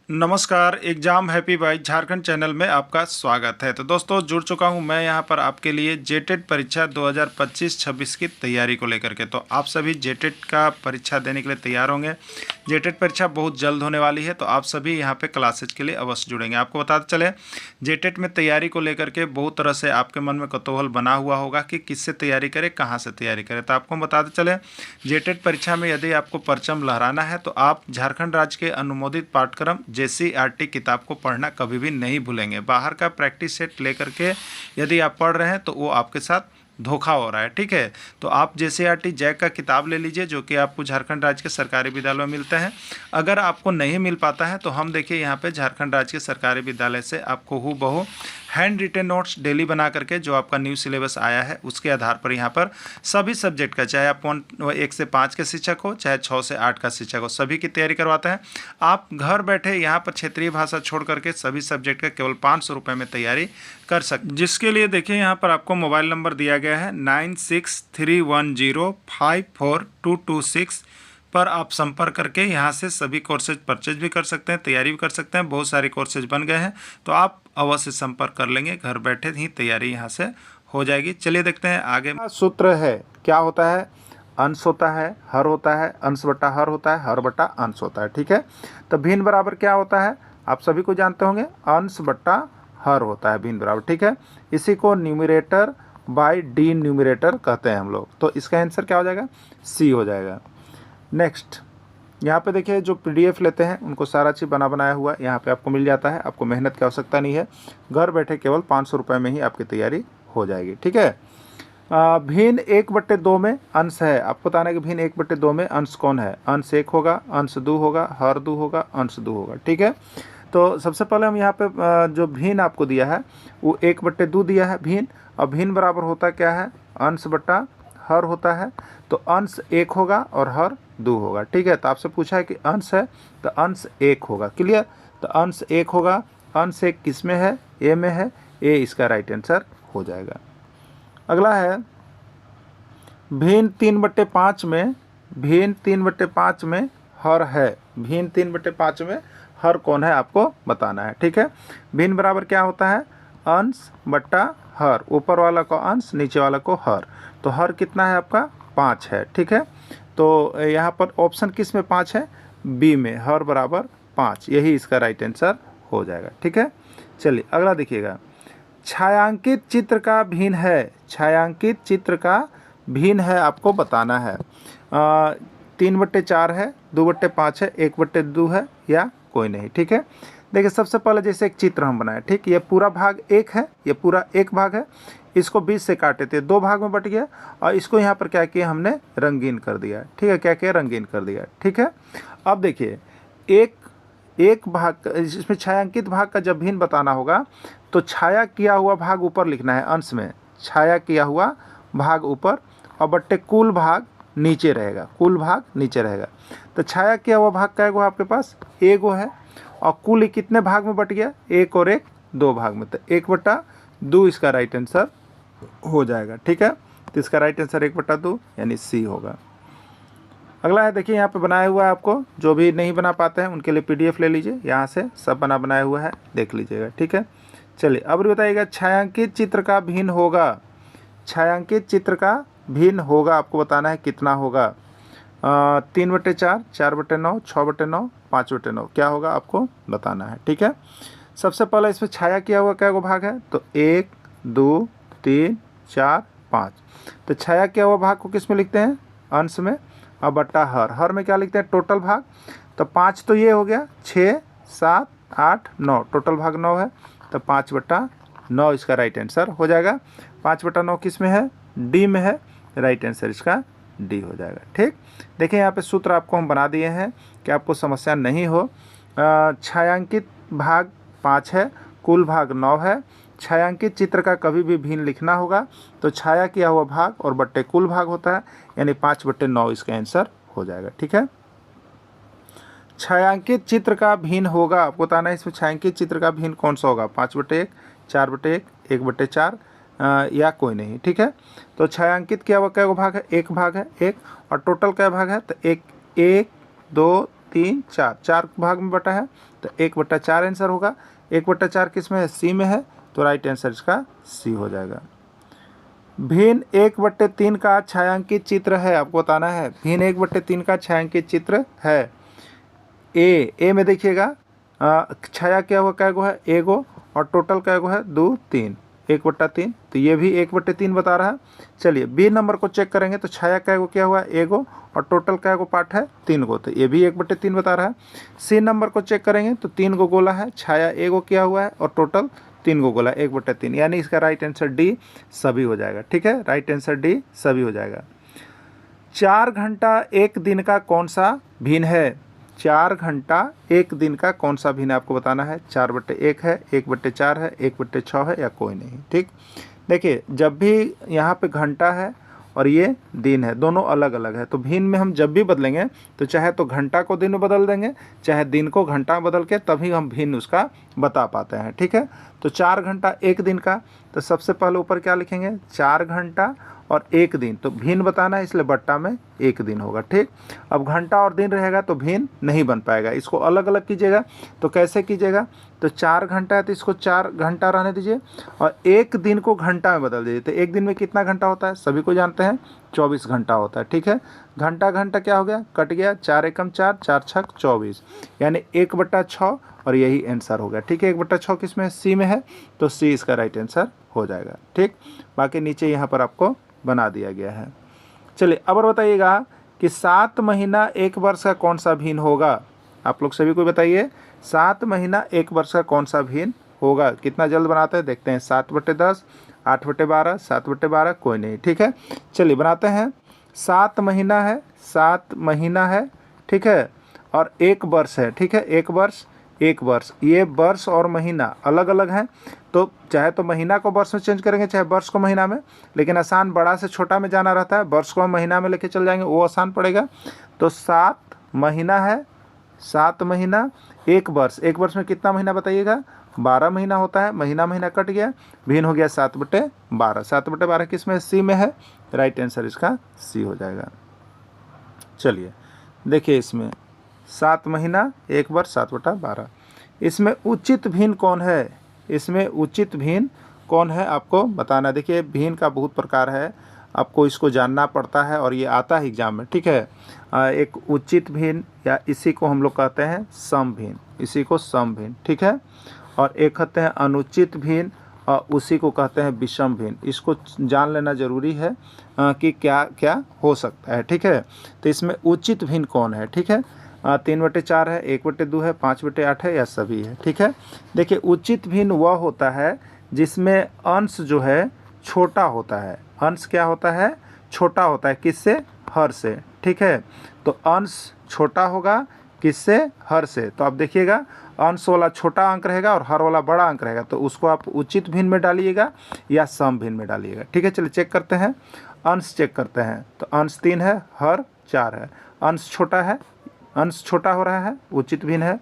नमस्कार, exam happy by Jharkhand channel में आपका स्वागत है। तो दोस्तों जुड़ चुका हूं मैं यहां पर आपके लिए जेटेट परीक्षा 2025-26 की तैयारी को लेकर के। तो आप सभी जेटेट का परीक्षा देने के लिए तैयार होंगे। जेटेट परीक्षा बहुत जल्द होने वाली है, तो आप सभी यहां पे क्लासेज के लिए अवश्य जुड़ेंगे। आपको बताते चले, जेटेट में तैयारी को लेकर के बहुत तरह से आपके मन में कौतूहल बना हुआ होगा कि किससे तैयारी करें, कहाँ से तैयारी करें। तो आपको बताते चले, जेटेट परीक्षा में यदि आपको परचम लहराना है तो आप झारखंड राज्य के अनुमोदित पाठ्यक्रम JCERT किताब को पढ़ना कभी भी नहीं भूलेंगे। बाहर का प्रैक्टिस सेट लेकर के यदि आप पढ़ रहे हैं तो वो आपके साथ धोखा हो रहा है, ठीक है। तो आप JCERT जैक का किताब ले लीजिए, जो कि आपको झारखंड राज्य के सरकारी विद्यालयों में मिलते हैं। अगर आपको नहीं मिल पाता है तो हम देखिए यहाँ पे झारखंड राज्य के सरकारी विद्यालय से आपको हूबहू हैंड रिटेन नोट्स डेली बना करके, जो आपका न्यू सिलेबस आया है उसके आधार पर यहाँ पर सभी सब्जेक्ट का, चाहे आप 1 से 5 के शिक्षक हो, चाहे 6 से 8 का शिक्षक हो, सभी की तैयारी करवाते हैं। आप घर बैठे यहाँ पर क्षेत्रीय भाषा छोड़ करके सभी सब्जेक्ट का केवल 500 रुपये में तैयारी कर सकते, जिसके लिए देखिए यहाँ पर आपको मोबाइल नंबर दिया गया है 9631054226 पर आप संपर्क करके यहाँ से सभी कोर्सेज परचेज भी कर सकते हैं, तैयारी भी कर सकते हैं। बहुत सारे कोर्सेज बन गए हैं, तो आप अवश्य संपर्क कर लेंगे, घर बैठे ही तैयारी यहाँ से हो जाएगी। चलिए देखते हैं आगे। सूत्र है, क्या होता है? अंश होता है, हर होता है, अंश बटा हर होता है, हर बटा अंश होता है, ठीक है। तो भिन्न बराबर क्या होता है? आप सभी को जानते होंगे, अंश बटा हर होता है भिन्न बराबर, ठीक है। इसी को न्यूमरेटर बाय डी न्यूमरेटर कहते हैं हम लोग। तो इसका आंसर क्या हो जाएगा? सी हो जाएगा। नेक्स्ट, यहाँ पे देखिए जो PDF लेते हैं उनको सारा चीज़ बना बनाया हुआ यहाँ पे आपको मिल जाता है। आपको मेहनत की आवश्यकता नहीं है, घर बैठे केवल 500 रुपये में ही आपकी तैयारी हो जाएगी, ठीक है। भिन्न 1/2 में अंश है। आपको बताना है कि भिन्न 1/2 में अंश कौन है। अंश 1 होगा, अंश 2 होगा, हर 2 होगा, अंश 2 होगा, ठीक है। तो सबसे पहले हम यहाँ पे जो भिन्न आपको दिया है वो 1/2 दिया है भिन्न। और भिन्न बराबर होता क्या है? अंश बटा हर होता है। तो अंश 1 होगा और हर 2 होगा, ठीक है। तो आपसे पूछा है कि अंश है तो अंश 1 होगा, क्लियर। तो अंश 1 होगा, अंश 1 किस में है? ए में है, ए इसका राइट आंसर हो जाएगा। अगला है भिन्न 3/5 में, भिन्न 3/5 में हर है। भिन्न 3/5 में हर कौन है आपको बताना है, ठीक है। भिन्न बराबर क्या होता है? अंश बटा हर, ऊपर वाला को अंश, नीचे वाला को हर। तो हर कितना है आपका? 5 है, ठीक है। तो यहाँ पर ऑप्शन किस में 5 है? बी में, हर बराबर 5, यही इसका राइट आंसर हो जाएगा, ठीक है। चलिए अगला देखिएगा, छायांकित चित्र का भिन्न है। छायांकित चित्र का भिन्न है आपको बताना है। 3/4 है, 2/5 है, 1/2 है, या कोई नहीं, ठीक है। देखिए सबसे पहले जैसे एक चित्र हम बनाए, ठीक। ये पूरा भाग 1 है, ये पूरा 1 भाग है। इसको 20 से काटे थे, 2 भाग में बट गया। और इसको यहाँ पर क्या किया हमने? रंगीन कर दिया, ठीक है। क्या किया? रंगीन कर दिया, ठीक है। अब देखिए एक भाग, इसमें छायांकित भाग का जब भिन्न बताना होगा तो छाया किया हुआ भाग ऊपर लिखना है, अंश में छाया किया हुआ भाग ऊपर और बट्टे कुल भाग नीचे रहेगा, कुल भाग नीचे रहेगा। तो छाया किया हुआ भाग का एगो आपके पास एगो है, और कुल कितने भाग में बट गया? 1 और 1 2 भाग में। तो 1/2 इसका राइट आंसर हो जाएगा, ठीक है। तो इसका राइट आंसर 1/2 यानी सी होगा। अगला है, देखिए यहाँ पे बनाया हुआ है। आपको जो भी नहीं बना पाते हैं उनके लिए PDF ले लीजिए, यहाँ से सब बनाया हुआ है, देख लीजिएगा, ठीक है। चलिए अब बताइएगा, छायांकित चित्र का भिन्न होगा। छायांकित चित्र का भिन्न होगा आपको बताना है कितना होगा। 3/4, 4/9, 6/9, 5/9, क्या होगा आपको बताना है, ठीक है। सबसे पहले इसमें छाया किया हुआ क्या भाग है? तो 1 2 3 4 5। तो छाया किया हुआ भाग को किस में लिखते हैं? अंश में। और बट्टा हर में क्या लिखते हैं? टोटल भाग। तो 5 तो ये हो गया, 6 7 8 9, टोटल भाग 9 है। तो 5/9 इसका राइट आंसर हो जाएगा। 5/9 किस में है? डी में है, राइट आंसर इसका डी हो जाएगा, ठीक। देखिए यहाँ पे सूत्र आपको हम बना दिए हैं कि आपको समस्या नहीं हो। छायांकित भाग 5 है, कुल भाग 9 है। छायांकित चित्र का कभी भी भिन्न लिखना होगा तो छाया किया हुआ भाग और बट्टे कुल भाग होता है, यानी 5/9 इसका आंसर हो जाएगा, ठीक है। छायांकित चित्र का भिन्न होगा आपको बताना है, इसमें छायांकित चित्र का भिन्न कौन सा होगा? 5/1, 4/1, 1/4 या कोई नहीं, ठीक है। तो छायांकित किया हुआ क्या भाग है? 1 भाग है, 1। और टोटल क्या भाग है? तो 1 1 2 3 4, 4 भाग में बटा है तो 1/4 आंसर होगा। 1/4 किस में है, सी में है, तो राइट आंसर इसका सी हो जाएगा। भिन्न 1/3 का छायांकित चित्र है, आपको बताना है। भिन्न 1/3 का छायांकित चित्र है। ए में देखिएगा छाया क्या हुआ, कै गो है, एगो, और टोटल कै गो है, 2 3, 1/3, तो ये भी 1/3 बता रहा है। चलिए बी नंबर को चेक करेंगे तो छाया कै गो क्या हुआ, एगो, और टोटल कै गो पार्ट है, 3 गो, तो ये भी 1/3 बता रहा है। सी नंबर को चेक करेंगे तो 3 गो गोला है, छाया एगो क्या हुआ है, और टोटल 3 गो गोला, 1/3, यानी इसका राइट आंसर डी सभी हो जाएगा। ठीक है, राइट आंसर डी सभी हो जाएगा। 4 घंटा एक दिन का कौन सा भिन्न है, 4 घंटा एक दिन का कौन सा भिन्न आपको बताना है। 4/1 है, 1/4 है, 1/6 है, या कोई नहीं। ठीक, देखिए जब भी यहाँ पे घंटा है और ये दिन है, दोनों अलग अलग है, तो भिन्न में हम जब भी बदलेंगे तो चाहे तो घंटा को दिन में बदल देंगे, चाहे दिन को घंटा में बदल के, तभी हम भिन्न उसका बता पाते हैं। ठीक है, तो 4 घंटा एक दिन का, तो सबसे पहले ऊपर क्या लिखेंगे, 4 घंटा और एक दिन, तो भिन्न बताना है इसलिए बट्टा में एक दिन होगा। ठीक, अब घंटा और दिन रहेगा तो भिन्न नहीं बन पाएगा, इसको अलग अलग कीजिएगा। तो कैसे कीजिएगा, तो 4 घंटा है तो इसको 4 घंटा रहने दीजिए, और एक दिन को घंटा में बदल दीजिए। तो एक दिन में कितना घंटा होता है, सभी को जानते हैं 24 घंटा होता है। ठीक है, घंटा घंटा क्या हो गया, कट गया, 4 एकम 4, 4 छक 24, यानी 1/6, और यही आंसर हो गया। ठीक है, 1/6 किस में है, सी में है, तो सी इसका राइट आंसर हो जाएगा। ठीक, बाकी नीचे यहाँ पर आपको बना दिया गया है। चलिए अब और बताइएगा कि 7 महीना 1 वर्ष का कौन सा भिन्न होगा। आप लोग सभी को बताइए 7 महीना 1 वर्ष का कौन सा भिन्न होगा। कितना जल्द बनाते हैं देखते हैं। 7/10, 8/12, 7/12, कोई नहीं। ठीक है, चलिए बनाते हैं। 7 महीना है, 7 महीना है, ठीक है, और 1 वर्ष है। ठीक है, 1 वर्ष, 1 वर्ष, ये वर्ष और महीना अलग अलग हैं, तो चाहे तो महीना को वर्ष में चेंज करेंगे, चाहे वर्ष को महीना में, लेकिन आसान बड़ा से छोटा में जाना रहता है। वर्ष को हम महीना में लेके चल जाएंगे, वो आसान पड़ेगा। तो 7 महीना है, 7 महीना 1 वर्ष, 1 वर्ष में कितना महीना बताइएगा, 12 महीना होता है। महीना महीना कट गया, भिन्न हो गया 7/12। 7/12 किस में, सी में है, राइट आंसर इसका सी हो जाएगा। चलिए देखिए इसमें 7 महीना 1 वर्ष 7/12, इसमें उचित भिन्न कौन है, इसमें उचित भिन्न कौन है आपको बताना। देखिए भिन्न का बहुत प्रकार है, आपको इसको जानना पड़ता है और ये आता है एग्जाम में। ठीक है, एक उचित भिन्न, या इसी को हम लोग कहते हैं सम भिन्न, इसी को सम भिन्न। ठीक है, और एक कहते हैं अनुचित भिन्न, और उसी को कहते हैं विषम भिन्न। इसको जान लेना जरूरी है कि क्या क्या हो सकता है। ठीक है, तो इसमें उचित भिन्न कौन है। ठीक है, 3/4 है, 1/2 है, 5/8 है, या सभी है। ठीक है, देखिए उचित भिन्न वह होता है जिसमें अंश जो है छोटा होता है। अंश क्या होता है, छोटा होता है, किससे, हर से। ठीक है, तो अंश छोटा होगा किससे, हर से। तो आप देखिएगा अंश वाला छोटा अंक रहेगा और हर वाला बड़ा अंक रहेगा, तो उसको आप उचित भिन्न में डालिएगा या सम भिन्न में डालिएगा। ठीक है, चलिए चेक करते हैं, अंश चेक करते हैं। तो अंश 3 है, हर 4 है। अंश छोटा है, अंश छोटा हो रहा है, उचित भिन्न है।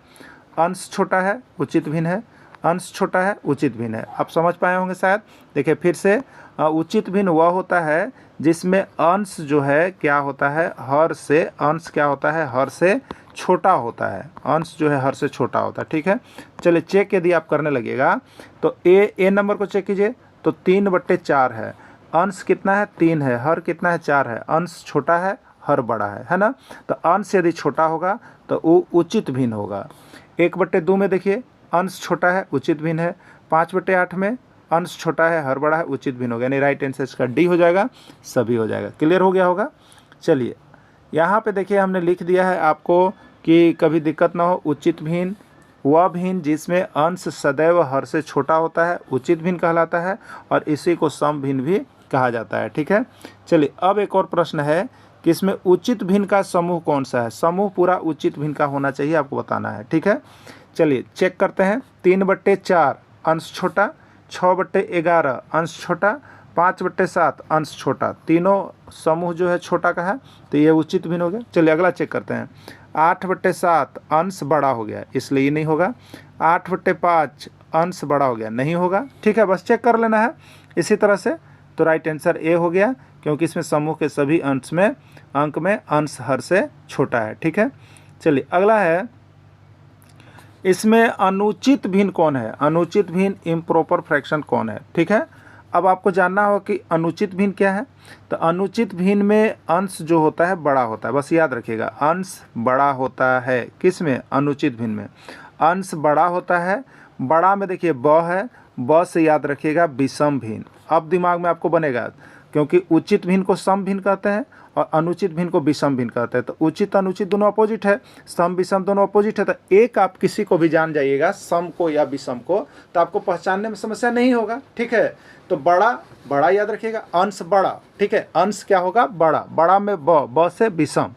अंश छोटा है, उचित भिन्न है। अंश छोटा है, उचित भिन्न है। आप समझ पाए होंगे शायद। देखिए फिर से, उचित भिन्न वह होता है जिसमें अंश जो है क्या होता है, हर से, अंश क्या होता है, हर से छोटा होता है। अंश जो है हर से छोटा होता है। ठीक है, चलिए चेक यदि आप करने लगेगा तो ए नंबर को चेक कीजिए, तो 3/4 है। अंश कितना है, 3 है, हर कितना है, 4 है। अंश छोटा है, हर बड़ा है ना। तो अंश यदि छोटा होगा तो वो उचित भिन्न होगा। 1/2 में देखिए अंश छोटा है, उचित भिन्न है। 5/8 में अंश छोटा है, हर बड़ा है, उचित भिन्न होगा, यानी राइट आंसर इसका डी हो जाएगा, सभी हो जाएगा। क्लियर हो गया होगा। चलिए यहाँ पे देखिए हमने लिख दिया है आपको कि कभी दिक्कत ना हो। उचित भिन्न वह भिन्न जिसमें अंश सदैव हर से छोटा होता है, उचित भिन्न कहलाता है, और इसी को सम भिन्न भी कहा जाता है। ठीक है, चलिए अब एक और प्रश्न है कि इसमें उचित भिन्न का समूह कौन सा है। समूह पूरा उचित भिन्न का होना चाहिए, आपको बताना है। ठीक है, चलिए चेक करते हैं। 3/4 अंश छोटा, 6/11 अंश छोटा, 5/7 अंश छोटा, तीनों समूह जो है छोटा का है, तो ये उचित भिन्न हो गया। चलिए अगला चेक करते हैं। 8/7 अंश बड़ा हो गया, इसलिए ये नहीं होगा। 8/5 अंश बड़ा हो गया, नहीं होगा। ठीक है, बस चेक कर लेना है इसी तरह से, तो राइट आंसर ए हो गया, क्योंकि इसमें समूह के सभी अंश में अंक में अंश हर से छोटा है। ठीक है, चलिए अगला है, इसमें अनुचित भिन्न कौन है? अनुचित भिन्न इम्प्रॉपर फ्रैक्शन कौन है? ठीक है, अब आपको जानना होगा कि अनुचित भिन्न क्या है। तो अनुचित भिन्न में अंश जो होता है बड़ा होता है, बस याद रखिएगा, अंश बड़ा होता है। किस में? अनुचित भिन्न में अंश बड़ा होता है। बड़ा में देखिए ब है, ब से याद रखिएगा विषम भिन्न। अब दिमाग में आपको बनेगा, क्योंकि उचित भिन्न को सम भिन्न कहते हैं और अनुचित भिन्न को विषम भिन्न कहते हैं। तो उचित अनुचित दोनों अपोजिट है, सम विषम दोनों अपोजिट है। तो एक आप किसी को भी जान जाइएगा, सम को या विषम को, तो आपको पहचानने में समस्या नहीं होगा। ठीक है, तो बड़ा, बड़ा याद रखिएगा, अंश बड़ा। ठीक है, अंश क्या होगा? बड़ा। बड़ा में ब से विषम,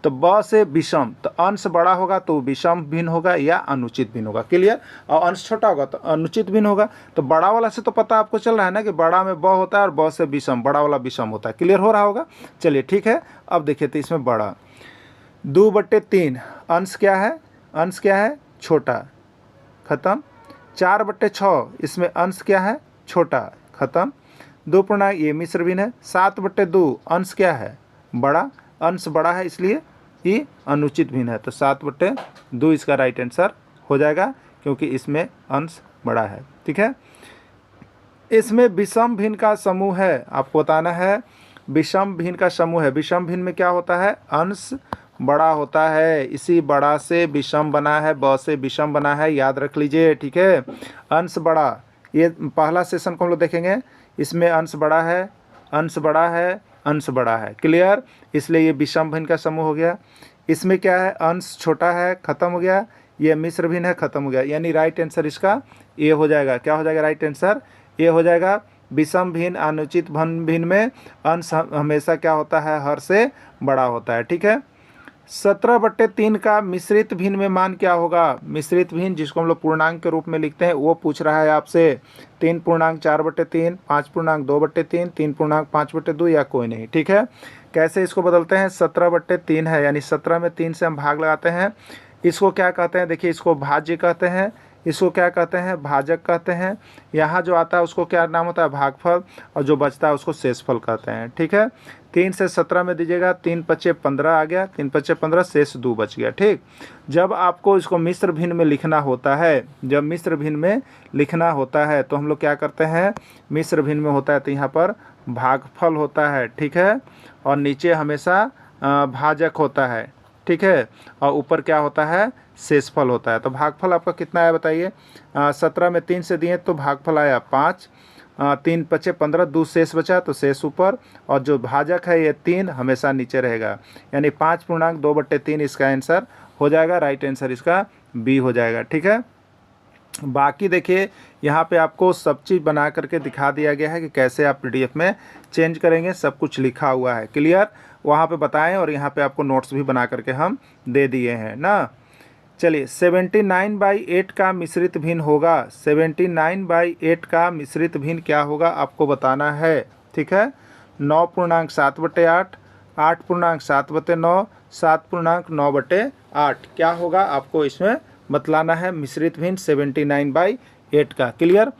तो ब से विषम, तो अंश बड़ा होगा तो विषम भिन्न होगा या अनुचित भिन्न होगा। क्लियर? और अंश छोटा होगा तो अनुचित भिन्न होगा। तो बड़ा वाला से तो पता आपको चल रहा है ना कि बड़ा में ब होता है और ब से विषम, बड़ा वाला विषम होता है। क्लियर हो रहा होगा? चलिए ठीक है, अब देखिए तो इसमें बड़ा 2/3 अंश क्या है? अंश क्या है? छोटा, खत्म। 4/6 इसमें अंश क्या है? छोटा, खत्म। 2 पूर्णांक ये मिश्र भिन्न है। 7/2 अंश क्या है? बड़ा, अंश बड़ा है इसलिए ये अनुचित भिन्न है। तो 7/2 इसका राइट आंसर हो जाएगा, क्योंकि इसमें अंश बड़ा है। ठीक है, इसमें विषम भिन्न का समूह है, आपको बताना है विषम भिन्न का समूह है। विषम भिन्न में क्या होता है? अंश बड़ा होता है, इसी बड़ा से विषम बना है, ब से विषम बना है, याद रख लीजिए। ठीक है, अंश बड़ा, ये पहला सेशन को हम लोग देखेंगे, इसमें अंश बड़ा है, अंश बड़ा है, अंश बड़ा है। क्लियर? इसलिए ये विषम भिन्न का समूह हो गया। इसमें क्या है? अंश छोटा है, खत्म हो गया। ये मिश्र भिन्न है, खत्म हो गया। यानी राइट आंसर इसका ए हो जाएगा। क्या हो जाएगा राइट आंसर? ए हो जाएगा। विषम भिन्न अनुचित भिन्न में अंश हमेशा क्या होता है? हर से बड़ा होता है। ठीक है, 17/3 का मिश्रित भिन्न में मान क्या होगा? मिश्रित भिन्न जिसको हम लोग पूर्णांक के रूप में लिखते हैं वो पूछ रहा है आपसे। 3.4/3, 5.2/3, 3.5/2 या कोई नहीं। ठीक है, कैसे इसको बदलते हैं? 17/3 है, यानी 17 में 3 से हम भाग लगाते हैं। इसको क्या कहते हैं? देखिए, इसको भाज्य कहते हैं, इसको क्या कहते हैं? भाजक कहते हैं। यहाँ जो आता है उसको क्या नाम होता है? भागफल, और जो बचता है उसको शेषफल कहते हैं। ठीक है, 3 से 17 में दीजिएगा, 3×5 = 15 आ गया, 3×5 = 15, शेष 2 बच गया। ठीक, जब आपको इसको मिश्र भिन्न में लिखना होता है, जब मिश्र भिन्न में लिखना होता है तो हम लोग क्या करते हैं? मिश्र भिन्न में होता है तो यहाँ पर भागफल होता है। ठीक है, और नीचे हमेशा भाजक होता है। ठीक है, और ऊपर क्या होता है? शेषफल होता है। तो भागफल आपका कितना आया बताइए? 17 में 3 से दिए तो भागफल आया 5, 3×5 = 15, 2 शेष बचा तो शेष ऊपर, और जो भाजक है ये 3 हमेशा नीचे रहेगा, यानी 5.2/3 इसका आंसर हो जाएगा। राइट आंसर इसका बी हो जाएगा। ठीक है, बाकी देखिए यहाँ पे आपको सब चीज़ बना करके दिखा दिया गया है कि कैसे आप पीडीएफ में चेंज करेंगे, सब कुछ लिखा हुआ है। क्लियर? वहाँ पे बताएं, और यहाँ पे आपको नोट्स भी बना करके हम दे दिए हैं ना। चलिए, 79/8 का मिश्रित भिन्न होगा। 79/8 का मिश्रित भिन्न क्या होगा आपको बताना है। ठीक है, 9.7/8, 8.7/9, 7.9/8 क्या होगा आपको इसमें बतलाना है मिश्रित भिन्न 79/8 का। क्लियर?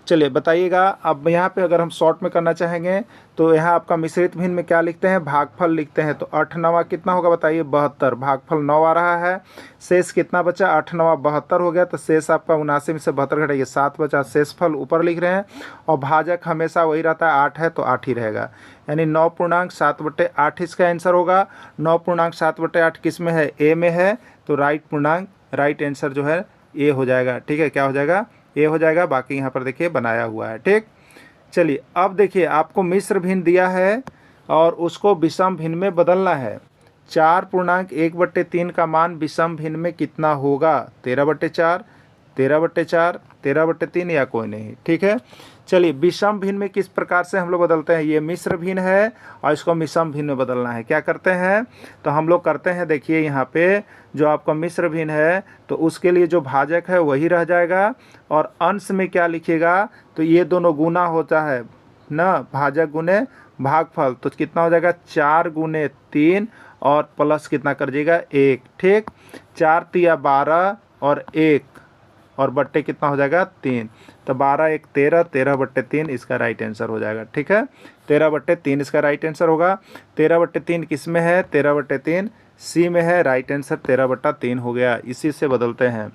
चलिए बताइएगा। अब यहाँ पे अगर हम शॉर्ट में करना चाहेंगे तो यहाँ आपका मिश्रित भिन्न में क्या लिखते हैं? भागफल लिखते हैं। तो 8×9 कितना होगा बताइए? 72। भागफल 9 आ रहा है, शेष कितना बचा? 8×9 72 हो गया। तो शेष आपका 79 में से 72 घटाइए, 7 बचा। शेषफल ऊपर लिख रहे हैं, और भाजक हमेशा वही रहता है, 8 है तो 8 ही रहेगा, यानी 9.7/8 इसका आंसर होगा। 9.7/8 किस में है? ए में है, तो राइट आंसर जो है ए हो जाएगा। ठीक है, क्या हो जाएगा? ए हो जाएगा। बाकी यहाँ पर देखिए बनाया हुआ है। ठीक, चलिए अब देखिए आपको मिश्र भिन्न दिया है और उसको विषम भिन्न में बदलना है। 4.1/3 का मान विषम भिन्न में कितना होगा? 13/4, 13/4, 13/3 या कोई नहीं। ठीक है, चलिए विषम भिन्न में किस प्रकार से हम लोग बदलते हैं? ये मिश्र भिन्न है और इसको विषम भिन्न में बदलना है। क्या करते हैं? तो हम लोग करते हैं, देखिए यहाँ पे जो आपका मिश्र भिन्न है तो उसके लिए जो भाजक है वही रह जाएगा, और अंश में क्या लिखिएगा? तो ये दोनों गुना होता है ना, भाजक गुने भागफल, तो कितना हो जाएगा? 4×3 और प्लस कितना कर दीजिएगा? 1। ठीक, 4×3 = 12 और 1 और बट्टे कितना हो जाएगा? 3। तो 12 × 1 = 13, 13/3 इसका राइट आंसर हो जाएगा। ठीक है, 13/3 इसका राइट आंसर होगा। 13/3 किस में है? 13/3 सी में है राइट आंसर 13/3 हो गया, इसी से बदलते हैं।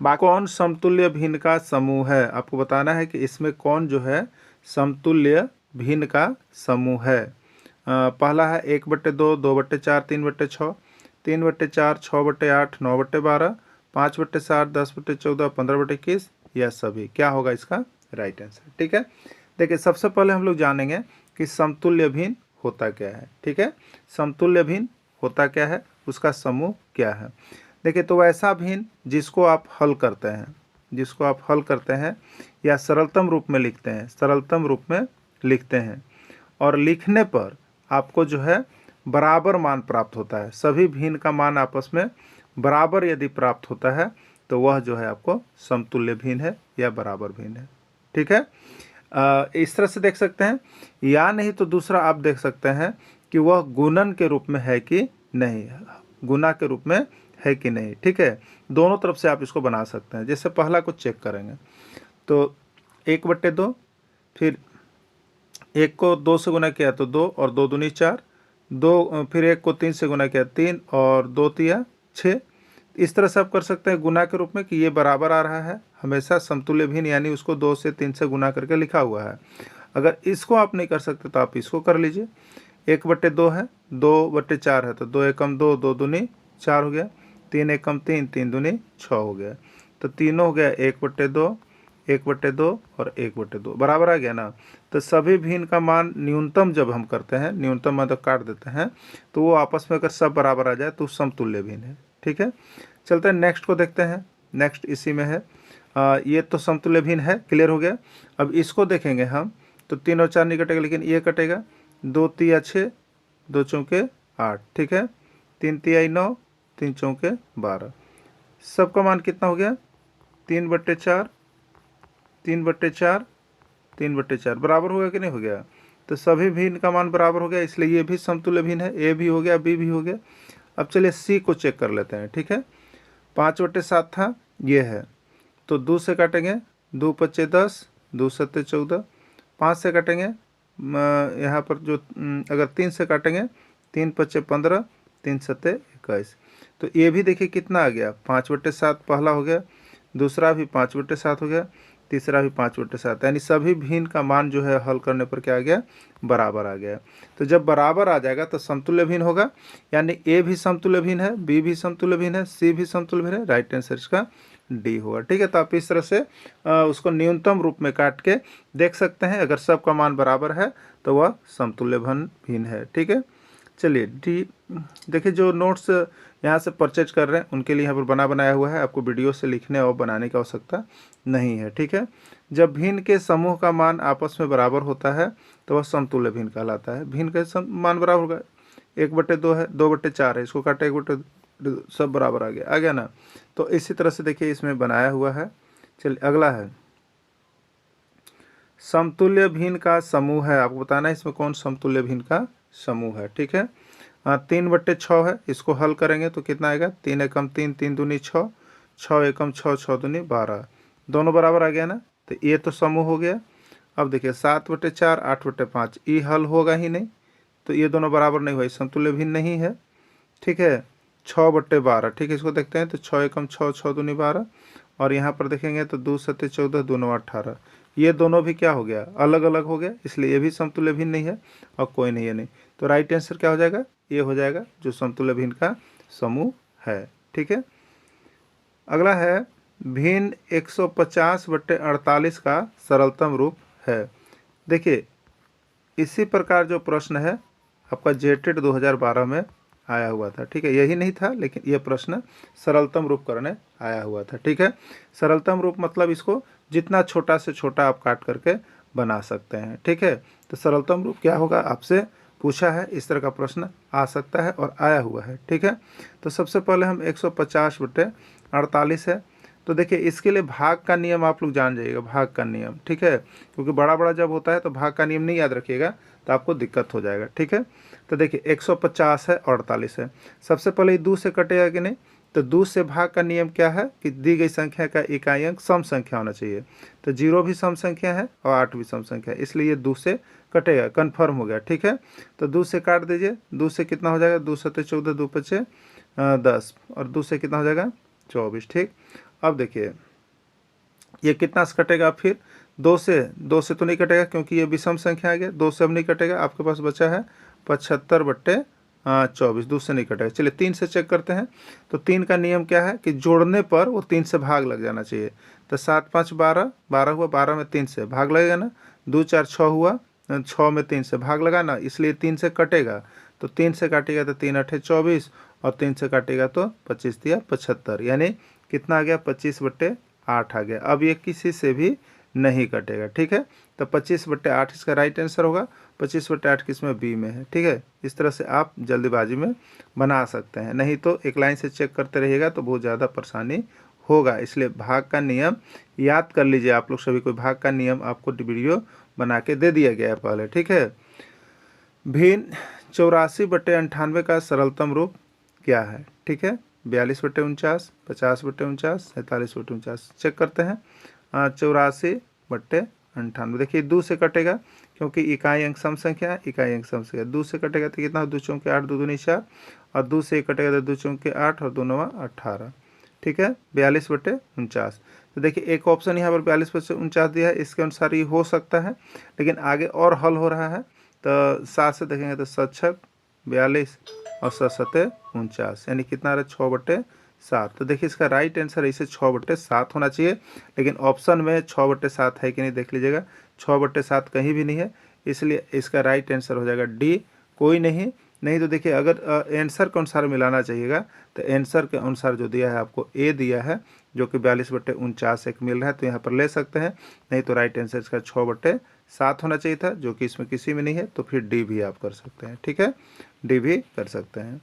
बाकी कौन समतुल्य भिन्न का समूह है, आपको बताना है कि इसमें कौन जो है समतुल्य भिन्न का समूह है। पहला है 1/2, 2/4, 3/6, 3/4, 6/8, 9/12, 5/7, 10/14, 15/21, यह सभी क्या होगा इसका राइट आंसर। ठीक है, देखिए सबसे पहले हम लोग जानेंगे कि समतुल्य भिन्न होता क्या है। ठीक है, समतुल्य भिन्न होता क्या है, उसका समूह क्या है। देखिए तो वैसा भिन्न जिसको आप हल करते हैं, जिसको आप हल करते हैं या सरलतम रूप में लिखते हैं, सरलतम रूप में लिखते हैं और लिखने पर आपको जो है बराबर मान प्राप्त होता है। सभी भिन्न का मान आपस में बराबर यदि प्राप्त होता है तो वह जो है आपको समतुल्य भिन्न है या बराबर भिन्न है। ठीक है, इस तरह से देख सकते हैं, या नहीं तो दूसरा आप देख सकते हैं कि वह गुणन के रूप में है कि नहीं, गुना के रूप में है कि नहीं। ठीक है, दोनों तरफ से आप इसको बना सकते हैं। जैसे पहला को चेक करेंगे तो 1/2, फिर 1 को 2 से गुना किया तो 2 और 2 दूनी 4, 2 फिर 1 को 3 से गुना किया 3 और 2 तिया 6। इस तरह से आप कर सकते हैं गुना के रूप में कि ये बराबर आ रहा है, हमेशा समतुल्य भिन्न, यानी उसको 2 से 3 से गुना करके लिखा हुआ है। अगर इसको आप नहीं कर सकते तो आप इसको कर लीजिए। 1/2 है, 2/4 है तो 2 एकम 2, 2 दूनी 4 हो गया, 3 एकम 3, 3 दूनी 6 हो गया। तो तीनों हो गया 1/2, 1/2 और 1/2 बराबर आ गया ना। तो सभी भिन्न का मान न्यूनतम जब हम करते हैं, न्यूनतम मतलब काट देते हैं, तो वो आपस में अगर सब बराबर आ जाए तो समतुल्य भिन्न है। ठीक है, चलते हैं नेक्स्ट को देखते हैं। नेक्स्ट इसी में है, ये तो समतुल्य भिन्न है, क्लियर हो गया। अब इसको देखेंगे हम तो 3 और 4 नहीं कटेगा, लेकिन ये कटेगा। 2 तिया 6, 2 चौके 8। ठीक है, 3 तिया 9, 3 चौके 12। सबका मान कितना हो गया 3/4, 3/4, 3/4 बराबर हो गया कि नहीं हो गया। तो सभी भिन्न का मान बराबर हो गया, इसलिए ये भी समतुल्य भिन्न है। ए भी हो गया, बी भी हो गया। अब चलिए सी को चेक कर लेते हैं। ठीक है, 5/7 था, ये है तो 2 से काटेंगे, 2 पच्चे 10, 2 सत्ते 14, 5 से काटेंगे, यहाँ पर जो अगर 3 से काटेंगे, 3 पच्चे 15, 3 सत्ते 21। तो ये भी देखिए कितना आ गया 5/7 पहला हो गया, दूसरा भी 5/7 हो गया, तीसरा भी 5/7, यानी सभी भिन्न का मान जो है हल करने पर क्या आ गया बराबर आ गया। तो जब बराबर आ जाएगा तो समतुल्य भिन्न होगा, यानी ए भी समतुल्य भिन्न है, बी भी समतुल्य भिन्न है, सी भी समतुल्य भिन्न है, राइट आंसर इसका डी होगा। ठीक है, तो आप इस तरह से उसको न्यूनतम रूप में काट के देख सकते हैं। अगर सबका मान बराबर है तो वह समतुल्य भिन्न है। ठीक है, चलिए डी देखिए, जो नोट्स यहाँ से परचेज कर रहे हैं उनके लिए यहाँ पर बनाया हुआ है, आपको वीडियो से लिखने और बनाने की आवश्यकता नहीं है। ठीक है, जब भिन्न के समूह का मान आपस में बराबर होता है तो वह समतुल्य भिन्न कहलाता है। भिन्न का मान बराबर होगा, 1/2 है, 2/4 है, इसको काटे 1/2, सब बराबर आ गया ना। तो इसी तरह से देखिए इसमें बनाया हुआ है। चलिए अगला है समतुल्य भिन्न का समूह है, आपको बताना है इसमें कौन समतुल्य भिन्न का समूह है। ठीक है, 3/6 है, इसको हल करेंगे तो कितना आएगा 3 एकम 3, 3 दूनी 6, 6 एकम 6, 6 दूनी 12, दोनों बराबर आ गया ना। तो ये तो समूह हो गया। अब देखिए 7/4, 8/5, ये हल होगा ही नहीं, तो ये दोनों बराबर नहीं हुआ, समतुल्य भिन्न नहीं है। ठीक है, 6/12। ठीक है, इसको देखते हैं तो 6 एकम 6, 6 दूनी 12, और यहाँ पर देखेंगे तो 2 सत्ते 14, 2 9 18, ये दोनों भी क्या हो गया अलग अलग हो गया, इसलिए ये भी समतुल्य भिन्न नहीं है और कोई नहीं है नहीं। तो राइट आंसर क्या हो जाएगा, ये हो जाएगा जो समतुल्य भिन्न का समूह है। ठीक है, अगला है भिन्न 150/48 का सरलतम रूप है। देखिए इसी प्रकार जो प्रश्न है आपका जेटेट 2012 में आया हुआ था। ठीक है, यही नहीं था लेकिन यह प्रश्न सरलतम रूप करने आया हुआ था। ठीक है, सरलतम रूप मतलब इसको जितना छोटा से छोटा आप काट करके बना सकते हैं। ठीक है, तो सरलतम रूप क्या होगा आपसे पूछा है, इस तरह का प्रश्न आ सकता है और आया हुआ है। ठीक है, तो सबसे पहले हम 150/48 है, तो देखिए इसके लिए भाग का नियम आप लोग जान जाइएगा, भाग का नियम। ठीक है, क्योंकि बड़ा बड़ा जब होता है तो भाग का नियम नहीं याद रखिएगा तो आपको दिक्कत हो जाएगा। ठीक है, तो देखिए 150 है और 48 है, सबसे पहले 2 से कटेगा कि नहीं, तो 2 से भाग का नियम क्या है कि दी गई संख्या का इकाई अंक सम संख्या होना चाहिए। तो 0 भी सम संख्या है और 8 भी सम संख्या है, इसलिए ये 2 से कटेगा, कन्फर्म हो गया। ठीक है, तो 2 से काट दीजिए। 2 से कितना हो जाएगा, 2 सत्ते 14, 2 पचे 10 और 2 से कितना हो जाएगा 24। ठीक, अब देखिए ये कितना से कटेगा, फिर 2 से तो नहीं कटेगा क्योंकि ये विषम संख्या आ गया। 2 से अब नहीं कटेगा, आपके पास बचा है 75/24, 2 से नहीं कटेगा। चलिए 3 से चेक करते हैं। तो 3 का नियम क्या है कि जोड़ने पर वो 3 से भाग लग जाना चाहिए। तो 7 5 12, 12 हुआ, 12 में 3 से भाग लगेगा ना, 2 4 6 हुआ, 6 में 3 से भाग लगा ना, इसलिए 3 से कटेगा। तो 3 से काटेगा तो 3 8 24 और 3 से काटेगा तो 25 दिया 75, यानी कितना आ गया 25/8 आ गया। अब ये किसी से भी नहीं कटेगा। ठीक है, तो 25/8 इसका राइट आंसर होगा। 25/8 किसमें, बी में है। ठीक है, इस तरह से आप जल्दीबाजी में बना सकते हैं, नहीं तो एक लाइन से चेक करते रहिएगा तो बहुत ज़्यादा परेशानी होगा। इसलिए भाग का नियम याद कर लीजिए आप लोग सभी को। भाग का नियम आपको वीडियो बना के दे दिया गया है पहले। ठीक है, भिन्न 84/98 का सरलतम रूप क्या है। ठीक है, 42/49, 50/49, 47/49। चेक करते हैं। 84/98, देखिए 2 से कटेगा क्योंकि इकाई अंक सम संख्या है, इकाई अंक सम संख्या। 2 से कटेगा तो कितना, 2 चौके 8, 2 दूनी 4 और 2 से कटेगा तो 2 चौके 8 और 2 9 18। ठीक है, 42/49। तो देखिए एक ऑप्शन यहाँ पर 42/49 दिया है, इसके अनुसार ये हो सकता है, लेकिन आगे और हल हो रहा है। तो 7 से देखेंगे तो 7 6 42 और 7 7 49, यानी कितना आ रहा है 6/7। तो देखिए इसका राइट आंसर इसे 6/7 होना चाहिए, लेकिन ऑप्शन में 6/7 है कि नहीं देख लीजिएगा। 6/7 कहीं भी नहीं है, इसलिए इसका राइट आंसर हो जाएगा डी, कोई नहीं। नहीं तो देखिए अगर आंसर के अनुसार मिलाना चाहिएगा तो आंसर के अनुसार जो दिया है आपको ए दिया है, जो कि 42/49 एक मिल रहा है, तो यहाँ पर ले सकते हैं। नहीं तो राइट आंसर इसका 6/7 होना चाहिए था, जो कि इसमें किसी में नहीं है, तो फिर डी भी आप कर सकते हैं। ठीक है, डी भी कर सकते हैं।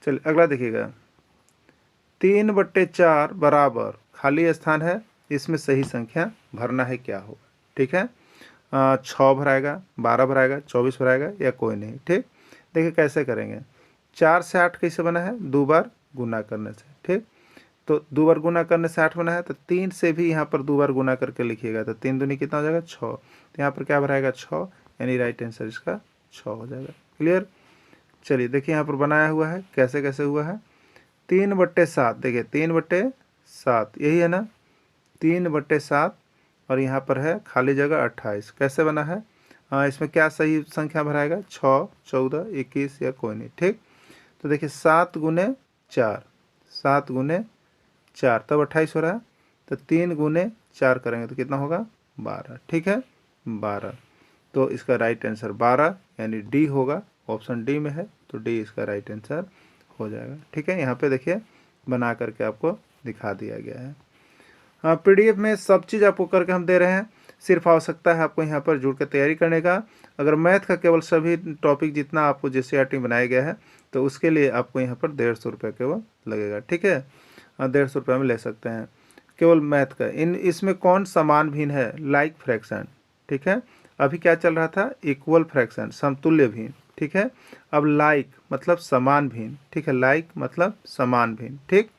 चलिए अगला देखिएगा, 3/4 बराबर खाली स्थान है, इसमें सही संख्या भरना है, क्या होगा। ठीक है, 6 भराएगा, 12 भराएगा, 24 भराएगा या कोई नहीं। ठीक, देखिए कैसे करेंगे। 4 से 8 कैसे बना है, 2 बार गुना करने से। ठीक, तो 2 बार गुना करने से 8 बना है, तो 3 से भी यहाँ पर 2 बार गुना करके लिखिएगा, तो 3 दूनी कितना हो जाएगा 6। तो यहाँ पर क्या भराएगा 6, यानी राइट आंसर इसका 6 हो जाएगा। क्लियर। चलिए देखिए यहाँ पर बनाया हुआ है, कैसे कैसे हुआ है। 3/7, देखिए 3/7 यही है ना, 3/7 और यहाँ पर है खाली जगह 28। कैसे बना है, इसमें क्या सही संख्या भराएगा, 6 14 21 या कोई नहीं। ठीक, तो देखिए 7 गुने 4, 7 गुने 4 तब 28 हो रहा है, तो 3 गुने 4 करेंगे तो कितना होगा 12। ठीक है, 12, तो इसका राइट आंसर 12 यानी डी होगा। ऑप्शन डी में है, तो डी इसका राइट आंसर हो जाएगा। ठीक है, यहाँ पे देखिए बना करके आपको दिखा दिया गया है। पीडीएफ में सब चीज़ आपको करके हम दे रहे हैं, सिर्फ आवश्यकता है आपको यहाँ पर जुड़ कर तैयारी करने का। अगर मैथ का केवल सभी टॉपिक जितना आपको JCRT बनाया गया है, तो उसके लिए आपको यहाँ पर 150 रुपये केवल लगेगा। ठीक है, 150 रुपये में ले सकते हैं केवल मैथ का। इसमें कौन समान भिन्न है, लाइक फ्रैक्शन। ठीक है, अभी क्या चल रहा था, इक्वल फ्रैक्शन, समतुल्य भिन्न। ठीक है, अब लाइक मतलब समान भिन्न। ठीक है, लाइक मतलब समान भिन्न। ठीक,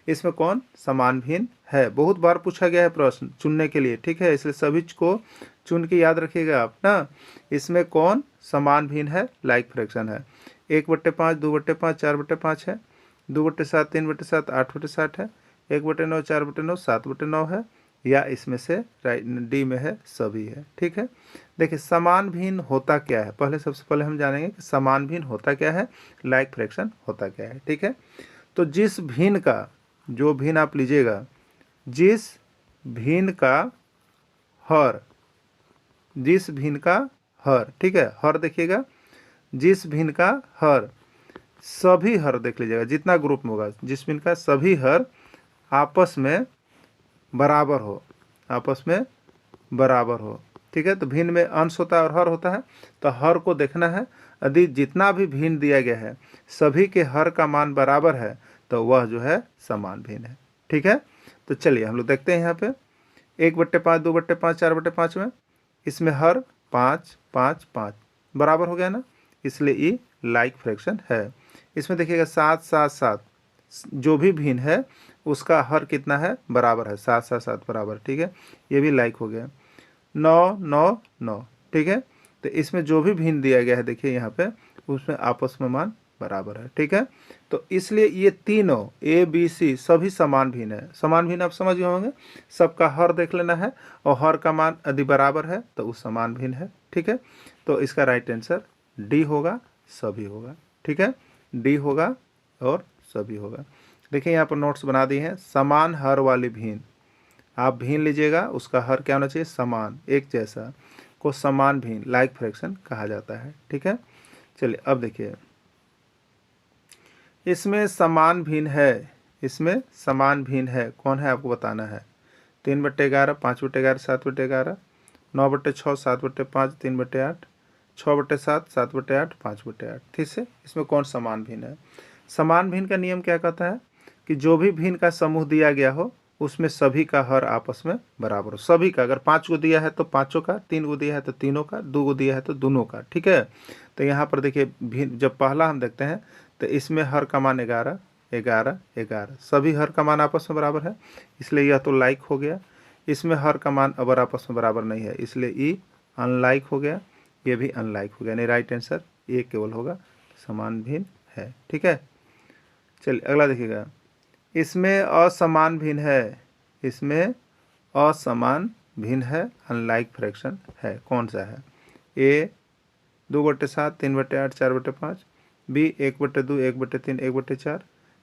इसमें कौन समान भिन्न है, बहुत बार पूछा गया है प्रश्न चुनने के लिए। ठीक है, इसलिए सभी को चुन के याद रखिएगा आप ना। इसमें कौन समान भिन्न है, लाइक फ्रैक्शन है। 1/5, 2/5, 4/5 है, 2/7, 3/7, 8/7 है, 1/9, 4/9, 7/9 है, या इसमें से राइट डी में है, सभी है। ठीक है, देखिए समान भिन्न होता क्या है, पहले सबसे पहले हम जानेंगे कि समान भिन्न होता क्या है, लाइक फ्रैक्शन होता क्या है। ठीक है, तो जिस भिन्न का, जो भिन्न आप लीजिएगा, जिस भिन्न का हर, जिस भिन्न का हर, ठीक है, हर देखिएगा, जिस भिन्न का हर, सभी हर देख लीजिएगा, जितना ग्रुप में होगा, जिस भिन्न का सभी हर आपस में बराबर हो, आपस में बराबर हो। ठीक है, तो भिन्न में अंश होता है और हर होता है, तो हर को देखना है। यदि जितना भी भिन्न दिया गया है सभी के हर का मान बराबर है, तो वह जो है समान भिन्न है। ठीक है, तो चलिए हम लोग देखते हैं यहाँ पे 1/5, 2/5, 4/5 में इसमें हर 5 5 5 बराबर हो गया ना, इसलिए ये लाइक फ्रैक्शन है। इसमें देखिएगा 7 7 7, जो भी भिन्न है उसका हर कितना है, बराबर है, 7 7 7 बराबर, ठीक है। ये भी लाइक हो गया। 9 9 9, ठीक है। तो इसमें जो भी भिन्न दिया गया है देखिए यहाँ पे, उसमें आपस में मान बराबर है, ठीक है। तो इसलिए ये तीनों ए बी सी सभी समान भिन्न है। समान भिन्न आप समझ गए होंगे, सबका हर देख लेना है और हर का मान यदि बराबर है तो वो समान भिन्न है, ठीक है। तो इसका राइट आंसर डी होगा, सभी होगा, ठीक है। डी होगा और सभी होगा। देखिए यहाँ पर नोट्स बना दिए हैं, समान हर वाली भिन्न, आप भिन्न लीजिएगा, उसका हर क्या होना चाहिए, समान, एक जैसा, को समान भिन्न लाइक फ्रैक्शन कहा जाता है, ठीक है। चलिए अब देखिए, इसमें समान भिन्न है, इसमें समान भिन्न है, कौन है आपको बताना है। 3/11, 5/11, 7/11, 9/6, 7/5, 3/8, 6/7, 7/8, 5/8, ठीक है। इसमें कौन समान भिन्न है। समान भिन्न का नियम क्या कहता है कि जो भी भिन्न का समूह दिया गया हो उसमें सभी का हर आपस में बराबर हो, सभी का। अगर 5 को दिया है तो 5 का, 3 को दिया है तो तीनों का, 2 को दिया है तो दोनों का, ठीक है। तो यहाँ पर देखिए भिन्न, जब पहला हम देखते हैं तो इसमें हर का मान 11 11 11, सभी हर का मान आपस में बराबर है, इसलिए यह तो लाइक हो गया। इसमें हर का मान अगर आपस में बराबर नहीं है, इसलिए ई अनलाइक हो गया, ये भी अनलाइक हो गया, यानी राइट आंसर ये केवल होगा, समान भिन्न है, ठीक है। चलिए अगला देखिएगा, इसमें असमान भिन्न है, इसमें असमान भिन्न है, अनलाइक फ्रैक्शन है, कौन सा है। ए 2/7, 3/8, 4/5, बी 1/2, 1/3, 1/4,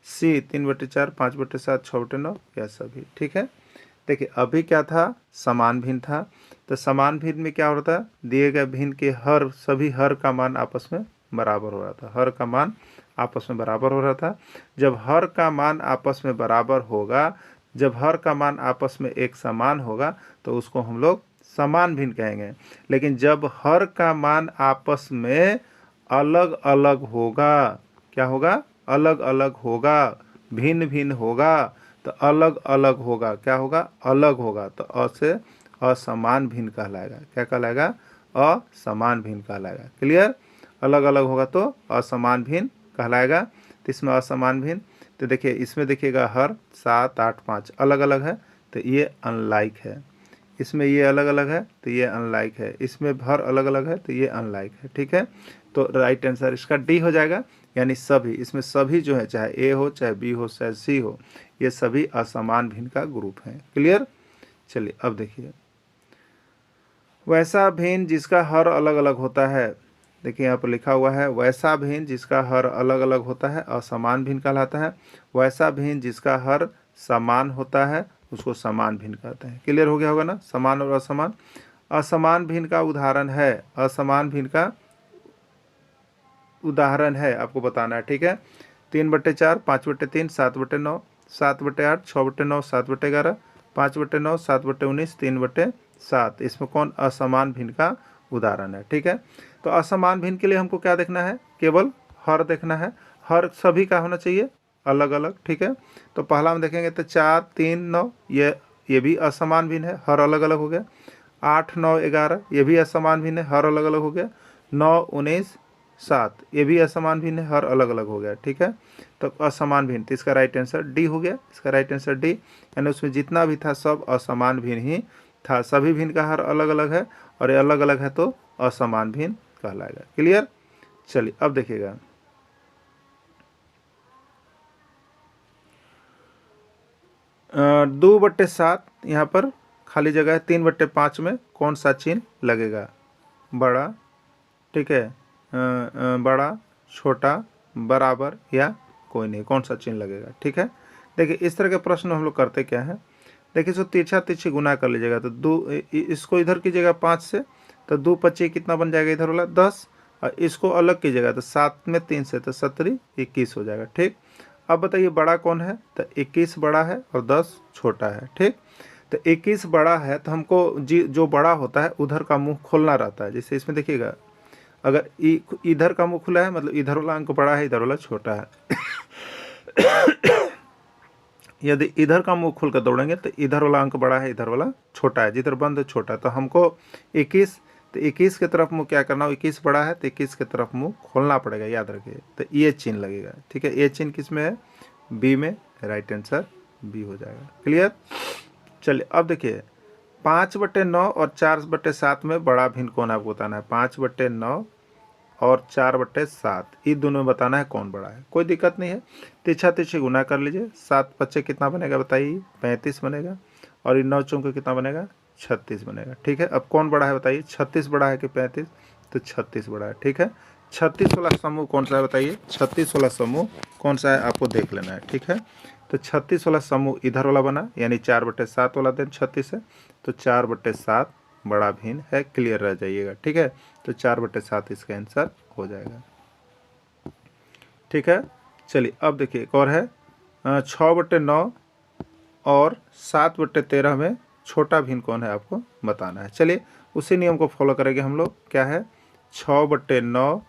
सी 3/4, 5/7, 6/9, या सभी, ठीक है। देखिए अभी क्या था, समान भिन्न था, तो समान भिन्न में क्या होता है, दिए गए भिन्न के हर, सभी हर का मान आपस में बराबर हो रहा था, हर का मान आपस में बराबर हो रहा था। जब हर का मान आपस में बराबर होगा, जब हर का मान आपस में एक समान होगा तो उसको हम लोग समान भिन्न कहेंगे। लेकिन जब हर का मान आपस में अलग अलग होगा, क्या होगा, अलग अलग होगा, भिन्न भिन्न होगा, तो अलग अलग होगा, क्या होगा, अलग होगा, तो अ से असमान भिन्न कहलाएगा, क्या कहलाएगा, असमान भिन्न कहलाएगा। क्लियर, अलग अलग होगा तो असमान भिन्न कहलाएगा। तो इसमें असमान भिन्न, तो देखिए इसमें देखिएगा हर 7 8 5 अलग अलग है, तो ये अनलाइक है। इसमें ये अलग अलग है तो ये अनलाइक है, इसमें हर अलग अलग है तो ये अनलाइक है, ठीक है। तो राइट आंसर इसका डी हो जाएगा, यानी सभी, इसमें सभी जो है, चाहे ए हो, चाहे बी हो, चाहे सी हो, ये सभी असमान भिन्न का ग्रुप है। क्लियर। चलिए अब देखिए, वैसा भिन्न जिसका हर अलग अलग होता है, देखिए यहाँ पर लिखा हुआ है, वैसा भिन्न जिसका हर अलग अलग होता है असमान भिन्न कहलाता है। वैसा भिन्न जिसका हर समान होता है उसको समान भिन्न कहते हैं। क्लियर हो गया होगा ना, समान और असमान। असमान भिन्न का उदाहरण है, असमान भिन्न का उदाहरण है आपको बताना है, ठीक है। 3/4, 5/3, 7/9, 7/8, 6/9, 7/11, 5/9, 7/19, 3/7, इसमें कौन असमान भिन्न का उदाहरण है, ठीक है। तो असमान भिन्न के लिए हमको क्या देखना है, केवल हर देखना है, हर सभी का होना चाहिए अलग अलग, ठीक है। तो पहला हम देखेंगे तो 4 3 9, ये भी असमान भिन्न है, हर अलग अलग हो गया। 8 9 11, ये भी असमान भिन्न है, हर अलग अलग हो गया। 9 19 7, ये भी असमान भिन्न है, हर अलग अलग हो गया, ठीक है। तो असमान भिन्न, तो इसका राइट आंसर डी हो गया, इसका राइट आंसर डी, यानी उसमें जितना भी था सब असमान भिन्न ही था, सभी भिन्न का हर अलग अलग है और ये अलग अलग है तो असमान भिन्न कहलाएगा। क्लियर। चलिए अब देखिएगा, 2/7 यहाँ पर खाली जगह है, 3/5 में कौन सा चिन्ह लगेगा, बड़ा, ठीक है, बड़ा, छोटा, बराबर या कोई नहीं, कौन सा चिन्ह लगेगा, ठीक है। देखिए इस तरह के प्रश्न हम लोग करते क्या है, देखिए सो तिरछा तिरछी गुना कर लीजिएगा, तो इसको इधर कीजिएगा 5 से, तो 2 25 कितना बन जाएगा, इधर वाला 10, और इसको अलग कीजिएगा तो 7 में 3 से, तो 17 21 हो जाएगा, ठीक। अब बताइए बड़ा कौन है, तो 21 बड़ा है और 10 छोटा है, ठीक। तो 21 बड़ा है तो हमको जो बड़ा होता है उधर का मुंह खोलना रहता है। जैसे इसमें देखिएगा, अगर इधर का मुंह खुला है मतलब इधर वाला अंक बड़ा है, इधर वाला छोटा है। यदि इधर का मुंह खोल कर दौड़ेंगे तो इधर वाला अंक बड़ा है, इधर वाला छोटा है, जिधर बंद है छोटा है। तो हमको 21, तो 21 की तरफ मुंह क्या करना हो, 21 बड़ा है तो 21 की तरफ मुंह खोलना पड़ेगा, याद रखिए। तो ये चिन्ह लगेगा, ठीक है। ये चिन्ह किस में है, बी में, राइट आंसर बी हो जाएगा। क्लियर। चलिए अब देखिए 5/9 और 4/7 में बड़ा भिन्न कौन है आपको बताना है। 5/9 और 4/7 ये दोनों में बताना है कौन बड़ा है। कोई दिक्कत नहीं है, तिरछा तिरछी गुना कर लीजिए। 7 कितना बनेगा बताइए, 35 बनेगा। और ये 9 चौके कितना बनेगा, 36 बनेगा। ठीक है, अब कौन बड़ा है बताइए, 36 बड़ा है कि 35, तो 36 बड़ा है। ठीक है, 36 वाला समूह कौन सा है बताइए, 36 वाला समूह कौन सा है आपको देख लेना है। ठीक है, तो 36 वाला समूह इधर वाला बना, यानी 4/7 वाला दिन 36 है, तो 4/7 बड़ा भिन्न है। क्लियर रह जाइएगा। ठीक है, तो 4/7 इसका आंसर हो जाएगा। ठीक है, चलिए अब देखिए एक और है 6/9 और 7/13 में छोटा भिन्न कौन है आपको बताना है। चलिए उसी नियम को फॉलो करेंगे हम लोग। क्या है, 6/9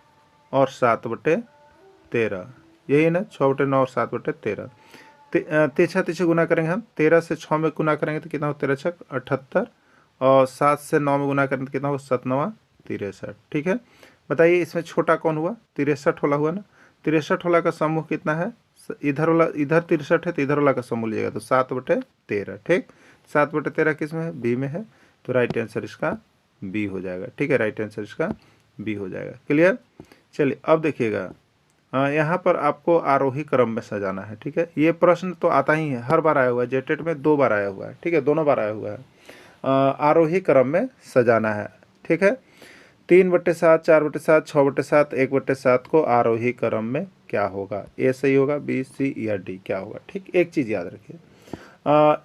और 7/13, यही ना, 6/9 और 7/13। तिरछा तिरछी गुना करेंगे हम। 13 से 6 में गुना करेंगे तो कितना हो, 13 छक 78, और 7 से 9 में गुना करेंगे तो कितना हो, 7×9 63। ठीक है, बताइए इसमें छोटा कौन हुआ, 63 वाला हुआ ना। 63 वाला का समूह कितना है, इधर वाला, इधर 63 है तो इधर वाला का समूह लीजिएगा तो 7/13। ठीक, 7/13 किस में है, बी में है, तो राइट आंसर इसका बी हो जाएगा। ठीक है, राइट आंसर इसका बी हो जाएगा। क्लियर। चलिए अब देखिएगा यहाँ पर आपको आरोही क्रम में सजाना है। ठीक है, ये प्रश्न तो आता ही है, हर बार आया हुआ है, जेटेट में 2 बार आया हुआ है। ठीक है, दोनों बार आया हुआ है। आरोही क्रम में सजाना है। ठीक है, 3/7, 4/7, 6/7, 1/7 को आरोही क्रम में क्या होगा, ए सही होगा, बी, सी या डी क्या होगा। ठीक, एक चीज़ याद रखिए,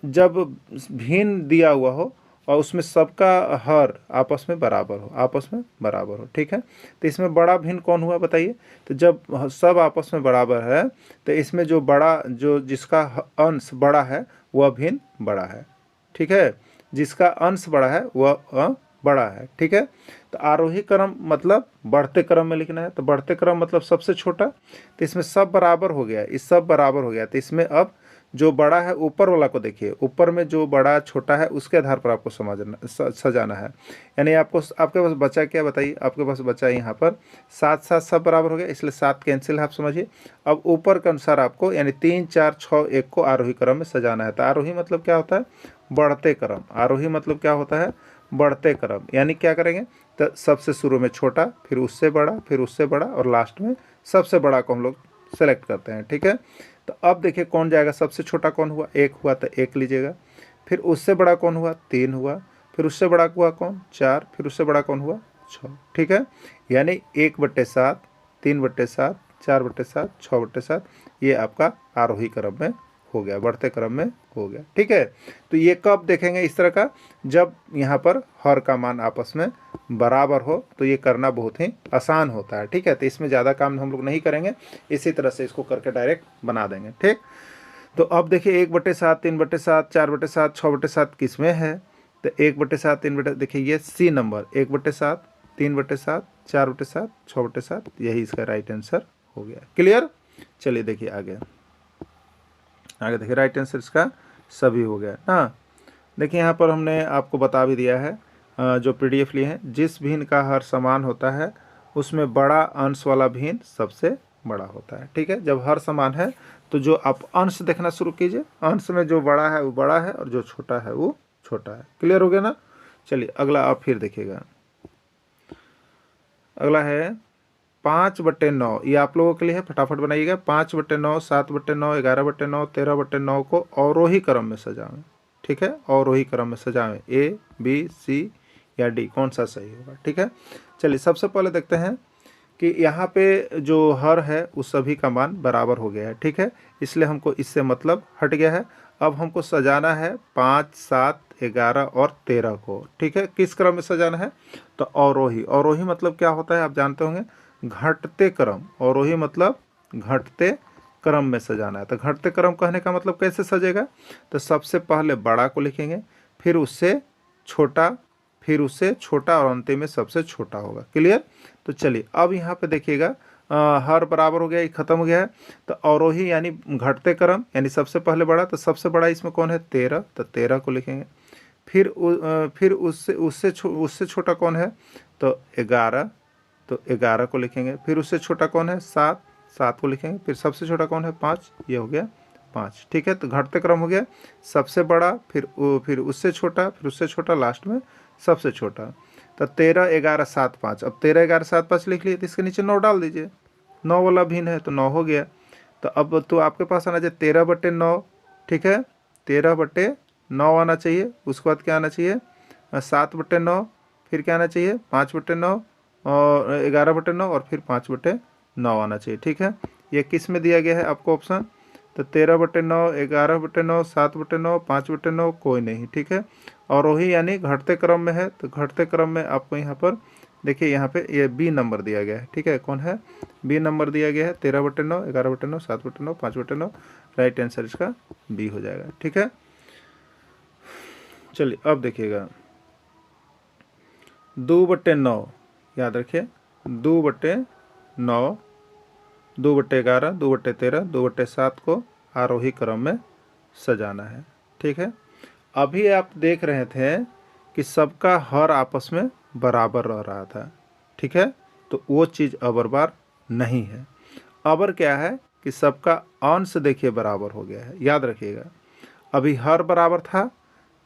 जब भिन्न दिया हुआ हो और उसमें सबका हर आपस में बराबर हो, आपस में बराबर हो। ठीक है, तो इसमें बड़ा भिन्न कौन हुआ बताइए, तो जब सब आपस में बराबर है तो इसमें जो बड़ा, जो जिसका अंश बड़ा है वह भिन्न बड़ा है। ठीक है, जिसका अंश बड़ा है वह बड़ा है। ठीक है, तो आरोही क्रम मतलब बढ़ते क्रम में लिखना है, तो बढ़ते क्रम मतलब सबसे छोटा, तो इसमें सब बराबर हो गया, इस सब बराबर हो गया, तो इसमें अब जो बड़ा है ऊपर वाला को देखिए, ऊपर में जो बड़ा छोटा है उसके आधार पर आपको सजाना है। यानी आपको, आपके पास बचा क्या बताइए, आपके पास बचा यहाँ पर 7 7 सब बराबर हो गया, इसलिए 7 कैंसिल है, आप समझिए। अब ऊपर के अनुसार आपको यानी 3 4 6 1 को आरोही क्रम में सजाना है। तो आरोही मतलब क्या होता है, बढ़ते क्रम। आरोही मतलब क्या होता है, बढ़ते क्रम। यानी क्या करेंगे, तो सबसे शुरू में छोटा, फिर उससे बड़ा, फिर उससे बड़ा, और लास्ट में सबसे बड़ा को हम लोग सेलेक्ट करते हैं। ठीक है, तो अब देखिए कौन जाएगा, सबसे छोटा कौन हुआ, 1 हुआ तो 1 लीजिएगा, फिर उससे बड़ा कौन हुआ, 3 हुआ, फिर उससे बड़ा हुआ कौन, 4, फिर उससे बड़ा कौन हुआ, 6। ठीक है, यानी 1/7, 3/7, 4/7, 6/7 ये आपका आरोही क्रम में हो गया, बढ़ते क्रम में हो गया। ठीक है, तो ये कब देखेंगे इस तरह का, जब यहाँ पर हर का मान आपस में बराबर हो, तो ये करना बहुत ही आसान होता है। ठीक है, तो इसमें ज़्यादा काम हम लोग नहीं करेंगे, इसी तरह से इसको करके डायरेक्ट बना देंगे। ठीक, तो अब देखिए 1/7, 3/7, 4/7, 6/7 किस में है, तो 1/7, 3/, देखिए ये सी नंबर 1/7, 3/7, 4/7, 6/7, यही इसका राइट आंसर हो गया। क्लियर। चलिए देखिए आगे, आगे देखिए राइट आंसर इसका सभी हो गया ना। देखिए यहाँ पर हमने आपको बता भी दिया है, जो पीडीएफ लिए हैं, जिस भिन्न का हर समान होता है उसमें बड़ा अंश वाला भिन्न सबसे बड़ा होता है। ठीक है, जब हर समान है तो जो आप अंश देखना शुरू कीजिए, अंश में जो बड़ा है वो बड़ा है और जो छोटा है वो छोटा है। क्लियर हो गया ना। चलिए अगला आप फिर देखिएगा, अगला है 5/9, ये आप लोगों के लिए है, फटाफट बनाइएगा। 5/9, 7/9, 11/9, 13/9 को अवरोही क्रम में सजाएं। ठीक है, अवरोही क्रम में सजाएं, ए, बी, सी या डी कौन सा सही होगा। ठीक है, चलिए सबसे पहले देखते हैं कि यहाँ पे जो हर है उस सभी का मान बराबर हो गया है। ठीक है, इसलिए हमको इससे मतलब हट गया है। अब हमको सजाना है 5, 7, 11 और 13 को। ठीक है, किस क्रम में सजाना है, तो अवरोही। अवरोही मतलब क्या होता है आप जानते होंगे, घटते क्रम। अवरोही मतलब घटते क्रम में सजाना है। तो घटते क्रम कहने का मतलब कैसे सजेगा, तो सबसे पहले बड़ा को लिखेंगे, फिर उससे छोटा, फिर उससे छोटा और अंतिम में सबसे छोटा होगा। क्लियर। तो चलिए अब यहाँ पे देखिएगा हर बराबर हो गया, ये खत्म हो गया है। तो अवरोही यानी घटते क्रम, यानी सबसे पहले बड़ा, तो सबसे बड़ा इसमें कौन है, 13, तो 13 को लिखेंगे। फिर उससे छोटा कौन है, तो 11, तो 11 को लिखेंगे। फिर उससे छोटा कौन है, 7, 7 को लिखेंगे। फिर सबसे छोटा कौन है, 5, ये हो गया 5, ठीक है। तो घटते क्रम हो गया, सबसे बड़ा, फिर उससे छोटा, फिर उससे छोटा, लास्ट में सबसे छोटा। तो 13, 11, 7, 5। अब 13, 11, 7, 5 लिख लिए, तो इसके नीचे 9 डाल दीजिए। 9 वाला भिन्न है तो 9 हो गया। तो अब तो आपके पास आना चाहिए 13/9, ठीक है। 13/9 आना चाहिए। उसके बाद क्या आना चाहिए, 7/9, फिर क्या आना चाहिए 5/9, और 11/9, और फिर 5/9 आना चाहिए, ठीक है। ये किस में दिया गया है आपको ऑप्शन, तो 13/9, 11/9, 7/9, 5/9 कोई नहीं, ठीक है। और वही यानी घटते क्रम में है, तो घटते क्रम में आपको यहाँ पर देखिए, यहाँ पे ये बी नंबर दिया गया है, ठीक है। कौन है, बी नंबर दिया गया है। 13/9, 11/9, 7/9, 5/9, राइट आंसर इसका बी हो जाएगा, ठीक है। चलिए अब देखिएगा 2/9, याद रखिए 2/9, 2/11, 2/13, 2/7 को आरोही क्रम में सजाना है, ठीक है। अभी आप देख रहे थे कि सबका हर आपस में बराबर रह रहा था, ठीक है। तो वो चीज़ अबर बार नहीं है। अबर क्या है कि सबका अंश देखिए बराबर हो गया है, याद रखिएगा। अभी हर बराबर था,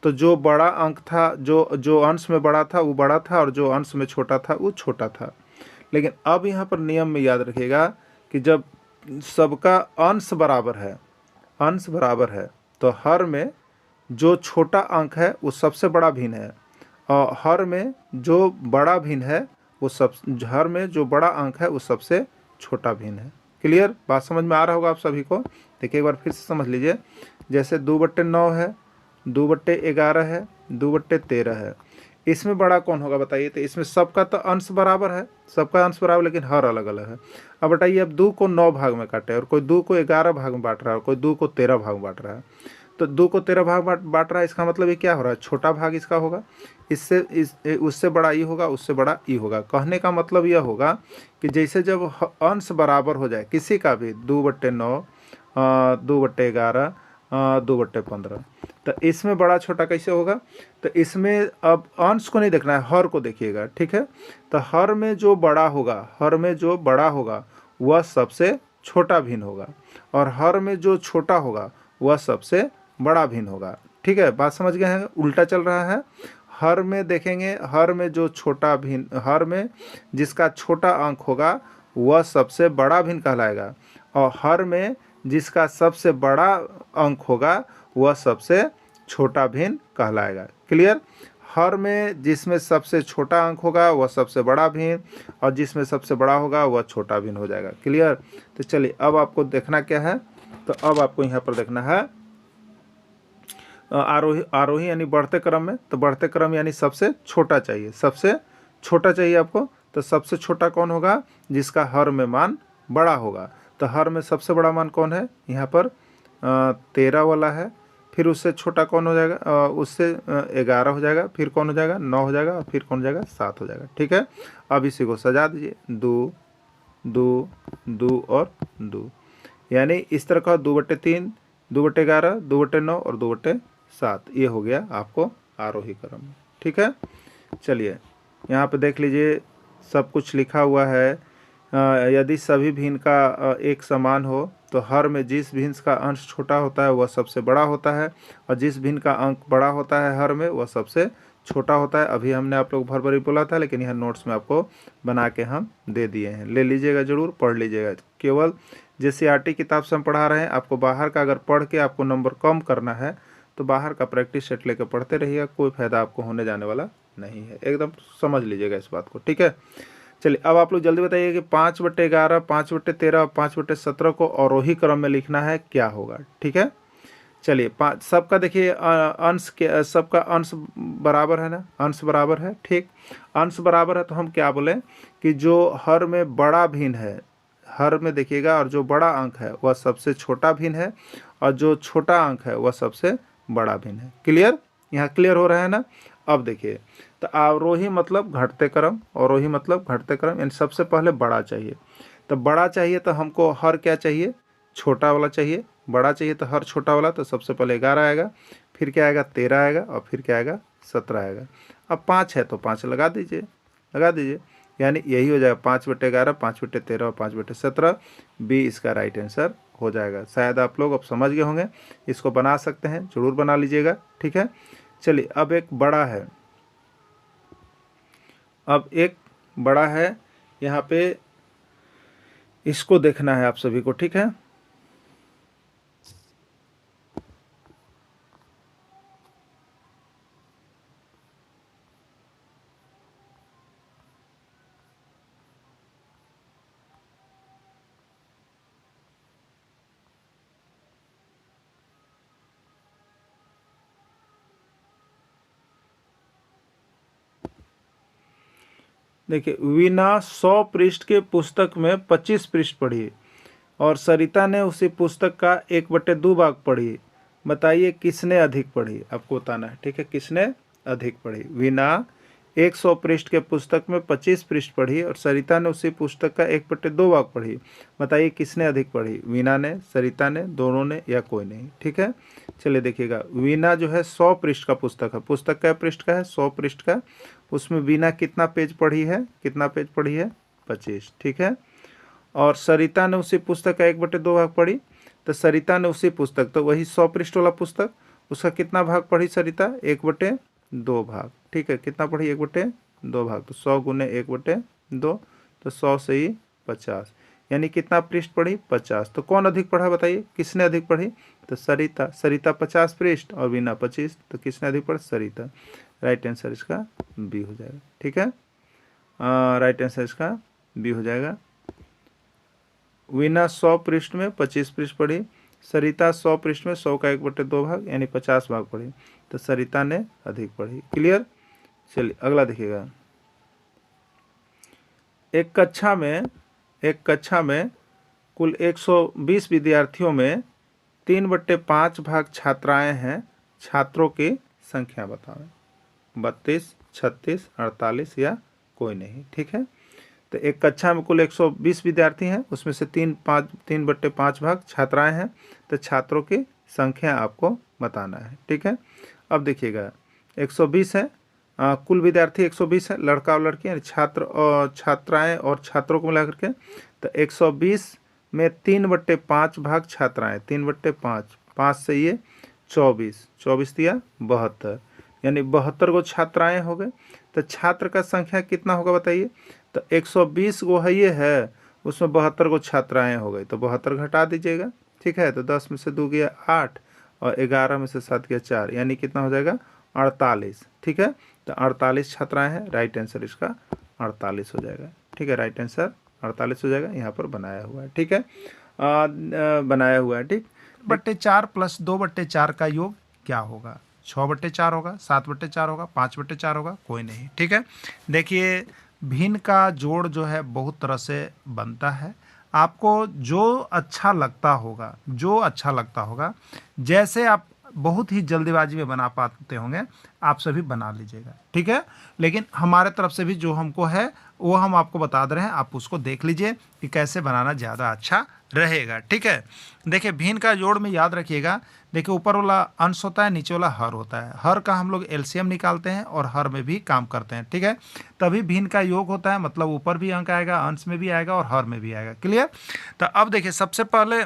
तो जो बड़ा अंक था, जो अंश में बड़ा था वो बड़ा था, और जो अंश में छोटा था वो छोटा था। लेकिन अब यहाँ पर नियम में याद रखिएगा कि जब सबका अंश बराबर है, अंश बराबर है, तो हर में जो छोटा अंक है वो सबसे बड़ा भिन्न है, और हर में जो बड़ा भिन्न है वो हर में जो बड़ा अंक है वो सबसे छोटा भिन्न है। क्लियर, बात समझ में आ रहा होगा आप सभी को। देखिए एक बार फिर से समझ लीजिए। जैसे 2/9 है, 2/11 है, 2/13 है, इसमें बड़ा कौन होगा बताइए। तो इसमें सबका तो अंश बराबर है, सबका अंश बराबर, लेकिन हर अलग अलग है। अब बताइए, अब 2 को 9 भाग में काटे, और कोई 2 को 11 भाग में बांट रहा है, और कोई 2 को 13 भाग में बांट रहा है। तो 2 को 13 भाग बांट रहा है, इसका मतलब ये क्या हो रहा है, छोटा भाग इसका होगा। उससे बड़ा ई होगा, उससे बड़ा ई होगा। कहने का मतलब यह होगा कि जैसे जब अंश बराबर हो जाए किसी का भी, 2/9, 2/11, 2/15, तो इसमें बड़ा छोटा कैसे होगा। तो इसमें अब अंश को नहीं देखना है, हर को देखिएगा, ठीक है। तो हर में जो बड़ा होगा, हर में जो बड़ा होगा वह सबसे छोटा भिन्न होगा, और हर में जो छोटा होगा वह सबसे बड़ा भिन्न होगा, ठीक है। बात समझ गए हैं, उल्टा चल रहा है। हर में देखेंगे, हर में जो छोटा भिन्न, हर में जिसका छोटा अंक होगा वह सबसे बड़ा भिन्न कहलाएगा, और हर में जिसका सबसे बड़ा अंक होगा वह सबसे छोटा भिन्न कहलाएगा। क्लियर। हर में जिसमें सबसे छोटा अंक होगा वह सबसे बड़ा भिन्न, और जिसमें सबसे बड़ा होगा वह छोटा भिन्न हो जाएगा। क्लियर। तो चलिए अब आपको देखना क्या है, तो अब आपको यहाँ पर देखना है आरोही यानी बढ़ते क्रम में। तो बढ़ते क्रम यानी सबसे छोटा चाहिए, सबसे छोटा चाहिए आपको। तो सबसे छोटा कौन होगा, जिसका हर में मान बड़ा होगा। तो हर में सबसे बड़ा मान कौन है, यहाँ पर 13 वाला है। फिर उससे छोटा कौन हो जाएगा, उससे 11 हो जाएगा, फिर कौन हो जाएगा 9 हो जाएगा, और फिर कौन हो जाएगा 7 हो जाएगा, ठीक है। अब इसी को सजा दीजिए, 2 2 2 और 2, यानी इस तरह का 2/3, 2/11, 2/9 और 2/7, ये हो गया आपको आरोही क्रम, ठीक है। चलिए यहाँ पे देख लीजिए, सब कुछ लिखा हुआ है। यदि सभी भिन्न का एक समान हो, तो हर में जिस भिन्न का अंश छोटा होता है वह सबसे बड़ा होता है, और जिस भिन्न का अंक बड़ा होता है हर में वह सबसे छोटा होता है। अभी हमने आप लोग भर बोला था, लेकिन यह नोट्स में आपको बना के हम दे दिए हैं, ले लीजिएगा, ज़रूर पढ़ लीजिएगा। केवल JCRT किताब से हम पढ़ा रहे हैं, आपको बाहर का अगर पढ़ के आपको नंबर कम करना है तो बाहर का प्रैक्टिस सेट लेकर पढ़ते रहिएगा, कोई फ़ायदा आपको होने जाने वाला नहीं है। एकदम समझ लीजिएगा इस बात को, ठीक है। चलिए अब आप लोग जल्दी बताइए कि 5/11, 5/13 और 5/17 को आरोही क्रम में लिखना है, क्या होगा, ठीक है। चलिए सबका देखिए अंश के, सबका अंश बराबर है ना, अंश बराबर है, ठीक। अंश बराबर है तो हम क्या बोलें कि जो हर में बड़ा भिन्न है, हर में देखिएगा, और जो बड़ा अंक है वह सबसे छोटा भिन्न है, और जो छोटा अंक है वह सबसे बड़ा भिन्न है। क्लियर, यहाँ क्लियर हो रहा है ना। अब देखिए, तो आरोही मतलब घटते क्रम, आरोही मतलब घटते क्रम, यानी सबसे पहले बड़ा चाहिए। तो बड़ा चाहिए तो हमको हर क्या चाहिए, छोटा वाला चाहिए। बड़ा चाहिए तो हर छोटा वाला, तो सबसे पहले 11 आएगा, फिर क्या आएगा 13 आएगा, और फिर क्या आएगा 17 आएगा। अब 5 है तो 5 लगा दीजिए, लगा दीजिए, यानी यही हो जाएगा 5/11, 5/13 और 5/17, बी इसका राइट आंसर हो जाएगा। शायद आप लोग अब समझ गए होंगे, इसको बना सकते हैं, ज़रूर बना लीजिएगा। ठीक है, चलिए अब एक बड़ा है, यहाँ पे इसको देखना है आप सभी को। ठीक है, देखिए वीना 100 पृष्ठ के पुस्तक में 25 पृष्ठ पढ़ी और सरिता ने उसी पुस्तक का 1/2 भाग पढ़ी। बताइए किसने अधिक पढ़ी, आपको बताना है। ठीक है, किसने अधिक पढ़ी। वीना 100 पृष्ठ के पुस्तक में 25 पृष्ठ पढ़ी और सरिता ने उसी पुस्तक का 1/2 भाग पढ़ी। बताइए किसने अधिक पढ़ी, वीना ने, सरिता ने, दोनों ने या कोई नहीं। ठीक है, चलिए देखिएगा, वीना जो है 100 पृष्ठ का पुस्तक है, पुस्तक का पृष्ठ का है 100 पृष्ठ का, उसमें वीना कितना पेज पढ़ी है, कितना पेज पढ़ी है, 25। ठीक है, और सरिता ने उसी पुस्तक का 1/2 भाग पढ़ी, तो सरिता ने उसी पुस्तक, तो वही 100 पृष्ठ वाला पुस्तक, उसका कितना भाग पढ़ी सरिता, 1/2 भाग। ठीक है, कितना पढ़ी, 1/2 भाग, तो 100 गुने 1/2, तो 100 से ही 50, यानी कितना पृष्ठ पढ़ी, 50। तो कौन अधिक पढ़ा बताइए, किसने अधिक पढ़ी, तो सरिता 50 पृष्ठ और वीना 25, तो किसने अधिक पढ़ा, सरिता। राइट आंसर इसका बी हो जाएगा। ठीक है, राइट आंसर इसका बी हो जाएगा। वीना 100 पृष्ठ में 25 पृष्ठ पढ़ी, सरिता 100 पृष्ठ में 100 का 1/2 भाग यानी 50 भाग पढ़ी, तो सरिता ने अधिक पढ़ी। क्लियर। चलिए अगला देखिएगा, एक कक्षा में कुल 120 विद्यार्थियों में 3/5 भाग छात्राएं हैं, छात्रों की संख्या बताएं। 32, 36, 48 या कोई नहीं। ठीक है, तो एक कक्षा में कुल 120 विद्यार्थी हैं, उसमें से 3/5 भाग छात्राएं हैं, तो छात्रों की संख्या आपको बताना है। ठीक है, अब देखिएगा 120 है, कुल विद्यार्थी 120 है, लड़का और लड़की यानी छात्र और छात्राएं और छात्रों को मिला करके, तो 120 में 3/5 भाग छात्राएं, 3/5, 5 से ये 24 दिया 72, यानी 72 को छात्राएं हो गए। तो छात्र का संख्या कितना होगा बताइए, तो 120 गो है ये है, उसमें 72 को छात्राएं हो गई, तो 72 घटा दीजिएगा। ठीक है, तो 10 में से 2 गया 8 और 11 में से 7 गया 4, यानी कितना हो जाएगा 48। ठीक है, तो 48 छात्राएं हैं, राइट आंसर इसका 48 हो जाएगा। ठीक है, राइट आंसर 48 हो जाएगा, यहाँ पर बनाया हुआ है। ठीक है, बनाया हुआ है। ठीक, 4 प्लस 2/4 का योग क्या होगा, 6/4 होगा, 7/4 होगा, 5/4 होगा, कोई नहीं। ठीक है, देखिए भिन्न का जोड़ जो है बहुत तरह से बनता है, आपको जो अच्छा लगता होगा, जैसे आप बहुत ही जल्दीबाजी में बना पाते होंगे आप सभी बना लीजिएगा। ठीक है, लेकिन हमारे तरफ से भी जो हमको है वो हम आपको बता दे रहे हैं, आप उसको देख लीजिए कि कैसे बनाना ज़्यादा अच्छा रहेगा। ठीक है, देखिए भिन्न का जोड़ में याद रखिएगा, देखिए ऊपर वाला अंश होता है, नीचे वाला हर होता है, हर का हम लोग एलसीएम निकालते हैं और हर में भी काम करते हैं। ठीक है, तभी भिन्न का योग होता है, मतलब ऊपर भी अंक आएगा, अंश में भी आएगा और हर में भी आएगा। क्लियर। तो अब देखिए सबसे पहले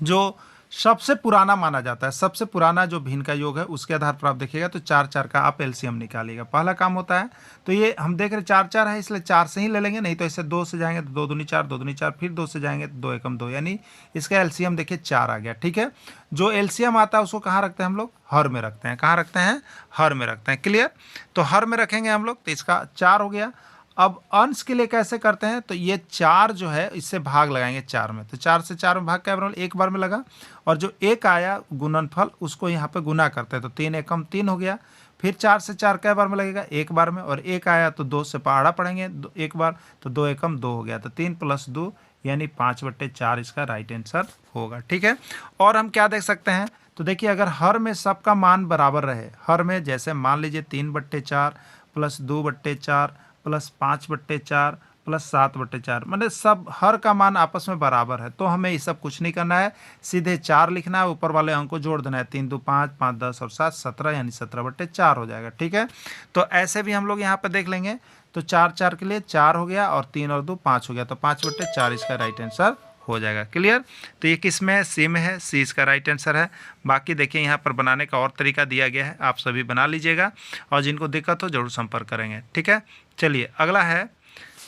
जो सबसे पुराना माना जाता है, सबसे पुराना जो भिन्न का योग है उसके आधार पर आप देखिएगा तो 4 का आप एलसीएम निकालिएगा। पहला काम होता है, तो ये हम देख रहे 4 है इसलिए 4 से ही ले लेंगे, नहीं तो इससे 2 से जाएंगे तो 2 दूनी 4, 2 दूनी 4, फिर 2 से जाएंगे तो 2 एकम 2, यानी इसका एलसीएम देखिए 4 आ गया। ठीक है, जो एलसीएम आता है उसको कहाँ रखते हैं हम लोग, हर में रखते हैं। कहाँ रखते हैं, हर में रखते हैं। क्लियर, तो हर में रखेंगे हम लोग, तो इसका 4 हो गया। अब अंश के लिए कैसे करते हैं, तो ये 4 जो है इससे भाग लगाएंगे 4 में, तो 4 से 4 में भाग क्या बराबर, एक बार में लगा, और जो एक आया गुणनफल उसको यहाँ पे गुना करते हैं, तो 3 एकम 3 हो गया। फिर 4 से 4 कै बार में लगेगा, एक बार में, और एक आया तो 2 से पहाड़ा पढ़ेंगे एक बार, तो 2 एकम 2 हो गया, तो 3 + 2 यानी 5/4 इसका राइट आंसर होगा। ठीक है, और हम क्या देख सकते हैं, तो देखिए अगर हर में सबका मान बराबर रहे, हर में जैसे मान लीजिए 3/4 + 2/4 + 5/4 + 7/4, मतलब सब हर का मान आपस में बराबर है, तो हमें ये सब कुछ नहीं करना है, सीधे 4 लिखना है, ऊपर वाले अंक को जोड़ देना है, 3 × 2 = 5, 5 × 10 और 7 17, यानी 17/4 हो जाएगा। ठीक है, तो ऐसे भी हम लोग यहाँ पे देख लेंगे, तो 4 के लिए 4 हो गया और 3 और 2 5 हो गया, तो 5/4 इसका राइट आंसर हो जाएगा। क्लियर। तो ये किस में है, सी में है, सी इसका राइट आंसर है। बाकी देखिए यहाँ पर बनाने का और तरीका दिया गया है, आप सभी बना लीजिएगा और जिनको दिक्कत हो जरूर संपर्क करेंगे। ठीक है, चलिए अगला है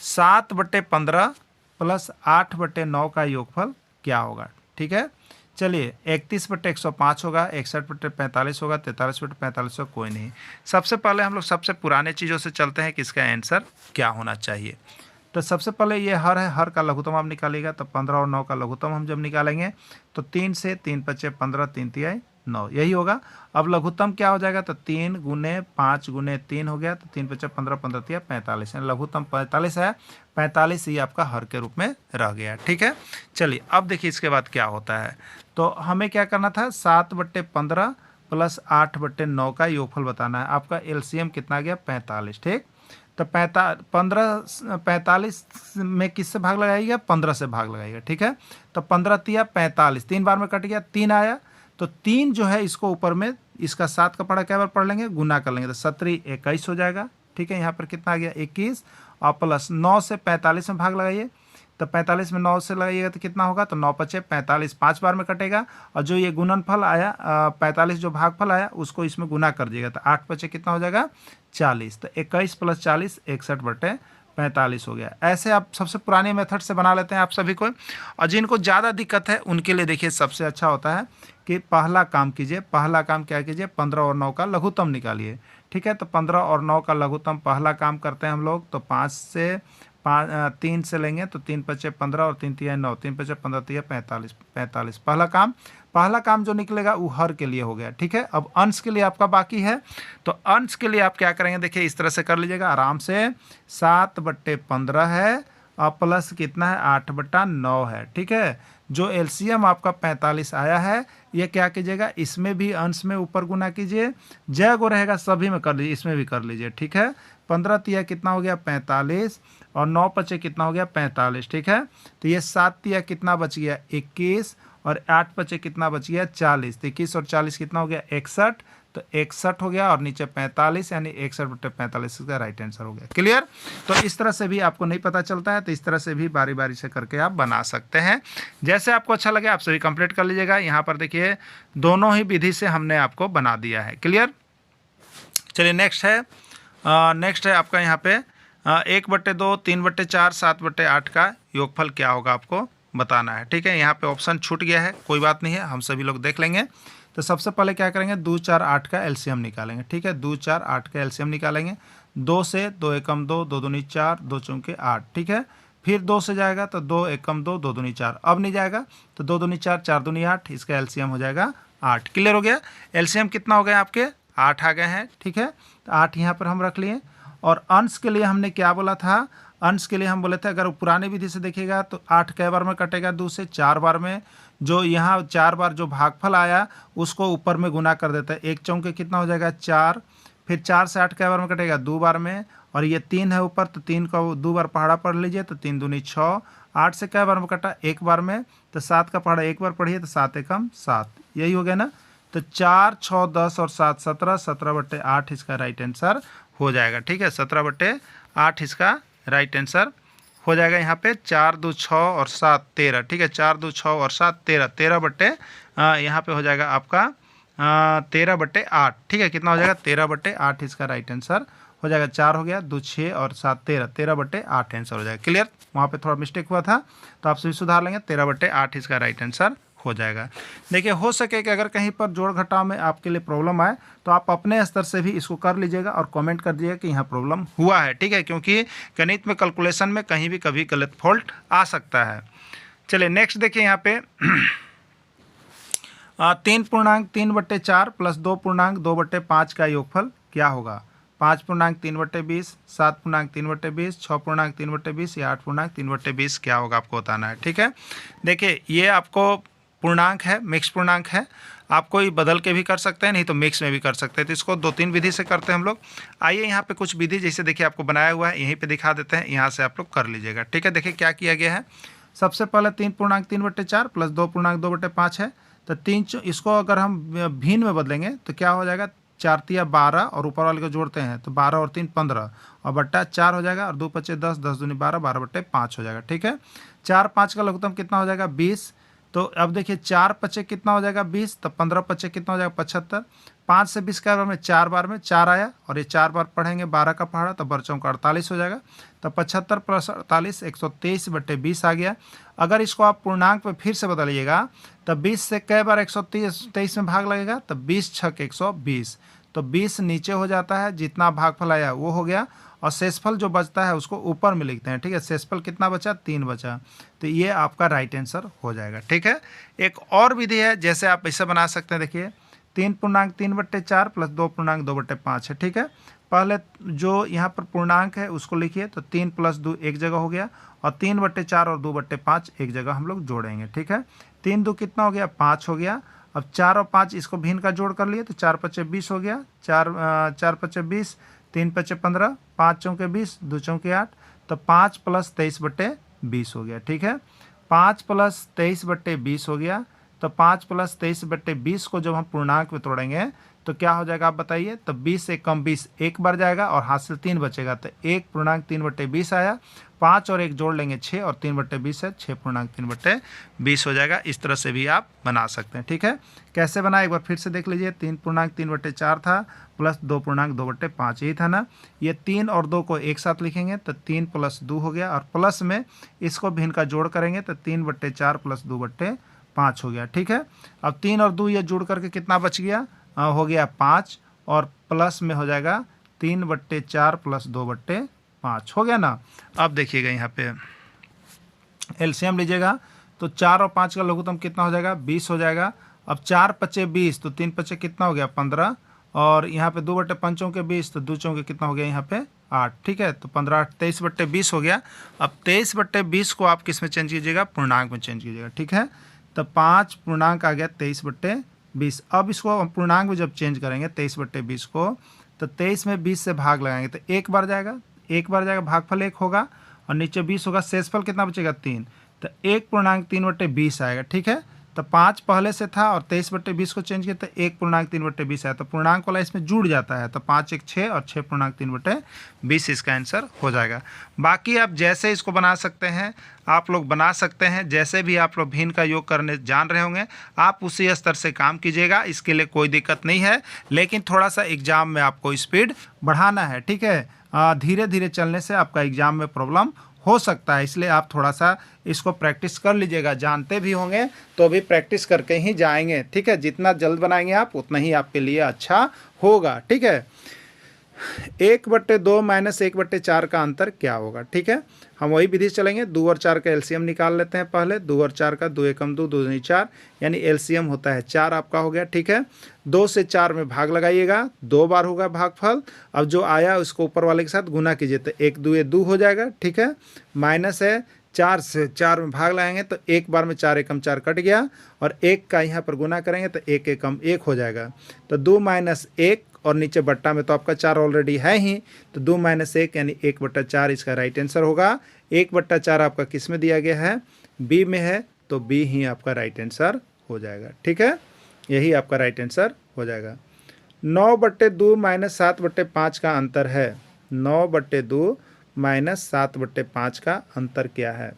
7/15 प्लस 8/9 का योगफल क्या होगा। ठीक है, चलिए 31/105 होगा, 61/45 होगा, 43/45 होगा, कोई नहीं। सबसे पहले हम लोग सबसे पुराने चीज़ों से चलते हैं कि इसका आंसर क्या होना चाहिए। तो सबसे पहले ये हर है, हर का लघुत्तम आप निकालिएगा। तो 15 और 9 का लघुत्तम हम जब निकालेंगे तो 3 से 3 × 5 = 15, 3 × 9 यही होगा। अब लघुत्तम क्या हो जाएगा, तो 3 × 5 × 3 हो गया, तो 3 × 5 = 15, 15 × 3 = 45, लघुत्तम 45 है। 45 ही आपका हर के रूप में रह गया। ठीक है, चलिए अब देखिए इसके बाद क्या होता है। तो हमें क्या करना था, 7/15 प्लस 8/9 का योगफल बताना है। आपका एलसीएम कितना गया, 45। ठीक, तो 45 में किससे भाग लगाइएगा, 15 से भाग लगाइएगा। ठीक है, तो 15 × 3 = 45, 3 बार में कट गया, 3 आया। तो 3 जो है इसको ऊपर में इसका 7 का पढ़ा क्या बार पढ़ लेंगे, गुना कर लेंगे, तो 17 × 21 हो जाएगा। ठीक है, यहाँ पर कितना आ गया, 21, और प्लस 9 से 45 में भाग लगाइए। तो 45 में 9 से लगाइएगा तो कितना होगा, तो 9 × 5 = 45, 5 बार में कटेगा। और जो ये गुणनफल आया 45 जो भागफल आया उसको इसमें गुना कर दीजिएगा, तो 8 × 5 कितना हो जाएगा, 40। तो 21 + 40 61/45 हो गया। ऐसे आप सबसे पुराने मेथड से बना लेते हैं आप सभी को। और जिनको ज़्यादा दिक्कत है उनके लिए देखिए सबसे अच्छा होता है कि पहला काम कीजिए। पहला काम क्या कीजिए, 15 और 9 का लघुत्तम निकालिए। ठीक है, तो 15 और 9 का लघुत्तम पहला काम करते हैं हम लोग। तो 3 से लेंगे तो 3 × 5 = 15 और 3 × 3 = 9, 3 × 5 = 15, 3 × 45। पहला काम जो निकलेगा वो हर के लिए हो गया। ठीक है, अब अंश के लिए आपका बाकी है। तो अंश के लिए आप क्या करेंगे, देखिए इस तरह से कर लीजिएगा आराम से। 7/15 है और प्लस कितना है, 8/9 है। ठीक है, जो एलसीएम आपका 45 आया है, ये क्या कीजिएगा, इसमें भी अंश में ऊपर गुना कीजिए। जय गो रहेगा सभी में कर लीजिए, इसमें भी कर लीजिए। ठीक है, 15 × 3 कितना हो गया, 45, और 9 × 5 कितना हो गया, 45। ठीक है, तो ये 7 × 3 कितना बच गया, 21, और 8 × 5 कितना बच गया, 40। 21 और 40 कितना हो गया, 61। तो 61 हो गया और नीचे 45, यानी 61/45 इसका राइट आंसर हो गया। क्लियर। तो इस तरह से भी आपको नहीं पता चलता है, तो इस तरह से भी बारी बारी से करके आप बना सकते हैं। जैसे आपको अच्छा लगे आप सभी कंप्लीट कर लीजिएगा। यहाँ पर देखिए दोनों ही विधि से हमने आपको बना दिया है। क्लियर। चलिए नेक्स्ट है आपका यहाँ पे 1/2, 3/4, 7/8 का योगफल क्या होगा आपको बताना है। ठीक है, यहाँ पे ऑप्शन छूट गया है, कोई बात नहीं है, हम सभी लोग देख लेंगे। तो सबसे पहले क्या करेंगे, 2, 4, 8 का एलसीएम निकालेंगे। ठीक है, 2, 4, 8 का एलसीएम निकालेंगे। 2 से 2 × 2, 2 दूनी 4, 2 चौके 8। ठीक है, फिर 2 से जाएगा तो 2 × 2, 2 दूनी 4। अब नहीं जाएगा तो 2 दूनी 4, 4 दूनी 8, इसका एलसीएम हो जाएगा 8। क्लियर हो गया। एलसीएम कितना हो गया आपके, 8 आ गए हैं। ठीक है, तो 8 यहाँ पर हम रख लिए। और अंश के लिए हमने क्या बोला था, अंश के लिए हम बोले थे अगर पुरानी विधि से देखिएगा तो 8 कै बार में कटेगा, 2 से 4 बार में। जो यहाँ 4 बार जो भागफल आया उसको ऊपर में गुना कर देता है। 1 चौके कितना हो जाएगा, 4। फिर 4 से 8 कै बार में कटेगा, 2 बार में। और ये 3 है ऊपर, तो 3 का 2 बार पहाड़ा पढ़ लीजिए, तो 3 दूनी 6। 8 से कै बार में कटा, 1 बार में। तो 7 का पहाड़ा 1 बार पढ़िए, तो 7 × 7, यही हो गया ना। तो 4, 6, 10 और 7, 17, 17/8 इसका राइट आंसर हो जाएगा। ठीक है, 17/8 इसका राइट आंसर हो जाएगा। यहाँ पे 4, 2, 6 और 7, 13। ठीक है, 4, 2, 6 और 7, 13, 13 यहाँ पे हो जाएगा आपका 13/8। ठीक है, कितना हो जाएगा, 13/8 इसका राइट आंसर हो जाएगा। 4 हो गया, 2, 6 और 7, 13, 13/8 आंसर हो जाएगा। क्लियर। वहाँ पे थोड़ा मिस्टेक हुआ था तो आप सभी सुधार लेंगे। 13/8 इसका राइट आंसर हो जाएगा। देखिए हो सके कि अगर कहीं पर जोड़ घटाव में आपके लिए प्रॉब्लम आए तो आप अपने स्तर से भी इसको कर लीजिएगा और कमेंट कर दीजिएगा कि यहाँ प्रॉब्लम हुआ है। ठीक है, क्योंकि गणित में कैलकुलेशन में कहीं भी कभी गलत फॉल्ट आ सकता है। चलिए नेक्स्ट देखिए यहाँ पे 3.3/4 प्लस 2.2/5 का योगफल क्या होगा। 5.3/20, 7.3/20, 6.3/20 या 8.3/20 क्या होगा आपको बताना है। ठीक है, देखिए ये आपको पूर्णांक है, मिक्स पूर्णांक है। आप कोई बदल के भी कर सकते हैं, नहीं तो मिक्स में भी कर सकते हैं। तो इसको 2-3 विधि से करते हैं हम लोग। आइए यहाँ पे कुछ विधि जैसे देखिए आपको बनाया हुआ है, यहीं पे दिखा देते हैं, यहाँ से आप लोग कर लीजिएगा। ठीक है, देखिए क्या किया गया है। सबसे पहले 3.3/4 प्लस 2.2/5 है। तो इसको अगर हम भिन्न में बदलेंगे तो क्या हो जाएगा, 4 तिया 12 और ऊपर वाले को जोड़ते हैं तो 12 और 3 15 और बट्टा 4 हो जाएगा और 2 पच्चे 10, 10 दूनी 12, 12 बट्टे 5 हो जाएगा। ठीक है, 4 5 का लघुत्तम कितना हो जाएगा 20। तो अब देखिए 4 पच्चे कितना हो जाएगा 20, तो 15 पच्चे कितना हो जाएगा 75। 5 से 20 का बार में 4 बार में 4 आया और ये 4 बार पढ़ेंगे 12 का पहाड़ा तो बरचों का 48 हो जाएगा। तो 75 प्लस 48 123 बट्टे 20 आ गया। अगर इसको आप पूर्णांक में फिर से बदलिएगा तो 20 से कई बार 123 में भाग लगेगा तो 20 छक 120, तो 20 नीचे हो जाता है, जितना भागफल आया वो हो गया और शेषफल जो बचता है उसको ऊपर में लिखते हैं। ठीक है, शेषफल कितना बचा 3 बचा, तो ये आपका राइट आंसर हो जाएगा। ठीक है, एक और विधि है जैसे आप ऐसे बना सकते हैं, देखिए 3.3/4 प्लस 2.2/5 है। ठीक है, पहले जो यहाँ पर पूर्णांक है उसको लिखिए तो 3 + 2 एक जगह हो गया और 3/4 और 2/5 एक जगह हम लोग जोड़ेंगे। ठीक है, 3 2 कितना हो गया 5 हो गया। अब 4 और 5 इसको भिन्न का जोड़ कर लिए तो 4 पच्चे 20 हो गया, 4 पच्चे 20, 3 पच्चे 15, 5 चौके 20, 2 चौके 8, तो 5 + 23/20 हो गया। ठीक है, 5 + 23/20 हो गया। तो 5 + 23/20 को जब हम पूर्णांक में तोड़ेंगे तो क्या हो जाएगा आप बताइए। तो 20 से कम 20 एक बार जाएगा और हाथ से 3 बचेगा, तो 1.3/20 आया। 5 और 1 जोड़ लेंगे 6 और 3/20 है 6.3/20 हो जाएगा। इस तरह से भी आप बना सकते हैं। ठीक है, कैसे बना एक बार फिर से देख लीजिए। 3.3/4 था प्लस 2.2/5 यही था ना। ये 3 और 2 को एक साथ लिखेंगे तो 3 + 2 हो गया और प्लस में इसको भिन्न का जोड़ करेंगे तो 3/4 प्लस 2/5 हो गया। ठीक है, अब 3 और 2 ये जोड़ करके कितना बच गया हो गया 5 और प्लस में हो जाएगा 3/4 प्लस 2/5 हो गया ना। अब देखिएगा यहाँ पे एलसीएम लीजिएगा तो 4 और 5 का लघुत्तम कितना हो जाएगा 20 हो जाएगा। अब 4 पच्चे 20 तो 3 पच्चे कितना हो गया 15 और यहाँ पे 2/5 चौके 20 तो 2 चौके कितना हो गया यहाँ पे 8। ठीक है, तो 15 8 23/20 हो गया। अब 23/20 को आप किस में चेंज कीजिएगा पूर्णांक में चेंज कीजिएगा। ठीक है, तो 5 पूर्णांक आ गया 23/20। अब इसको हम पूर्णांक में जब चेंज करेंगे 23/20 को तो 23 में 20 से भाग लगाएंगे तो एक बार जाएगा, भागफल 1 होगा और नीचे 20 होगा, शेषफल कितना बचेगा 3, तो 1.3/20 आएगा। ठीक है, तो 5 पहले से था और 23/20 को चेंज किया तो 1.3/20 आया, तो पूर्णांक वाला इसमें जुड़ जाता है तो 5 1 6 और 6.3/20 इसका आंसर हो जाएगा। बाकी आप जैसे इसको बना सकते हैं आप लोग बना सकते हैं, जैसे भी आप लोग भिन्न का योग करने जान रहे होंगे आप उसी स्तर से काम कीजिएगा, इसके लिए कोई दिक्कत नहीं है। लेकिन थोड़ा सा एग्ज़ाम में आपको स्पीड बढ़ाना है। ठीक है, धीरे धीरे चलने से आपका एग्ज़ाम में प्रॉब्लम हो सकता है, इसलिए आप थोड़ा सा इसको प्रैक्टिस कर लीजिएगा। जानते भी होंगे तो भी प्रैक्टिस करके ही जाएंगे। ठीक है, जितना जल्द बनाएंगे आप उतना ही आपके लिए अच्छा होगा। ठीक है, 1/2 माइनस 1/4 का अंतर क्या होगा। ठीक है, हम वही विधि से चलेंगे। 2 और 4 का एलसीएम निकाल लेते हैं पहले। 2 और 4 का 2 एकम 2 2 दूनी 4 यानी एलसीएम होता है 4 आपका हो गया। ठीक है, 2 से 4 में भाग लगाइएगा, 2 बार होगा भागफल। अब जो आया उसको ऊपर वाले के साथ गुना कीजिए तो 1 2 2 हो जाएगा। ठीक है, माइनस है 4 से 4 में भाग लगाएंगे तो एक बार में 4 एकम 4 कट गया और 1 का यहाँ पर गुना करेंगे तो 1 एकम 1 हो जाएगा। तो 2 - 1 और नीचे बट्टा में तो आपका 4 ऑलरेडी है ही, तो 2 - 1 यानी 1/4 इसका राइट आंसर होगा। 1/4 आपका किस में दिया गया है बी में है, तो बी ही आपका राइट आंसर हो जाएगा। ठीक है, यही आपका राइट आंसर हो जाएगा। 9/2 - 7/5 का अंतर है। 9/2 - 7/5 का अंतर क्या है।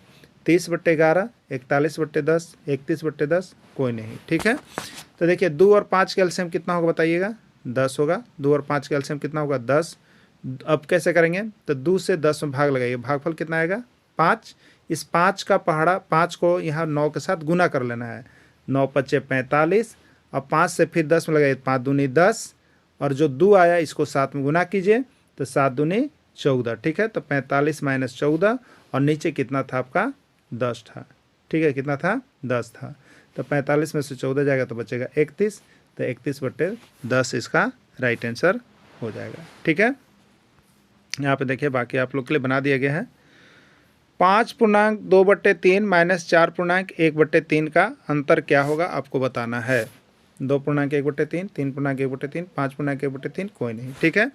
30/11, 41/10, 31/10 कोई नहीं। ठीक है, तो देखिए 2 और 5 का एलसीएम कितना होगा बताइएगा 10 होगा। 2 और 5 का एलसीएम कितना होगा 10। अब कैसे करेंगे तो 2 से 10 में भाग लगाइए, भागफल कितना आएगा 5। इस 5 का पहाड़ा 5 को यहाँ 9 के साथ गुना कर लेना है। 9 पच्चे 45। अब 5 से फिर 10 में लगाइए, 5 दूनी 10 और जो 2 आया इसको 7 में गुना कीजिए तो 7 दूनी 14। ठीक है, तो 45 - 14 और नीचे कितना था आपका 10 था। ठीक है, कितना था 10 था, तो 45 में से 14 जाएगा तो बचेगा 31, तो 31/10 इसका राइट आंसर हो जाएगा। ठीक है, यहाँ पे देखिए बाकी आप लोग के लिए बना दिया गया है। 5.2/3 माइनस 4.1/3 का अंतर क्या होगा आपको बताना है। 2.1/3, 3.1/3, 5.1/3 कोई नहीं। ठीक है,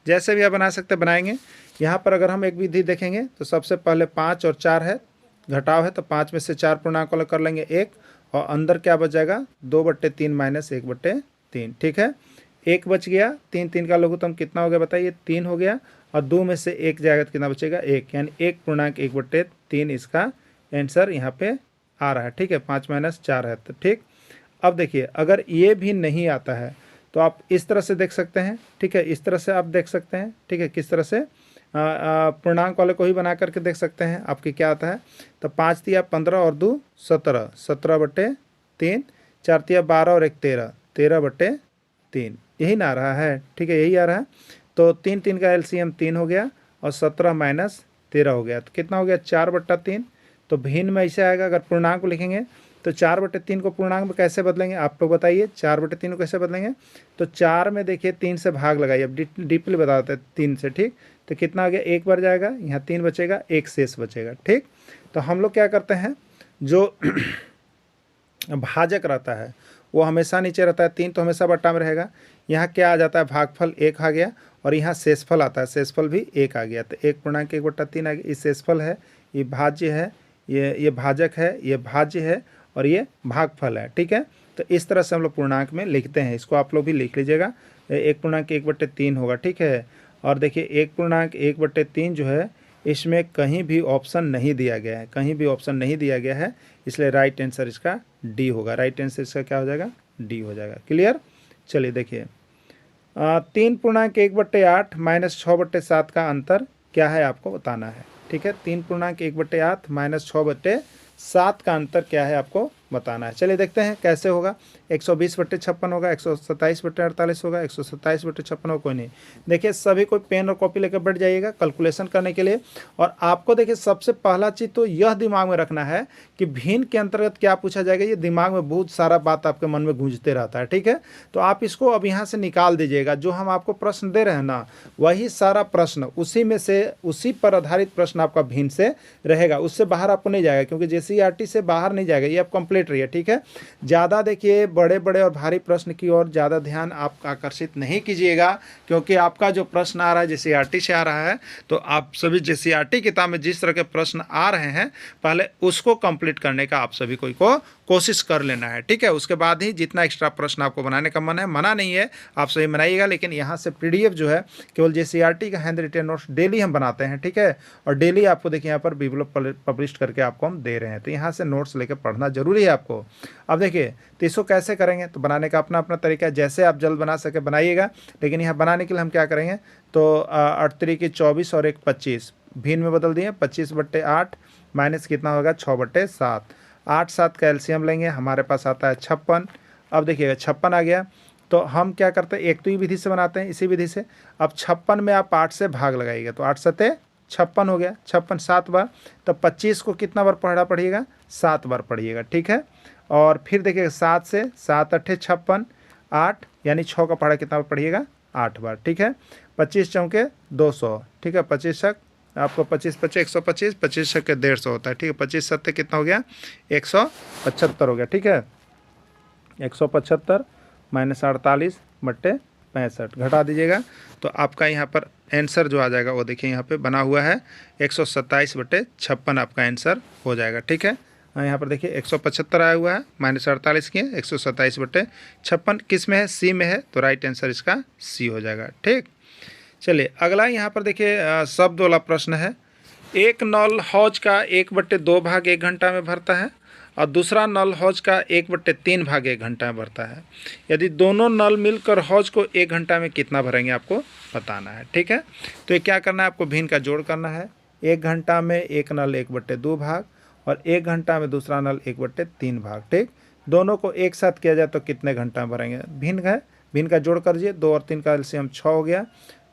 जैसे भी आप बना सकते बनाएंगे। यहाँ पर अगर हम एक विधि देखेंगे तो सबसे पहले 5 और 4 है, घटाव है, तो 5 में से 4 पूर्णांक अलग कर लेंगे 1 और अंदर क्या बच जाएगा 2/3 - 1/3। ठीक है, एक बच गया, 3 3 का लघुत्तम कितना हो गया बताइए, 3 हो गया, और 2 में से 1 जाएगा तो कितना बचेगा, 1, यानी 1.1/3 इसका आंसर यहाँ पे आ रहा है। ठीक है, 5 - 4 है तो ठीक। अब देखिए अगर ये भी नहीं आता है तो आप इस तरह से देख सकते हैं। ठीक है, इस तरह से आप देख सकते हैं। ठीक है, किस तरह से पूर्णांक वाले को ही बना करके देख सकते हैं आपके क्या आता है। तो 5 तिया 15 और 2 17, 17/3, 4 तिया 12 और 1 13, 13/3, यही ना आ रहा है। ठीक है, यही आ रहा है। तो 3 3 का एलसीएम 3 हो गया और 17 - 13 हो गया, तो कितना हो गया, 4/3। तो भिन्न में ऐसे आएगा, अगर पूर्णांक को लिखेंगे तो 4/3 को पूर्णांक में कैसे बदलेंगे, आप लोग बताइए 4/3 को कैसे बदलेंगे। तो 4 में देखिए 3 से भाग लगाइए, अब डीपली बता देते हैं 3 से। ठीक, तो कितना हो गया, 1 बार जाएगा, यहाँ 3 बचेगा, 1 शेष बचेगा। ठीक, तो हम लोग क्या करते हैं, जो भाजक रहता है वो हमेशा नीचे रहता है, 3 तो हमेशा बट्टा में रहेगा। यहाँ क्या आ जाता है, भागफल 1 आ गया, और यहाँ शेषफल आता है, शेषफल भी 1 आ गया, तो 1.1/3 आ गया। ये शेषफल है, ये भाज्य है, ये भाजक है, ये भाज्य है, और ये भागफल है। ठीक है, तो इस तरह से हम लोग पूर्णांक में लिखते हैं। इसको आप लोग भी लिख लीजिएगा, 1.1/3 होगा। ठीक है, और देखिए 1.1/3 जो है इसमें कहीं भी ऑप्शन नहीं दिया गया है, कहीं भी ऑप्शन नहीं दिया गया है, इसलिए राइट आंसर इसका डी होगा। राइट आंसर इसका क्या हो जाएगा, डी हो जाएगा। क्लियर, चलिए देखिए 3.1/8 - 6/7 का अंतर क्या है आपको बताना है। ठीक है, 3.1/8 - 6/7 का अंतर क्या है आपको बताना है। चलिए देखते हैं कैसे होगा। 120/56 होगा, 127/48 होगा, 127/56 होगा, कोई नहीं। देखिए सभी कोई पेन और कॉपी लेकर बैठ जाइएगा कैलकुलेशन करने के लिए। और आपको देखिए सबसे पहला चीज़ तो यह दिमाग में रखना है कि भिन्न के अंतर्गत क्या पूछा जाएगा। ये दिमाग में बहुत सारा बात आपके मन में गूंजते रहता है। ठीक है, तो आप इसको अब यहाँ से निकाल दीजिएगा। जो हम आपको प्रश्न दे रहे हैं ना, वही सारा प्रश्न उसी में से, उसी पर आधारित प्रश्न आपका भिन्न से रहेगा, उससे बाहर आपको नहीं जाएगा, क्योंकि जेसीईआरटी से बाहर नहीं जाएगा, ये आप कंप्लीट रही है। ठीक है, ज़्यादा देखिए बड़े बड़े और भारी प्रश्न की ओर ज़्यादा ध्यान आप आकर्षित नहीं कीजिएगा, क्योंकि आपका जो प्रश्न आ रहा है जेसीईआरटी से आ रहा है, तो आप सभी जेसीईआरटी किताब में जिस तरह के प्रश्न आ रहे हैं पहले उसको कंप्लीट करने का आप सभी को कोशिश कर लेना है। ठीक है, उसके बाद ही जितना एक्स्ट्रा प्रश्न आपको बनाने का मन है, मना नहीं है, आप सही बनाइएगा, लेकिन यहाँ से पीडीएफ जो है केवल जेसीईआरटी का हैंड रिटेन नोट्स डेली हम बनाते हैं। ठीक है, और डेली आपको देखिए यहाँ पर बिब्लो पब्लिश करके आपको हम दे रहे हैं, तो यहाँ से नोट्स लेकर पढ़ना जरूरी है आपको। अब देखिए तो इसको कैसे करेंगे, तो बनाने का अपना अपना तरीका है, जैसे आप जल्द बना सके बनाइएगा। लेकिन यहाँ बनाने के लिए हम क्या करेंगे, तो 8 3 24 और 1 25 भिन्न में बदल दिए, 25/8 माइनस कितना होगा, 6/7। 8 7 का एलसीएम लेंगे, हमारे पास आता है 56। अब देखिएगा 56 आ गया, तो हम क्या करते हैं, एक तो ये विधि से बनाते हैं, इसी विधि से। अब 56 में आप 8 से भाग लगाइएगा, तो 8 7 56 हो गया, 56 7 बार, तो 25 को कितना बार पढ़िएगा, 7 बार पढ़िएगा। ठीक है, और फिर देखिएगा 7 से 7 8 56, 8 यानी 6 का पढ़ा कितना बार पढ़िएगा, 8 बार। ठीक है, 25 चौके 200। ठीक है, 25 छक आपको 25 25 125, 25 छक 150 होता है। ठीक है, 25 7 कितना हो गया, 175 हो गया। ठीक है, 175 - 48/65 घटा दीजिएगा, तो आपका यहाँ पर आंसर जो आ जाएगा वो देखिए यहाँ पे बना हुआ है, 127/56 आपका आंसर हो जाएगा। ठीक है, यहाँ पर देखिए 175 आया हुआ है, -48 किए, 127/56 किस में है, सी में है, तो राइट आंसर इसका सी हो जाएगा। ठीक, चलिए अगला यहाँ पर देखिए शब्द वाला प्रश्न है। एक नल हौज का 1/2 भाग 1 घंटा में भरता है, और दूसरा नल हौज का 1/3 भाग 1 घंटा में भरता है। यदि दोनों नल मिलकर हौज को 1 घंटा में कितना भरेंगे आपको बताना है। ठीक है, तो ये क्या करना है, आपको भिन्न का जोड़ करना है। 1 घंटा में एक नल 1/2 भाग, और 1 घंटा में दूसरा नल 1/3 भाग। ठीक, दोनों को एक साथ किया जाए तो कितने घंटा में भरेंगे, भिन्न है, भिन्न का जोड़ कर दीजिए। 2 और 3 का एलसीएम 6 हो गया,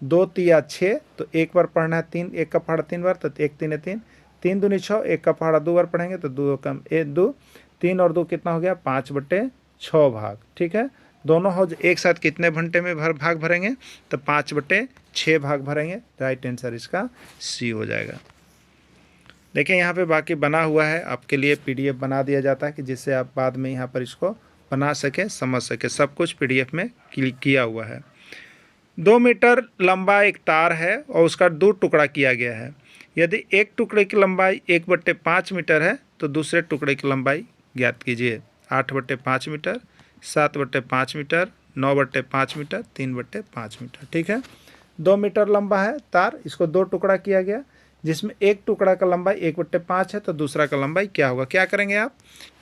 2 तिया 6, तो एक बार पढ़ना है 3, 1 का पहाड़ा 3 बार, तो 1 3 3, 3 दूनी 6, 1 का पहाड़ा 2 बार पढ़ेंगे, तो 2 कम 1 2, 3 और 2 कितना हो गया, 5/6 भाग। ठीक है, दोनों हौज एक साथ कितने घंटे में भाग भरेंगे, तो 5/6 भाग भरेंगे। राइट आंसर इसका सी हो जाएगा। देखिए यहाँ पे बाकी बना हुआ है, आपके लिए पीडीएफ बना दिया जाता है कि जिससे आप बाद में यहाँ पर इसको बना सके, समझ सके, सब कुछ पीडीएफ में क्लिक किया हुआ है। 2 मीटर लंबा एक तार है और उसका 2 टुकड़ा किया गया है। यदि एक टुकड़े की लंबाई 1/5 मीटर है तो दूसरे टुकड़े की लंबाई ज्ञात कीजिए। 8/5 मीटर, 7/5 मीटर, 9/5 मीटर, 3/5 मीटर, ठीक है। 2 मीटर लंबा है तार, इसको 2 टुकड़ा किया गया, जिसमें एक टुकड़ा का लंबाई 1/5 है, तो दूसरा का लंबाई क्या होगा, क्या करेंगे आप,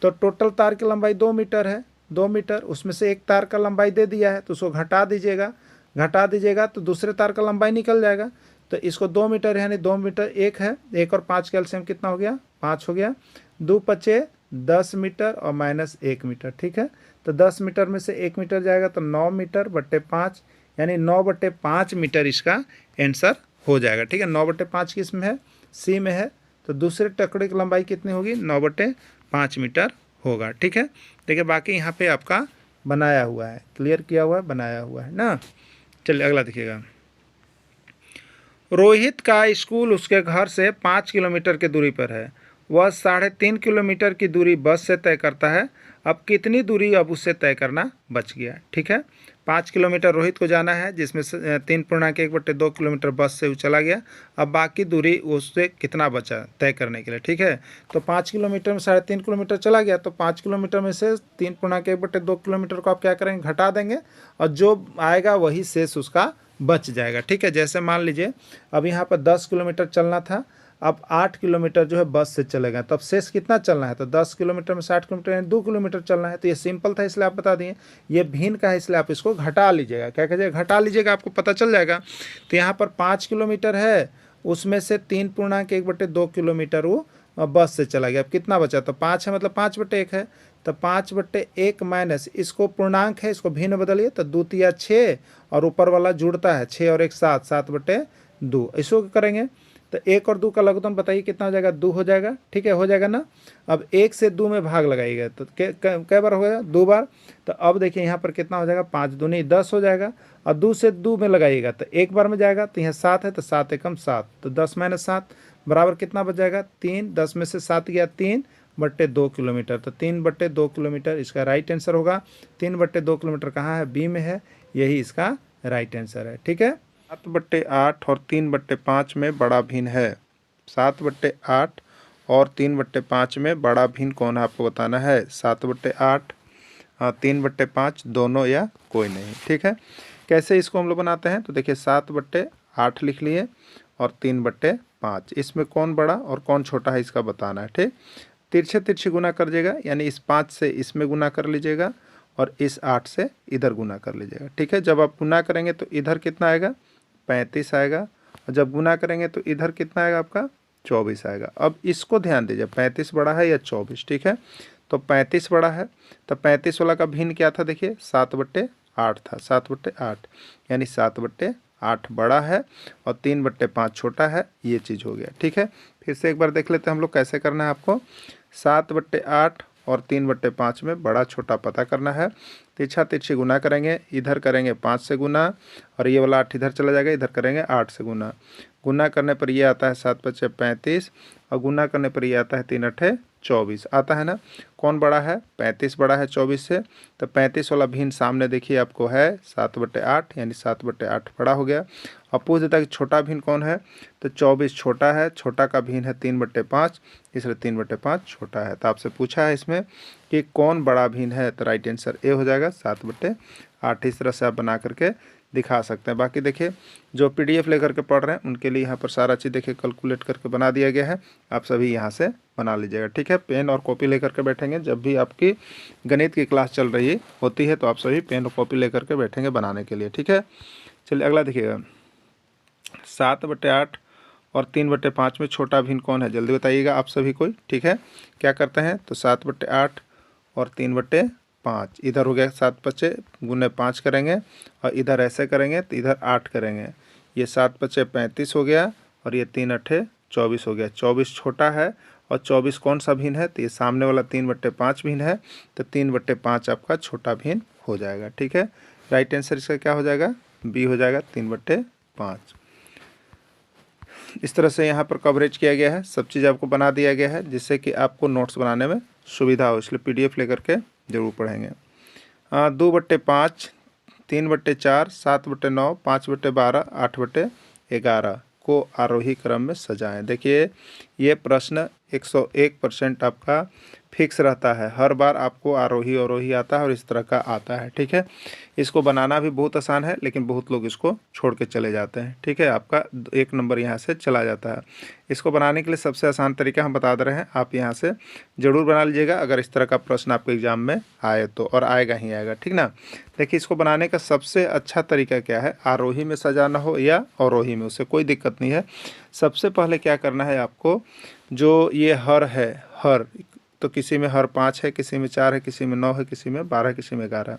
तो टोटल तार की लंबाई 2 मीटर है, 2 मीटर, उसमें से एक तार का लंबाई दे दिया है तो उसको घटा दीजिएगा तो दूसरे तार का लंबाई निकल जाएगा। तो इसको 2 मीटर यानी 2 मीटर एक है, 1 और 5 का एलसीएम कितना हो गया, 5 हो गया, 2 पचे 10 मीटर और माइनस 1 मीटर, ठीक है। तो 10 मीटर में से 1 मीटर जाएगा तो 9 मीटर बट्टे 5 यानी 9/5 मीटर इसका आंसर हो जाएगा, ठीक है। 9/5 किस में है, सी में है, तो दूसरे टुकड़े की लंबाई कितनी होगी, 9/5 मीटर होगा, ठीक है। देखिए बाकी यहाँ पे आपका बनाया हुआ है, क्लियर किया हुआ है, बनाया हुआ है ना। चलिए अगला देखिएगा। रोहित का स्कूल उसके घर से 5 किलोमीटर की दूरी पर है, वह 3.5 किलोमीटर की दूरी बस से तय करता है, अब कितनी दूरी अब उससे तय करना बच गया, ठीक है। 5 किलोमीटर रोहित को जाना है, जिसमें से 3.1/2 किलोमीटर बस से वो चला गया, अब बाकी दूरी उससे कितना बचा तय करने के लिए, ठीक है। तो 5 किलोमीटर में 3.5 किलोमीटर चला गया, तो 5 किलोमीटर में से 3.1/2 किलोमीटर को आप क्या करेंगे, घटा देंगे, और जो आएगा वही शेष उसका बच जाएगा, ठीक है। जैसे मान लीजिए अब यहाँ पर 10 किलोमीटर चलना था, अब 8 किलोमीटर जो है बस से चलेगा, तो अब शेष कितना चलना है, तो 10 किलोमीटर में 60 किलोमीटर यानी 2 किलोमीटर चलना है। तो ये सिंपल था इसलिए आप बता दिए, ये भिन्न का है इसलिए आप इसको घटा लीजिएगा, क्या कहिएगा, घटा लीजिएगा, आपको पता चल जाएगा। तो यहाँ पर 5 किलोमीटर है, उसमें से 3.1/2 किलोमीटर वो बस से चला गया, अब कितना बचा, तो 5 है, मतलब 5/1 है, तो 5/1 माइनस इसको पूर्णांक है, इसको भिन्न बदलिए, तो 2 तिया 6 और ऊपर वाला जुड़ता है 6 और 1 7, 7/2, इसको करेंगे तो 1 और 2 का लघुत्तम बताइए कितना हो जाएगा, 2 हो जाएगा, ठीक है, हो जाएगा ना। अब 1 से 2 में भाग लगाइएगा तो कै बार हो गया, 2 बार। तो अब देखिए यहाँ पर कितना हो जाएगा, 5 दूनी 10 हो जाएगा, और 2 से 2 में लगाइएगा तो 1 बार में जाएगा, तो यहाँ 7 है, तो 7 एकम 7, तो 10 - 7 बराबर कितना बच जाएगा, 3, 10 में से 7 गया 3/2 किलोमीटर, तो 3/2 किलोमीटर इसका राइट आंसर होगा। 3/2 किलोमीटर कहाँ है, बी में है, यही इसका राइट आंसर है, ठीक है। 7/8 और 3/5 में बड़ा भिन्न है, 7/8 और 3/5 में बड़ा भिन्न कौन है आपको बताना है, 7/8 3/5 दोनों या कोई नहीं, ठीक है। कैसे इसको हम लोग बनाते हैं, तो देखिए 7/8 लिख लिए और 3/5, इसमें कौन बड़ा और कौन छोटा है इसका बताना है, ठीक। तिरछे गुना कर दीजिएगा, यानी इस 5 से इसमें गुना कर लीजिएगा और इस 8 से इधर गुना कर लीजिएगा, ठीक है। जब आप गुना करेंगे तो इधर कितना आएगा, 35 आएगा, और जब गुना करेंगे तो इधर कितना आएगा आपका, 24 आएगा। अब इसको ध्यान दीजिए, 35 बड़ा है या 24, ठीक है। तो 35 बड़ा है, तो 35 वाला का भिन्न क्या था, देखिए 7/8 था, 7/8 यानी 7/8 बड़ा है और 3/5 छोटा है, ये चीज़ हो गया, ठीक है। फिर से एक बार देख लेते हैं हम लोग कैसे करना है आपको। 7/8 और 3/5 में बड़ा छोटा पता करना है, तिरछी गुना करेंगे, इधर करेंगे 5 से गुना और ये वाला 8 इधर चला जाएगा, इधर करेंगे 8 से गुना। गुना करने पर ये आता है 7×5 = 35 और गुना करने पर ये आता है 3×8 = 24 आता है ना। कौन बड़ा है, 35 बड़ा है 24 से, तो 35 वाला भिन्न सामने देखिए आपको है 7/8 यानी 7/8 बड़ा हो गया। अब पूछ देता है कि छोटा भिन्न कौन है, तो 24 छोटा है, छोटा का भिन्न है 3/5 इसलिए 3/5 छोटा है। तो आपसे पूछा है इसमें कि कौन बड़ा भिन्न है, तो राइट आंसर ए हो जाएगा 7/8। इस तरह से आप बना करके दिखा सकते हैं। बाकी देखिए जो पीडीएफ लेकर के पढ़ रहे हैं उनके लिए यहाँ पर सारा चीज़ देखिए कैलकुलेट करके बना दिया गया है, आप सभी यहाँ से बना लीजिएगा, ठीक है। पेन और कॉपी लेकर के बैठेंगे, जब भी आपकी गणित की क्लास चल रही होती है तो आप सभी पेन और कॉपी लेकर के बैठेंगे बनाने के लिए, ठीक है। चलिए अगला देखिएगा, 7/8 और 3/5 में छोटा भिन्न कौन है, जल्दी बताइएगा आप सभी कोई, ठीक है। क्या करते हैं, तो 7/8 और 3/5 इधर हो गया, 7×5 × 5 करेंगे और इधर ऐसे करेंगे तो इधर 8 करेंगे, ये 7×5 = 35 हो गया और ये 3×8 = 24 हो गया। 24 छोटा है और 24 कौन सा भिन्न है, तो ये सामने वाला 3/5 भिन्न है, तो 3/5 आपका छोटा भिन्न हो जाएगा, ठीक है। राइट आंसर इसका क्या हो जाएगा, बी हो जाएगा 3/5। इस तरह से यहाँ पर कवरेज किया गया है, सब चीज़ आपको बना दिया गया है जिससे कि आपको नोट्स बनाने में सुविधा हो, इसलिए पीडीएफ लेकर के जरूर पढ़ेंगे। 2/5, 3/4, 7/9, 5/12, 8/11 को आरोही क्रम में सजाएं। देखिए ये प्रश्न 101% आपका फिक्स रहता है, हर बार आपको आरोही अवरोही आता है और इस तरह का आता है। ठीक है, इसको बनाना भी बहुत आसान है, लेकिन बहुत लोग इसको छोड़ के चले जाते हैं। ठीक है, आपका 1 नंबर यहाँ से चला जाता है। इसको बनाने के लिए सबसे आसान तरीका हम बता दे रहे हैं, आप यहाँ से ज़रूर बना लीजिएगा अगर इस तरह का प्रश्न आपके एग्जाम में आए तो, और आएगा ही आएगा। ठीक ना। देखिए, इसको बनाने का सबसे अच्छा तरीका क्या है, आरोही में सजाना हो या अवरोही में, उससे कोई दिक्कत नहीं है। सबसे पहले क्या करना है आपको, जो ये हर है, हर तो किसी में हर 5 है, किसी में 4 है, किसी में 9 है, किसी में 12 है, किसी में 11 है।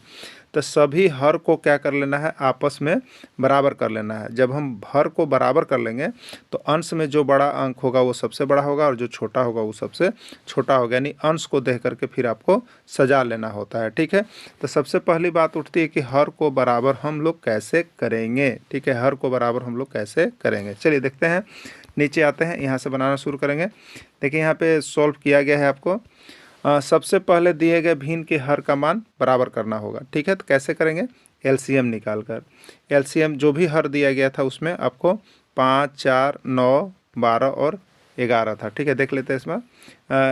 तो सभी हर को क्या कर लेना है, आपस में बराबर कर लेना है। जब हम हर को बराबर कर लेंगे तो अंश में जो बड़ा अंक होगा वो सबसे बड़ा होगा और जो छोटा होगा वो सबसे छोटा होगा, यानी अंश को देख करके फिर आपको सजा लेना होता है। ठीक है, तो सबसे पहली बात उठती है कि हर को बराबर हम लोग कैसे करेंगे। ठीक है, हर को बराबर हम लोग कैसे करेंगे, चलिए देखते हैं। नीचे आते हैं, यहाँ से बनाना शुरू करेंगे। देखिए, यहाँ पे सॉल्व किया गया है आपको। सबसे पहले दिए गए भिन्न के हर का मान बराबर करना होगा। ठीक है, तो कैसे करेंगे, एलसीएम निकाल कर। एलसीएम जो भी हर दिया गया था उसमें आपको 5, 4, 9, 12 और 11 था। ठीक है, देख लेते हैं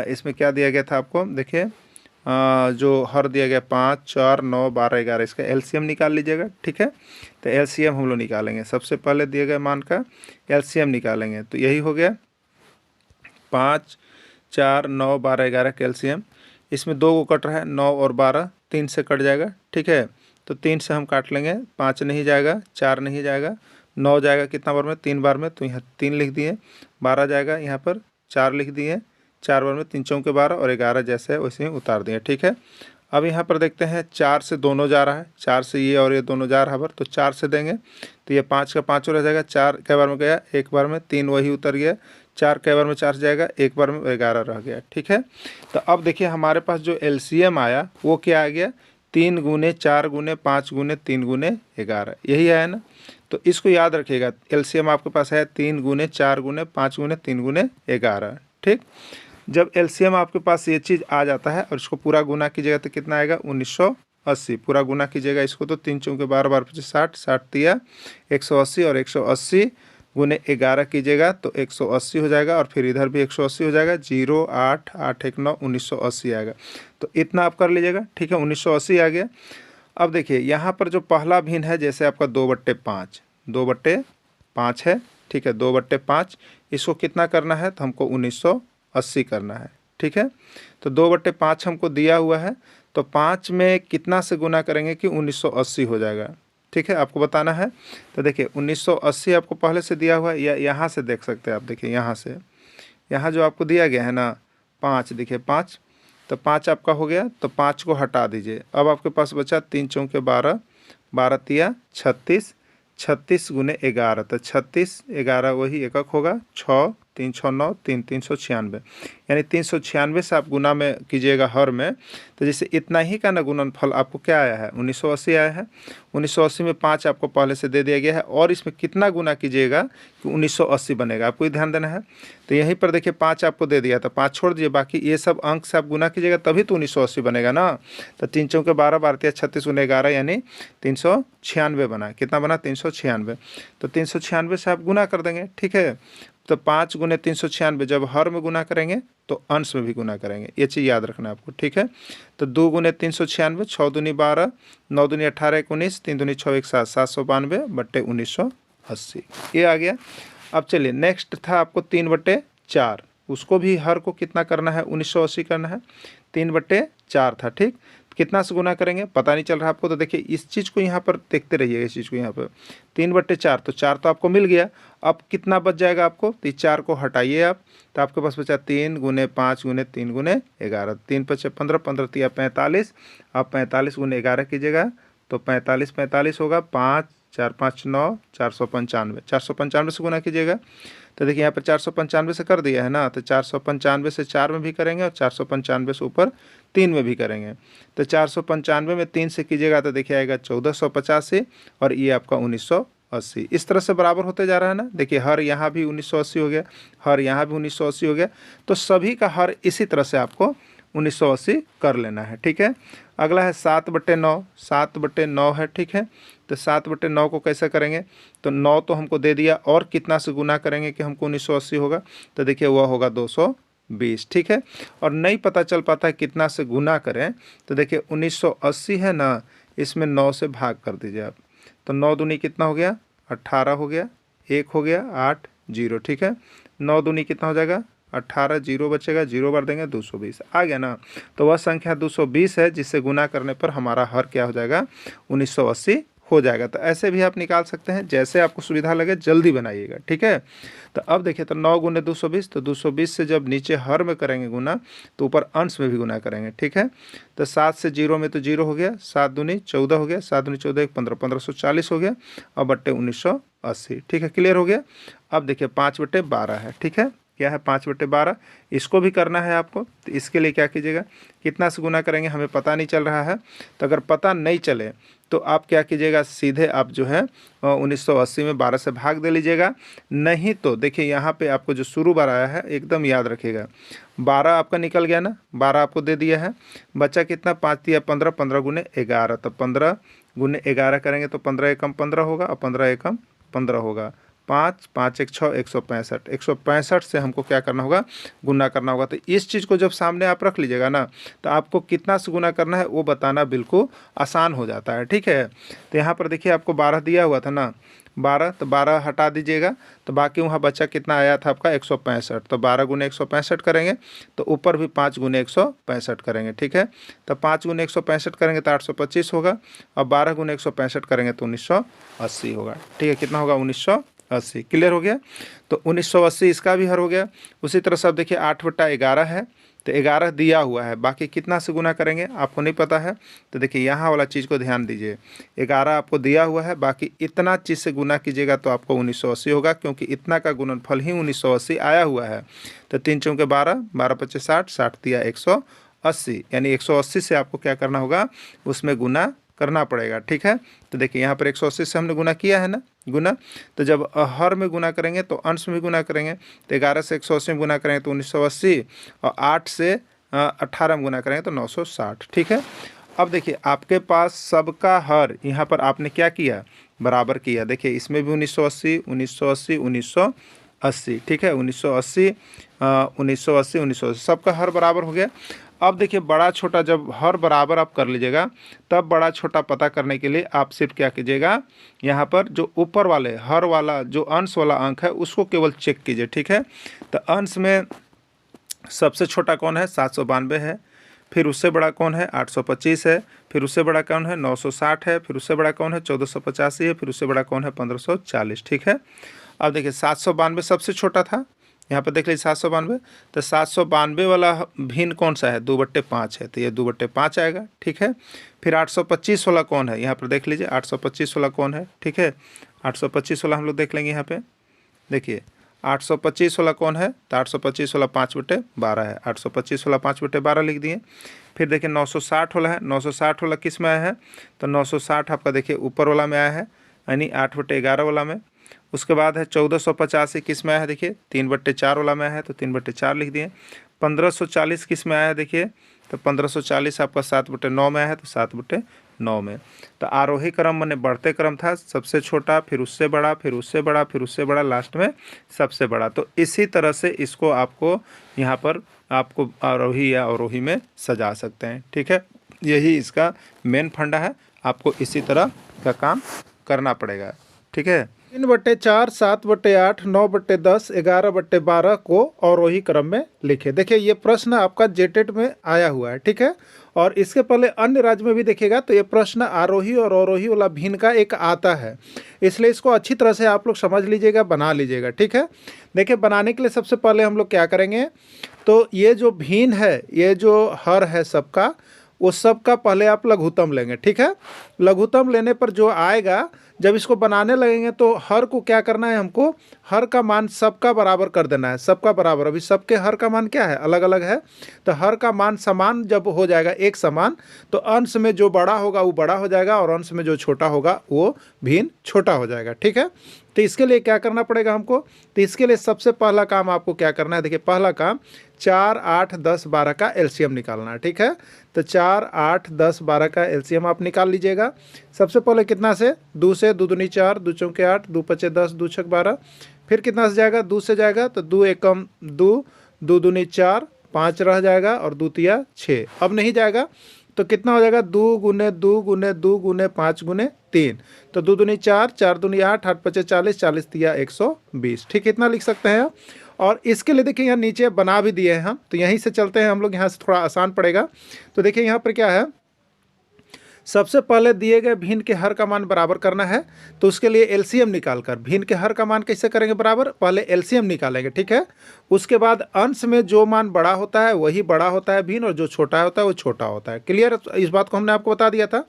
इसमें क्या दिया गया था आपको। देखिए, जो हर दिया गया 5, 4, 9, 12, 11, इसका एलसीएम निकाल लीजिएगा। ठीक है, तो एलसीएम हम लोग निकालेंगे। सबसे पहले दिए गए मान का एलसीएम निकालेंगे, तो यही हो गया 5, 4, 9, 12, 11 कैल्शियम। इसमें 2 को कट रहा है, 9 और 12, 3 से कट जाएगा। ठीक है, तो 3 से हम काट लेंगे, 5 नहीं जाएगा, 4 नहीं जाएगा, 9 जाएगा कितना बार में, 3 बार में, तो यहाँ 3 लिख दिए। 12 जाएगा यहाँ पर 4 लिख दिए, 4 बार में, 3 चौके 12 और 11 जैसे है वैसे ही उतार दिए। ठीक है, अब यहाँ पर देखते हैं 4 से दोनों जा रहा है, 4 से ये और ये दोनों जा रहा है, तो 4 से देंगे तो ये 5 का 5 रह जाएगा। 4 कई बार में गया, 1 बार में, 3 वही उतर गया। 4 कई बार में 4 जाएगा, 1 बार में 11 रह गया। ठीक है, तो अब देखिए हमारे पास जो एलसीएम आया वो क्या आ गया, 3 गुने 4 गुने 5 गुने 3 गुने 11, यही आया ना। तो इसको याद रखिएगा, एलसीएम आपके पास है 3 गुने 4 गुने 5 गुने 3 गुने 11। ठीक, जब एलसीएम आपके पास ये चीज़ आ जाता है और इसको पूरा गुना कीजिएगा तो कितना आएगा, 1980। पूरा गुना कीजिएगा इसको तो 3 चौके 12, 12 25 60, 60 दिया 180 और 180 गुने 11 कीजिएगा तो 180 हो जाएगा, और फिर इधर भी 180 हो जाएगा। 0, 8, 8, 1, 9, 1980 आएगा। तो इतना आप कर लीजिएगा। ठीक है, 1980 आ गया। अब देखिए यहाँ पर जो पहला भिन्न है, जैसे आपका 2/5, 2/5 है। ठीक है, 2/5 इसको कितना करना है, तो हमको 1980 करना है। ठीक है, तो 2/5 हमको दिया हुआ है, तो 5 में कितना से गुना करेंगे कि 1980 हो जाएगा। ठीक है, आपको बताना है। तो देखिए 1980 आपको पहले से दिया हुआ है, या यहाँ से देख सकते हैं आप। देखिए यहाँ से, यहाँ जो आपको दिया गया है ना 5, देखिए 5, तो 5 आपका हो गया, तो 5 को हटा दीजिए। अब आपके पास बचा 3 चौके 12, 12 तिया 36, 36 गुने 11, तो 36, 11 वही एकक होगा, 6, 3, 6, 9, 3, 396, यानी 396 से आप गुना में कीजिएगा हर में। तो जैसे इतना ही का ना गुणनफल आपको क्या आया है, 1980 आया है। 1980 में 5 आपको पहले से दे दिया गया है, और इसमें कितना गुना कीजिएगा कि 1980 बनेगा, आपको ही ध्यान देना है। तो यहीं पर देखिए 5 आपको दे दिया था, 5 छोड़ दीजिए, बाकी ये सब अंक से आप गुना कीजिएगा तभी तो 1980 बनेगा ना। तो 3 चौके 12, 12 36 गुने 11 यानी 396 बना। कितना बना, 396। तो 396 से आप गुना कर देंगे। ठीक है, तो 5 गुने 396 जब हर में गुना करेंगे तो अंश में भी गुना करेंगे, ये चीज़ याद रखना है आपको। ठीक है, तो 2 गुने 396, 6 दूनी 12, 9 दूनी 18, 19, 3 दूनी 6, 1 7, 792/1980 ये आ गया। अब चलिए नेक्स्ट था आपको 3/4, उसको भी हर को कितना करना है, 1980 करना है। 3/4 था। ठीक, कितना से गुना करेंगे पता नहीं चल रहा आपको, तो देखिए इस चीज़ को यहाँ पर देखते रहिएगा, इस चीज़ को यहाँ पर 3/4, तो 4 तो आपको मिल गया। अब कितना बच जाएगा आपको, तो 4 को हटाइए आप, तो आपके पास बचा 3 गुने 5 गुने 3 गुने 11, 3 5 15, 15 तिया 45। अब 45 गुने 11 कीजिएगा तो 45 45 होगा, 5 4 5 9, 495, 495 से गुना कीजिएगा। तो देखिए यहाँ पर 495 से कर दिया है ना, तो 495 से 4 में भी करेंगे और 495 से ऊपर 3 में भी करेंगे। तो 495 में 3 से कीजिएगा तो देखिए आएगा 1485, और ये आपका 1980। इस तरह से बराबर होते जा रहा है ना। देखिए हर यहाँ भी 1980 हो गया, हर यहाँ भी 1980 हो गया, तो सभी का हर इसी तरह से आपको 1980 कर लेना है। ठीक है, अगला है 7/9, 7/9 है। ठीक है, तो 7/9 को कैसे करेंगे, तो 9 तो हमको दे दिया, और कितना से गुना करेंगे कि हमको 1980 होगा, तो देखिए वह होगा 20, ठीक है। और नहीं पता चल पाता है कितना से गुना करें, तो देखिए 1980 है ना, इसमें 9 से भाग कर दीजिए आप, तो 9 दूनी कितना हो गया, 18 हो गया, 1 हो गया, 8 0, ठीक है। 9 दूनी कितना हो जाएगा, 18, 0 बचेगा, 0 बार देंगे 220, आ गया ना। तो वह संख्या 220 है जिससे गुना करने पर हमारा हर क्या हो जाएगा, 1980 हो जाएगा। तो ऐसे भी आप निकाल सकते हैं, जैसे आपको सुविधा लगे जल्दी बनाइएगा, ठीक है। तो अब देखिए, तो 9 गुने 220, तो 220 से जब नीचे हर में करेंगे गुना तो ऊपर अंश में भी गुना करेंगे, ठीक है। तो 7 से 0 में तो 0 हो गया, 7 दूनी 14 हो गया, 7 दूनी 14 15, 1540 हो गया, और बट्टे 1980, ठीक है। क्लियर हो गया। अब देखिए 5/12 है, ठीक है। क्या है, 5/12, इसको भी करना है आपको। तो इसके लिए क्या कीजिएगा, कितना से गुना करेंगे हमें पता नहीं चल रहा है। तो अगर पता नहीं चले तो आप क्या कीजिएगा, सीधे आप जो है 1980 में 12 से भाग दे लीजिएगा। नहीं तो देखिए यहाँ पे आपको जो शुरू बार आया है एकदम याद रखिएगा, 12 आपका निकल गया ना, 12 आपको दे दिया है, बचा कितना, 5 दिया 15, 15 गुने 11, तो 15 गुने 11 करेंगे तो 15 एकम 15 होगा, और 15 एकम 15 होगा, 5 5 1 6 165, 165 से हमको क्या करना होगा, गुना करना होगा। तो इस चीज़ को जब सामने आप रख लीजिएगा ना, तो आपको कितना से गुना करना है वो बताना बिल्कुल आसान हो जाता है, ठीक है। तो यहाँ पर देखिए आपको 12 दिया हुआ था ना, 12, तो 12 हटा दीजिएगा, तो बाकी वहाँ बचा कितना आया था आपका, 165, तो 12 गुने 165 करेंगे, तो ऊपर भी 5 गुने 165 करेंगे, ठीक है। तो 5 गुने 165 करेंगे तो 825 होगा, और 12 गुने 165 करेंगे तो 1980 होगा, ठीक है। कितना होगा, 1980। क्लियर हो गया। तो 1980 इसका भी हर हो गया। उसी तरह से अब देखिए 8/11 है, तो 11 दिया हुआ है, बाकी कितना से गुना करेंगे आपको नहीं पता है। तो देखिए यहाँ वाला चीज़ को ध्यान दीजिए, 11 आपको दिया हुआ है, बाकी इतना चीज़ से गुना कीजिएगा तो आपको 1980 होगा, क्योंकि इतना का गुणनफल ही 1980 आया हुआ है। तो 3 चौके 12, 12 पच्चे 60, 60 दिया 180, यानी 180 से आपको क्या करना होगा, उसमें गुना करना पड़ेगा, ठीक है। तो देखिए यहाँ पर 180 से हमने गुना किया है ना, गुना। तो जब हर में गुना करेंगे तो अंश में भी गुना करेंगे, तो 11 से 180 में गुना करेंगे तो 1980, और 8 से 18 में गुना करेंगे तो 960, ठीक है। अब देखिए आपके पास सबका हर यहाँ पर आपने क्या किया, बराबर किया। देखिए इसमें भी 1980 1980 1980, ठीक है, 1980 1980 1980, सबका हर बराबर हो गया। अब देखिए बड़ा छोटा जब हर बराबर आप कर लीजिएगा, तब बड़ा छोटा पता करने के लिए आप सिर्फ क्या कीजिएगा, यहाँ पर जो ऊपर वाले हर वाला जो अंश वाला अंक है उसको केवल चेक कीजिए, ठीक है। तो अंश में सबसे छोटा कौन है, 792 है, फिर उससे बड़ा कौन है, 825 है, फिर उससे बड़ा कौन है, 960 है, फिर उससे बड़ा कौन है, 1485 है, फिर उससे बड़ा कौन है, 1540, ठीक है। अब देखिए 792 सबसे छोटा था, यहाँ पर देख लीजिए 792, तो 792 वाला भिन्न कौन सा है, 2/5 है, तो ये 2/5 आएगा, ठीक है। फिर 825 वाला कौन है, यहाँ पर देख लीजिए 825 वाला कौन है, ठीक है। 825 वाला हम लोग देख लेंगे, यहाँ पे देखिए 825 वाला कौन है, तो 825 वाला 5/12 है, 825 वाला 5/12 लिख दिए। फिर देखिए 960 वाला है, 960 वाला किस में आया है, तो 960 आपका देखिए ऊपर वाला में आया है, यानी 8/11 वाला में। उसके बाद है 1485 किस में आया है, देखिए 3/4 वाला में आया है, तो 3/4 लिख दिए। 1540 किस में आया है, देखिए तो 1540 आपका 7/9 में आया है, तो 7/9 में। तो आरोही क्रम माने बढ़ते क्रम था, सबसे छोटा, फिर उससे बड़ा, फिर उससे बड़ा, फिर उससे बड़ा, लास्ट में सबसे बड़ा। तो इसी तरह से इसको आपको यहाँ पर आपको आरोही या अवरोही में सजा सकते हैं, ठीक है। यही इसका मेन फंडा है, आपको इसी तरह का काम करना पड़ेगा, ठीक है। 3/4, 7/8, 9/10, 11/12 को अवरोही क्रम में लिखे। देखिए ये प्रश्न आपका जेटेट में आया हुआ है, ठीक है। और इसके पहले अन्य राज्य में भी देखिएगा तो ये प्रश्न आरोही और अवरोही वाला भिन्न का एक आता है, इसलिए इसको अच्छी तरह से आप लोग समझ लीजिएगा, बना लीजिएगा, ठीक है। देखिए बनाने के लिए सबसे पहले हम लोग क्या करेंगे, तो ये जो भिन्न है, ये जो हर है सबका, वो सबका पहले आप लघुत्तम लेंगे, ठीक है। लघुत्तम लेने पर जो आएगा, जब इसको बनाने लगेंगे तो हर को क्या करना है, हमको हर का मान सबका बराबर कर देना है, सबका बराबर। अभी सबके हर का मान क्या है, अलग अलग है, तो हर का मान समान जब हो जाएगा, एक समान, तो अंश में जो बड़ा होगा वो बड़ा हो जाएगा, और अंश में जो छोटा होगा वो भिन्न छोटा हो जाएगा, ठीक है। तो इसके लिए क्या करना पड़ेगा हमको, तो इसके लिए सबसे पहला काम आपको क्या करना है, देखिए पहला काम 4, 8, 10, 12 का एलसीएम निकालना है, ठीक है। तो 4, 8, 10, 12 का एलसीएम आप निकाल लीजिएगा। सबसे पहले कितना से, 2 से, 2 दूनी 4, 2 चौके 8, 2 पचे 10, 2 छक 12, फिर कितना से जाएगा, 2 से जाएगा तो 2 एकम 2, 2 दूनी 4, 5 रह जाएगा और 2 तिया 6। अब नहीं जाएगा तो कितना हो जाएगा 2 गुने 2 गुने 2 गुने 5 गुने 3, तो 2 दूनी 4, 4 दूनी 8, 8 पचे 40, 40 तिया 120। ठीक, इतना लिख सकते हैं। और इसके लिए देखिए यहाँ नीचे बना भी दिए हैं हम, तो यहीं से चलते हैं हम लोग, यहाँ से थोड़ा आसान पड़ेगा। तो देखिए यहाँ पर क्या है, सबसे पहले दिए गए भिन्न के हर का मान बराबर करना है। तो उसके लिए एलसीएम निकालकर भिन्न के हर का मान कैसे करेंगे बराबर, पहले एलसीएम निकालेंगे। ठीक है, उसके बाद अंश में जो मान बड़ा होता है वही बड़ा होता है भिन्न, और जो छोटा होता है वो छोटा होता है। क्लियर, इस बात को हमने आपको बता दिया था।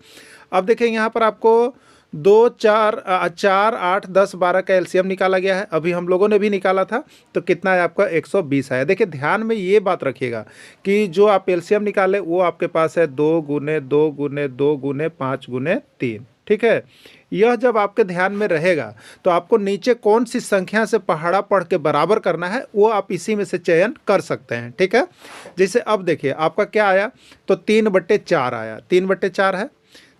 अब देखिए यहाँ पर आपको 2, 4, 8, 10, 12 का एलसीएम निकाला गया है, अभी हम लोगों ने भी निकाला था। तो कितना है आपका 120 आया। देखिए ध्यान में ये बात रखिएगा कि जो आप एलसीएम निकाले वो आपके पास है 2 गुने 2 गुने 2 गुने 5 गुने 3। ठीक है, यह जब आपके ध्यान में रहेगा तो आपको नीचे कौन सी संख्या से पहाड़ा पढ़ के बराबर करना है वो आप इसी में से चयन कर सकते हैं। ठीक है, जैसे अब देखिए आपका क्या आया, तो 3/4 आया। 3/4 है,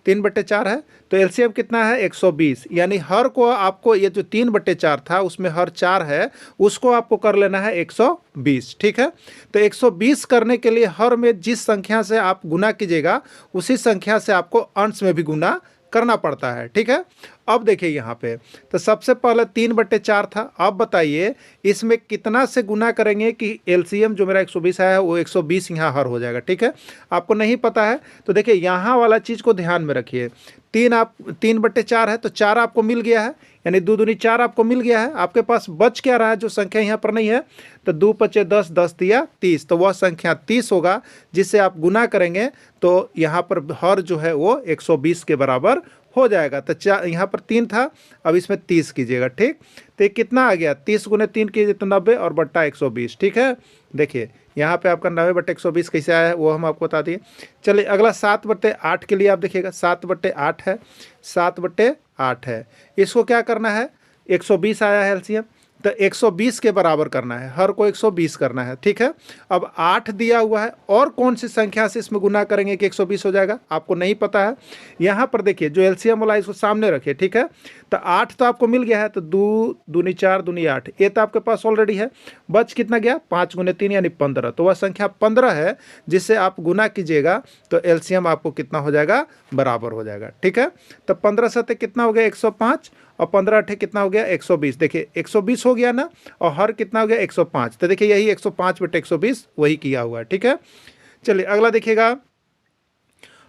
3/4 है, तो एलसीएम कितना है 120। यानी हर को आपको, ये जो 3/4 था उसमें हर 4 है, उसको आपको कर लेना है 120। ठीक है, तो 120 करने के लिए हर में जिस संख्या से आप गुना कीजिएगा उसी संख्या से आपको अंश में भी गुना करना पड़ता है। ठीक है, अब देखिए यहाँ पे, तो सबसे पहले 3/4 था। अब बताइए इसमें कितना से गुना करेंगे कि एलसीएम जो मेरा 120 आया है वो 120 यहाँ हर हो जाएगा। ठीक है, आपको नहीं पता है तो देखिए यहाँ वाला चीज़ को ध्यान में रखिए। 3/4 है तो 4 आपको मिल गया है, यानी 2 दूनी 4 आपको मिल गया है। आपके पास बच क्या रहा है जो संख्या यहाँ पर नहीं है, तो 2 पचे 10, 10 तिया 30, तो वह संख्या 30 होगा जिससे आप गुना करेंगे तो यहाँ पर हर जो है वो 120 के बराबर हो जाएगा। तो यहाँ पर 3 था, अब इसमें 30 कीजिएगा। ठीक, तो ये कितना आ गया, 30 गुने 3 कीजिए तो 90 और बट्टा 120। ठीक है, देखिए यहाँ पे आपका 90/120 कैसे आया है वो हम आपको बता दिए। चलिए अगला 7/8 के लिए आप देखिएगा, 7/8 है, 7/8 है, इसको क्या करना है, 120 आया है एलसीएम, तो 120 के बराबर करना है, हर को 120 करना है। ठीक है, अब 8 दिया हुआ है, और कौन सी संख्या से इसमें गुना करेंगे कि 120 हो जाएगा, आपको नहीं पता है। यहाँ पर देखिए जो एलसीएम वाला इसको सामने रखिए। ठीक है, तो 8 तो आपको मिल गया है, तो 2 दूनी 4 दूनी 8, ये तो आपके पास ऑलरेडी है। बच कितना गया, 5 गुने 3 यानी 15, तो वह संख्या 15 है जिससे आप गुना कीजिएगा तो एलसीएम आपको कितना हो जाएगा, बराबर हो जाएगा। ठीक है, तो 15 सत्ते कितना हो गया 105, और 15 अठे कितना हो गया 120। देखिए 120 हो गया ना, और हर कितना हो गया 105, तो देखिए यही 105/120 वही किया हुआ है। ठीक है, चलिए अगला देखिएगा,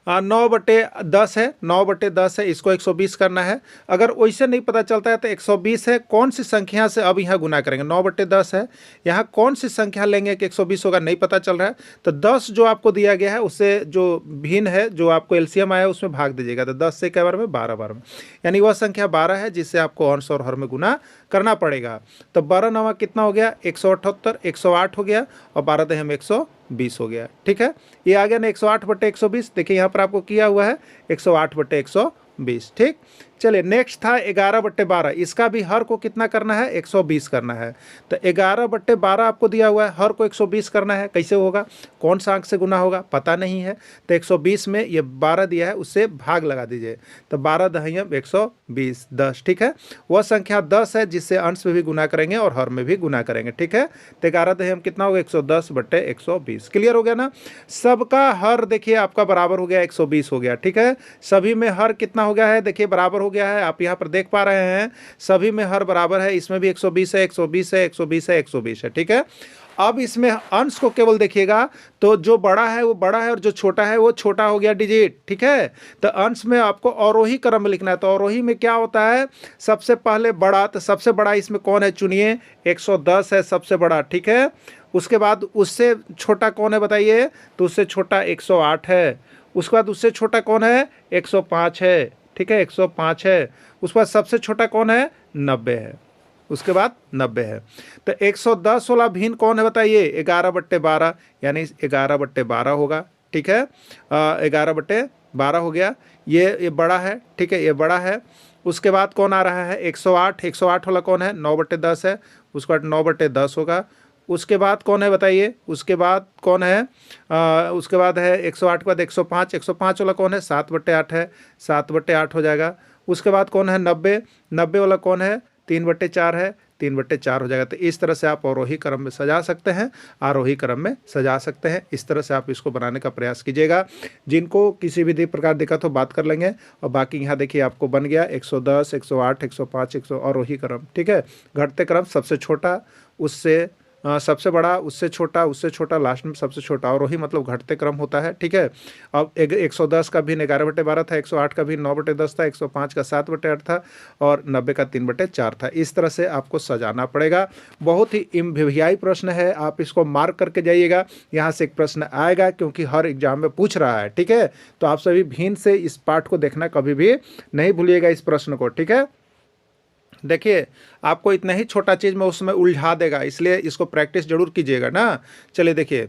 9/10 है, 9/10 है, इसको 120 करना है। अगर वैसे नहीं पता चलता है तो 120 है, कौन सी संख्या से अब यहाँ गुना करेंगे, 9/10 है, यहाँ कौन सी संख्या लेंगे कि 120 होगा, नहीं पता चल रहा है। तो 10 जो आपको दिया गया है उससे जो भिन्न है, जो आपको एलसीएम आया है उसमें भाग दीजिएगा, तो 10 से क्या बार में 12 बार में, यानी वह संख्या 12 है जिससे आपको अंश और हर में गुना करना पड़ेगा। तो 12 9 कितना हो गया 178, 108 हो गया, और 12 दहम 120 हो गया। ठीक है, ये आ गया ना 108/120। देखिए यहाँ पर आपको किया हुआ है 108/120। ठीक, चलिए नेक्स्ट था 11/12, इसका भी हर को कितना करना है 120 करना है। तो 11/12 आपको दिया हुआ है, हर को 120 करना है, कैसे होगा, कौन सा अंक से गुना होगा पता नहीं है, तो 120 में ये 12 दिया है उससे भाग लगा दीजिए, तो 12 दहम 120, 10। ठीक है, वह संख्या 10 है जिससे अंश में भी गुना करेंगे और हर में भी गुना करेंगे। ठीक है, तो 11 दहम कितना होगा 110/120। क्लियर हो गया ना, सबका हर देखिए आपका बराबर हो गया 120 हो गया। ठीक है, सभी में हर कितना हो गया है, देखिए बराबर हो गया है, आप यहाँ पर देख पा रहे हैं सभी में हर बराबर है, इसमें भी 120 है, 120 है, 120 है, 120 है। ठीक है, अब इसमें अंश को केवल देखिएगा तो जो बड़ा है वो बड़ा है और जो छोटा है वो छोटा हो गया डिजिट। ठीक है, तो अंश में आपको अवरोही क्रम में लिखना है, तो अवरोही में क्या होता है, सबसे पहले बड़ा, तो सबसे बड़ा इसमें कौन है चुनिए, 110 है सबसे बड़ा। ठीक है, उसके बाद उससे छोटा कौन है बताइए, तो उससे छोटा 108 है, उसके बाद उससे छोटा कौन है 105 है। ठीक है, 105 है, उसके बाद सबसे छोटा कौन है 90 है, उसके बाद 90 है। तो 110 वाला भिन्न कौन है बताइए, 11/12, यानी 11/12 होगा। ठीक है, 11/12 हो गया, ये बड़ा है। ठीक है, ये बड़ा है। उसके बाद कौन आ रहा है 108, 108 वाला कौन है 9/10 है, उसके बाद 9/10 होगा। उसके बाद कौन है बताइए, उसके बाद कौन है, उसके बाद है 108 के बाद 105, 105 वाला कौन है 7/8 है, 7/8 हो जाएगा। उसके बाद कौन है 90, 90 वाला कौन है 3/4 है, 3/4 हो जाएगा। तो इस तरह से आप अवरोही क्रम में सजा सकते हैं, आरोही क्रम में सजा सकते हैं। इस तरह से आप इसको बनाने का प्रयास कीजिएगा। जिनको किसी भी प्रकार दिक्कत हो बात कर लेंगे। और बाकी यहाँ देखिए आपको बन गया 110, 108, 105, 100 अवरोही क्रम, ठीक है। घटते क्रम सबसे छोटा, उससे सबसे बड़ा, उससे छोटा, लास्ट में सबसे छोटा, और वही मतलब घटते क्रम होता है, ठीक है। अब 110 का भिन्न 11/12 था, 108 का भिन्न 9/10 था, 105 का 7/8 था, और 90 का 3/4 था। इस तरह से आपको सजाना पड़ेगा। बहुत ही इम्भियाई प्रश्न है, आप इसको मार्क करके जाइएगा। यहाँ से एक प्रश्न आएगा क्योंकि हर एग्जाम में पूछ रहा है, ठीक है। तो आप सभी भिन्न से इस पाठ को देखना कभी भी नहीं भूलिएगा, इस प्रश्न को, ठीक है। देखिए आपको इतना ही छोटा चीज़ में उसमें उलझा देगा, इसलिए इसको प्रैक्टिस जरूर कीजिएगा ना। चलिए देखिए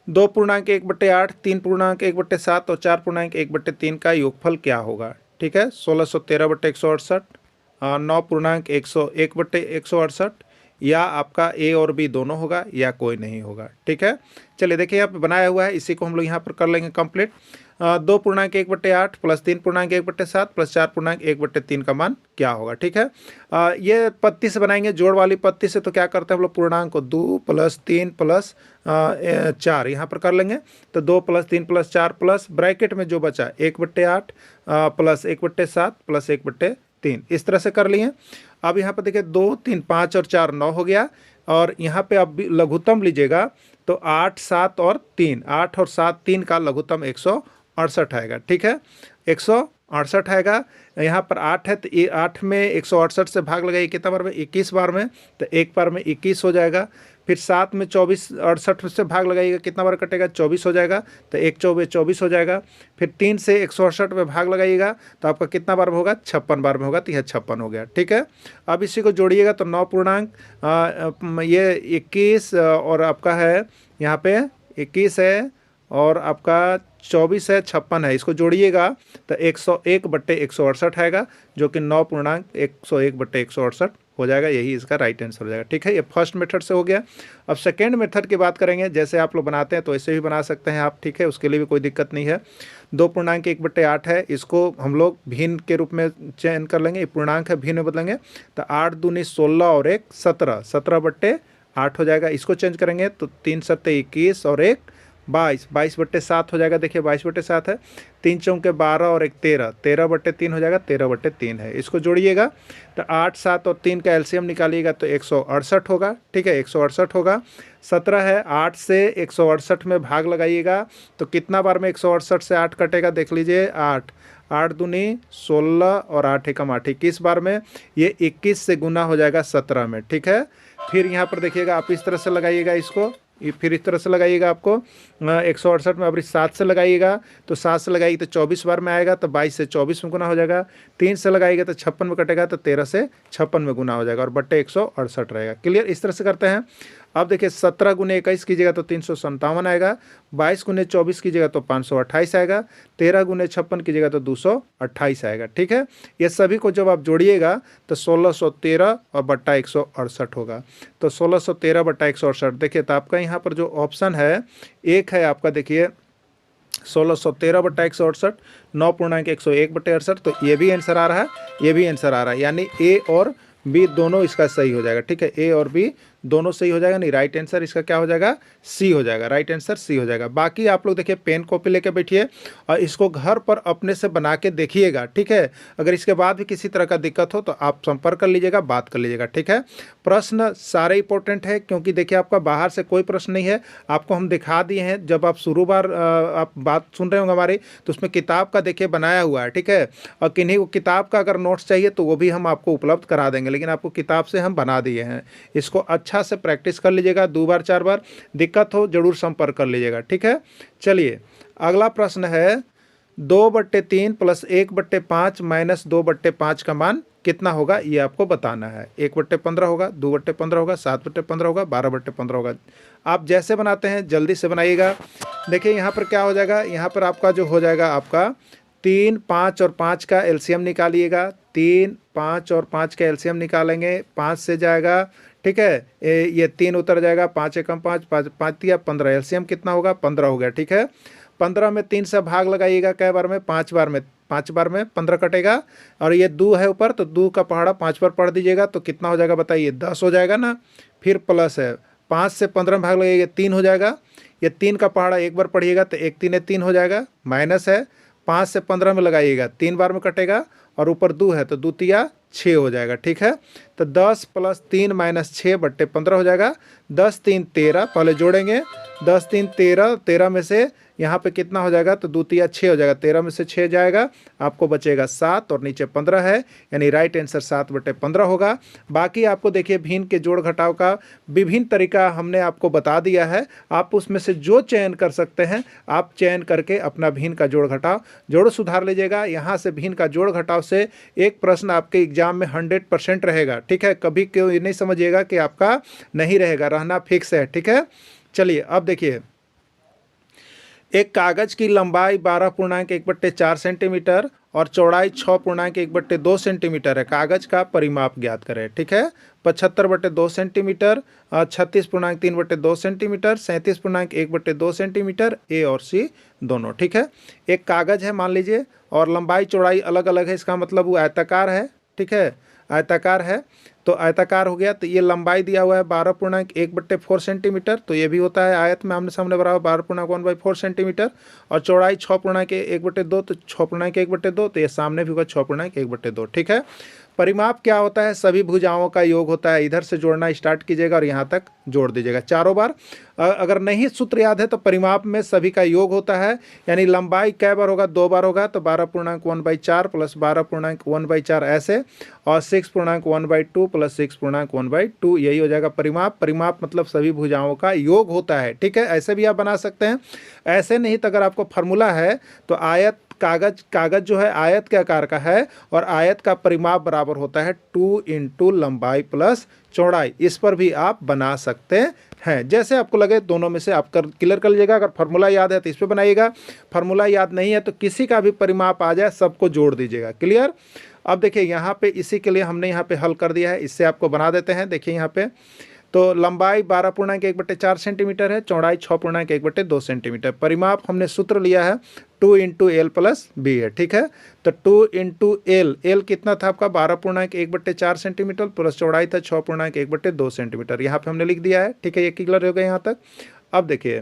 2.1/8, 3.1/7 और 4.1/3 का योगफल क्या होगा, ठीक है। 1613/168, 9.101/168, या आपका ए और बी दोनों होगा या कोई नहीं होगा, ठीक है। चलिए देखिए यहाँ पे बनाया हुआ है, इसी को हम लोग यहाँ पर कर लेंगे कंप्लीट। 2.1/8 प्लस 3.1/7 प्लस 4.1/3 का मान क्या होगा, ठीक है। ये पत्ती से बनाएंगे, जोड़ वाली पत्ती से। तो क्या करते हैं हम लोग, पूर्णांक को 2 + 3 + 4 यहाँ पर कर लेंगे। तो 2 + 3 + 4 प्लस ब्रैकेट में जो बचा 1/8 प्लस 1/7 प्लस 1/3, इस तरह से कर लिए। अब यहाँ पर देखिए 2, 3, 5 और 4 9 हो गया। और यहाँ पे अब लघुत्तम लीजिएगा तो 8, 7 और 3, 8 और 7, 3 का लघुत्तम 168 आएगा, ठीक है। 168 आएगा। यहाँ पर 8 है, तो ये 8 में 168 से भाग लगाइए कितना बार में, 21 बार में। तो एक बार में 21 हो जाएगा। फिर 7 में 24, 68 से भाग लगाइएगा कितना बार कटेगा, 24 हो जाएगा। तो 1 24 24 हो जाएगा। फिर 3 से 168 में भाग लगाइएगा तो आपका कितना बार में होगा, 56 बार में होगा। तो यह 56 हो गया, ठीक है। अब इसी को जोड़िएगा तो 9 पूर्णांक ये 21 और आपका है यहाँ पे 21 है और आपका 24 है, 56 है। इसको जोड़िएगा तो 101/168 आएगा, जो कि 9.101/168 हो जाएगा। यही इसका राइट आंसर हो जाएगा, ठीक है। ये फर्स्ट मेथड से हो गया। अब सेकेंड मेथड की बात करेंगे। जैसे आप लोग बनाते हैं तो ऐसे भी बना सकते हैं आप, ठीक है। उसके लिए भी कोई दिक्कत नहीं है। 2.1/8 है, इसको हम लोग भिन्न के रूप में चयन कर लेंगे। ये पूर्णांक है, भिन्न में बदलेंगे तो 8 दूनी 16 और 1 17, 17/8 हो जाएगा। इसको चेंज करेंगे तो 3 7 21 और 1 22, 22/7 हो जाएगा। देखिए 22/7 है। 3 चौके 12 और 1 13, 13/3 हो जाएगा, 13/3 है। इसको जोड़िएगा तो 8, 7 और 3 का एलसीएम निकालिएगा तो 168 होगा, ठीक है। 168 होगा। 17 है, 8 से 168 में भाग लगाइएगा तो कितना बार में 168 से 8 कटेगा, देख लीजिए 8, 8 दूनी 16 और 8 एकम 8, 21 बार में। ये 21 से गुना हो जाएगा 17 में, ठीक है। फिर यहाँ पर देखिएगा आप इस तरह से लगाइएगा इसको, फिर इस तरह से लगाइएगा। आपको 168 में अब 7 से लगाइएगा तो 7 से लगाइए तो 24 बार में आएगा, तो 22 से 24 में गुना हो जाएगा। 3 से लगाइएगा तो 56 में कटेगा, तो 13 से 56 में गुना हो जाएगा और बट्टे 168 रहेगा। क्लियर, इस तरह से करते हैं। अब देखिए 17 × 21 कीजिएगा तो 357 आएगा। 22 × 24 कीजिएगा तो 528 आएगा। 13 × 56 कीजिएगा तो 228 आएगा, ठीक है। ये सभी को जब आप जोड़िएगा तो 1613 और बट्टा 168 होगा। तो 1613/168 देखिए, तो आपका यहाँ पर जो ऑप्शन है एक है आपका, देखिए 1613/168, 9.101/68। तो ये भी आंसर आ रहा है, ये भी आंसर आ रहा है, यानी ए और बी दोनों इसका सही हो जाएगा, ठीक है। ए और बी दोनों सही हो जाएगा। नहीं, राइट आंसर इसका क्या हो जाएगा, सी हो जाएगा। राइट आंसर सी हो जाएगा। बाकी आप लोग देखिए पेन कॉपी लेके बैठिए और इसको घर पर अपने से बना के देखिएगा, ठीक है। अगर इसके बाद भी किसी तरह का दिक्कत हो तो आप संपर्क कर लीजिएगा, बात कर लीजिएगा, ठीक है। प्रश्न सारे इंपॉर्टेंट है क्योंकि देखिए आपका बाहर से कोई प्रश्न नहीं है, आपको हम दिखा दिए हैं। जब आप शुरू बार आप बात सुन रहे होंगे हमारी, तो उसमें किताब का देखिए बनाया हुआ है, ठीक है। और किन्हीं को किताब का अगर नोट्स चाहिए तो वो भी हम आपको उपलब्ध करा देंगे, लेकिन आपको किताब से हम बना दिए हैं। इसको अच्छा से प्रैक्टिस कर लीजिएगा, 2 बार 4 बार। दिक्कत हो जरूर संपर्क कर लीजिएगा, ठीक है। चलिए अगला प्रश्न है 2/3 प्लस 1/5 माइनस 2/5 का मान कितना होगा, ये आपको बताना है। 1/15 होगा, 2/15 होगा, 7/15 होगा, 12/15 होगा। आप जैसे बनाते हैं जल्दी से बनाइएगा। देखिए यहाँ पर क्या हो जाएगा, यहाँ पर आपका जो हो जाएगा आपका 3, 5 और 5 का एलसीएम निकालिएगा। 3, 5 और 5 का एलसीएम निकालेंगे, 5 से जाएगा, ठीक है। ये 3 उतर जाएगा, 5 एकम 5, 5 5 या 15, एलसीएम कितना होगा 15 हो गया, ठीक है। 15 में 3 से भाग लगाइएगा कै बार में, 5 बार में। 5 बार में 15 कटेगा, और ये 2 है ऊपर, तो 2 का पहाड़ा 5 बार पढ़ दीजिएगा तो कितना हो जाएगा बताइए, 10 हो जाएगा ना। फिर प्लस है 5 से 15 भाग लगेगा 3 हो जाएगा, ये 3 का पहाड़ा एक बार पढ़िएगा तो 1 3 3 हो जाएगा। माइनस है 5 से 15 में लगाइएगा 3 बार में कटेगा, और ऊपर 2 है तो 2 तिया 6 हो जाएगा। ठीक है, तो 10 + 3 - 6 बट्टे 15 हो जाएगा। 10 3 13, पहले जोड़ेंगे, 10 3 13, 13 में से यहाँ पे कितना हो जाएगा तो 2 तिया 6 हो जाएगा, 13 में से 6 जाएगा, आपको बचेगा 7 और नीचे 15 है, यानी राइट आंसर 7/15 होगा। बाकी आपको देखिए भिन्न के जोड़ घटाव का विभिन्न तरीका हमने आपको बता दिया है, आप उसमें से जो चयन कर सकते हैं आप चयन करके अपना भिन्न का जोड़ घटाव जोड़ सुधार लीजिएगा। यहाँ से भिन्न का जोड़ घटाव से एक प्रश्न आपके एग्जाम में 100% रहेगा। ठीक है, कभी क्यों ये नहीं समझिएगा कि आपका नहीं रहेगा, रहना फिक्स है। ठीक है, चलिए अब देखिए, एक कागज की लंबाई 12.1/4 सेंटीमीटर और चौड़ाई 6.1/2 सेंटीमीटर है। कागज का परिमाप ज्ञात करें। ठीक है, 75/2 सेंटीमीटर, 36.3/2 सेंटीमीटर, 37.1/2 सेंटीमीटर, ए और सी दोनों। ठीक है, एक कागज है मान लीजिए, और लंबाई चौड़ाई अलग अलग है, इसका मतलब वो आयताकार है। ठीक है, आयताकार है, तो आयताकार हो गया, तो ये लंबाई दिया हुआ है 12.1/4 सेंटीमीटर, तो ये भी होता है आयत में आमने सामने बराबर 12.1/4 सेंटीमीटर, और चौड़ाई 6.1/2, तो 6.1/2, तो ये सामने भी होगा 6.1/2। ठीक है, परिमाप क्या होता है, सभी भुजाओं का योग होता है। इधर से जोड़ना स्टार्ट कीजिएगा और यहाँ तक जोड़ दीजिएगा चारों बार। अगर नहीं सूत्र याद है तो परिमाप में सभी का योग होता है, यानी लंबाई कै बार होगा, 2 बार होगा, तो 12.1/4 + 12.1/4 ऐसे, और 6.1/2 + 6.1/2, यही हो जाएगा परिमाप। परिमाप मतलब सभी भुजाओं का योग होता है। ठीक है, ऐसे भी आप बना सकते हैं, ऐसे नहीं तो अगर आपको फार्मूला है तो आयत कागज जो है आयत के आकार का है, और आयत का परिमाप बराबर होता है 2 × लंबाई प्लस चौड़ाई। इस पर भी आप बना सकते हैं, जैसे आपको लगे दोनों में से आप क्लियर कर लीजिएगा। अगर फार्मूला याद है तो इस पर बनाइएगा, फार्मूला याद नहीं है तो किसी का भी परिमाप आ जाए सबको जोड़ दीजिएगा। क्लियर। अब देखिए यहाँ पे इसी के लिए हमने यहाँ पे हल कर दिया है, इससे आपको बना देते हैं। देखिए यहाँ पे तो लंबाई 12.1/4 सेंटीमीटर है, चौड़ाई 6.1/2 सेंटीमीटर। परिमाप हमने सूत्र लिया है 2 × L + B है। ठीक है, तो 2 × L, L कितना था आपका 12.1/4 सेंटीमीटर, प्लस चौड़ाई था 6.1/2 सेंटीमीटर, यहाँ पे हमने लिख दिया है। ठीक है, ये क्लियर हो गया यहाँ तक। अब देखिए,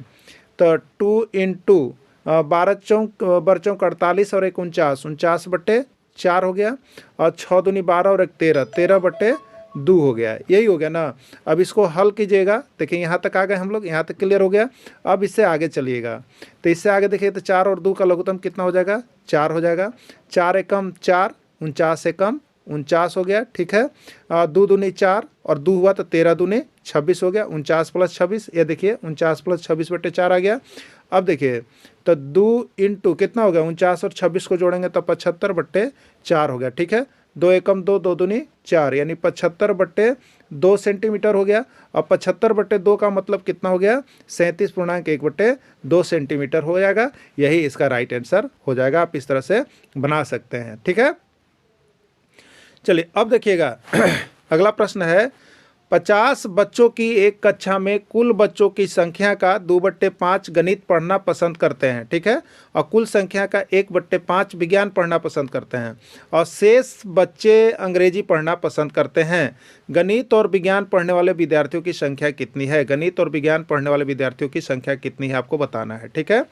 तो 2 × 12 चौक 48 और 1 49, 49/4 हो गया, और 6 दूनी 12 और 1 13, 13/2 हो गया, यही हो गया ना। अब इसको हल कीजिएगा, देखिए यहाँ तक आ गए हम लोग, यहाँ तक क्लियर हो गया। अब इससे आगे चलिएगा, तो इससे आगे देखिए तो 4 और 2 का लघुत्तम कितना हो जाएगा, 4 हो जाएगा। 4 एकम 4, 49 एकम 49 हो गया। ठीक है, 2 दूनी 4 और 2 हुआ तो 13 दूनी 26 हो गया। 49 + 26, ये देखिए 49 + 26/4 आ गया। अब देखिए तो 2 × कितना हो गया, 49 और 26 को जोड़ेंगे तो 75/4 हो गया। ठीक है, 2 एकम 2, 2 दूनी 4, यानी 75/2 सेंटीमीटर हो गया। अब 75/2 का मतलब कितना हो गया, 37.1/2 सेंटीमीटर हो जाएगा। यही इसका राइट आंसर हो जाएगा, आप इस तरह से बना सकते हैं। ठीक है, चलिए अब देखिएगा अगला प्रश्न है, 50 बच्चों की एक कक्षा में कुल बच्चों की संख्या का 2/5 गणित पढ़ना पसंद करते हैं। ठीक है, और कुल संख्या का 1/5 विज्ञान पढ़ना पसंद करते हैं, और शेष बच्चे अंग्रेजी पढ़ना पसंद करते हैं। गणित और विज्ञान पढ़ने वाले विद्यार्थियों की संख्या कितनी है, गणित और विज्ञान पढ़ने वाले विद्यार्थियों की संख्या कितनी है आपको बताना है। ठीक है,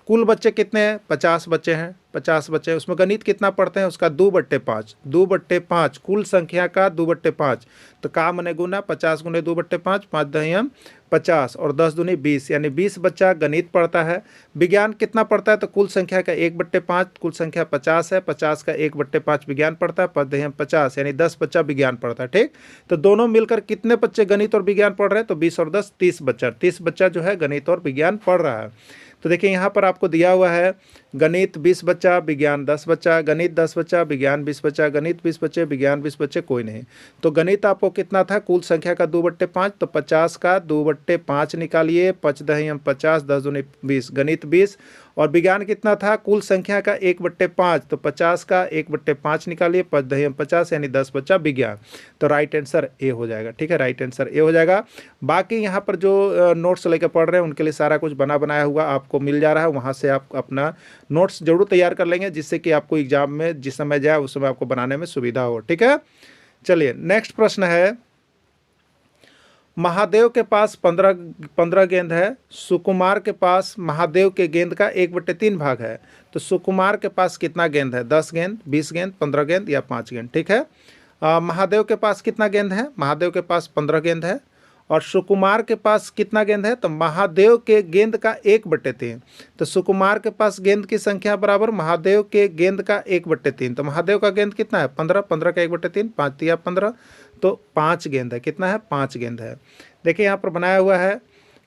कुल बच्चे कितने हैं, 50 बच्चे हैं, 50 बच्चे, उसमें गणित कितना पढ़ते हैं, उसका 2/5, 2/5, कुल संख्या का 2/5, तो का मने गुना 50 × 2/5, 5 दहियम 50 और 10 दूनी 20, यानी 20 बच्चा गणित पढ़ता है। विज्ञान कितना पढ़ता है, तो कुल संख्या का 1/5, कुल संख्या 50 है, 50 का 1/5 विज्ञान पढ़ता है, 5 दहियम 50, यानी 10 बच्चा विज्ञान पढ़ता है। ठीक, तो दोनों मिलकर कितने बच्चे गणित और विज्ञान पढ़ रहे हैं, तो 20 और 10 30 बच्चा, 30 बच्चा जो है गणित और विज्ञान पढ़ रहा है। तो देखिए यहाँ पर आपको दिया हुआ है गणित 20 बच्चा, विज्ञान 10 बच्चा, गणित 10 बच्चा, विज्ञान 20 बच्चा, गणित 20 बच्चे, विज्ञान 20 बच्चे, कोई नहीं। तो गणित आपको कितना था, कुल संख्या का 2/5, तो 50 का 2/5 निकालिए, 5 दहियम 50, 10 दूनी 20, गणित 20, और विज्ञान कितना था, कुल संख्या का 1/5, तो 50 का 1/5 निकालिए, 5 दही 50 यानी 10 बचा विज्ञान। तो राइट आंसर ए हो जाएगा। ठीक है, राइट आंसर ए हो जाएगा। बाकी यहाँ पर जो नोट्स लेकर पढ़ रहे हैं उनके लिए सारा कुछ बना बनाया हुआ आपको मिल जा रहा है, वहाँ से आप अपना नोट्स जरूर तैयार कर लेंगे, जिससे कि आपको एग्जाम में जिस समय जाए उस समय आपको बनाने में सुविधा हो। ठीक है, चलिए नेक्स्ट प्रश्न है, महादेव के पास 15 गेंद है, सुकुमार के पास महादेव के गेंद का 1/3 भाग है, तो सुकुमार के पास कितना गेंद है, 10 गेंद, 20 गेंद, 15 गेंद या 5 गेंद। ठीक है, महादेव के पास कितना गेंद है, महादेव के पास 15 गेंद है, और सुकुमार के पास कितना गेंद है, तो महादेव के गेंद का 1/3, तो सुकुमार के पास गेंद की संख्या बराबर महादेव के गेंद का 1/3, तो महादेव का गेंद कितना है, 15, 15 का 1/3, 5 तिया 15, तो 5 गेंद है। कितना है, 5 गेंद है। देखिए यहाँ पर बनाया हुआ है,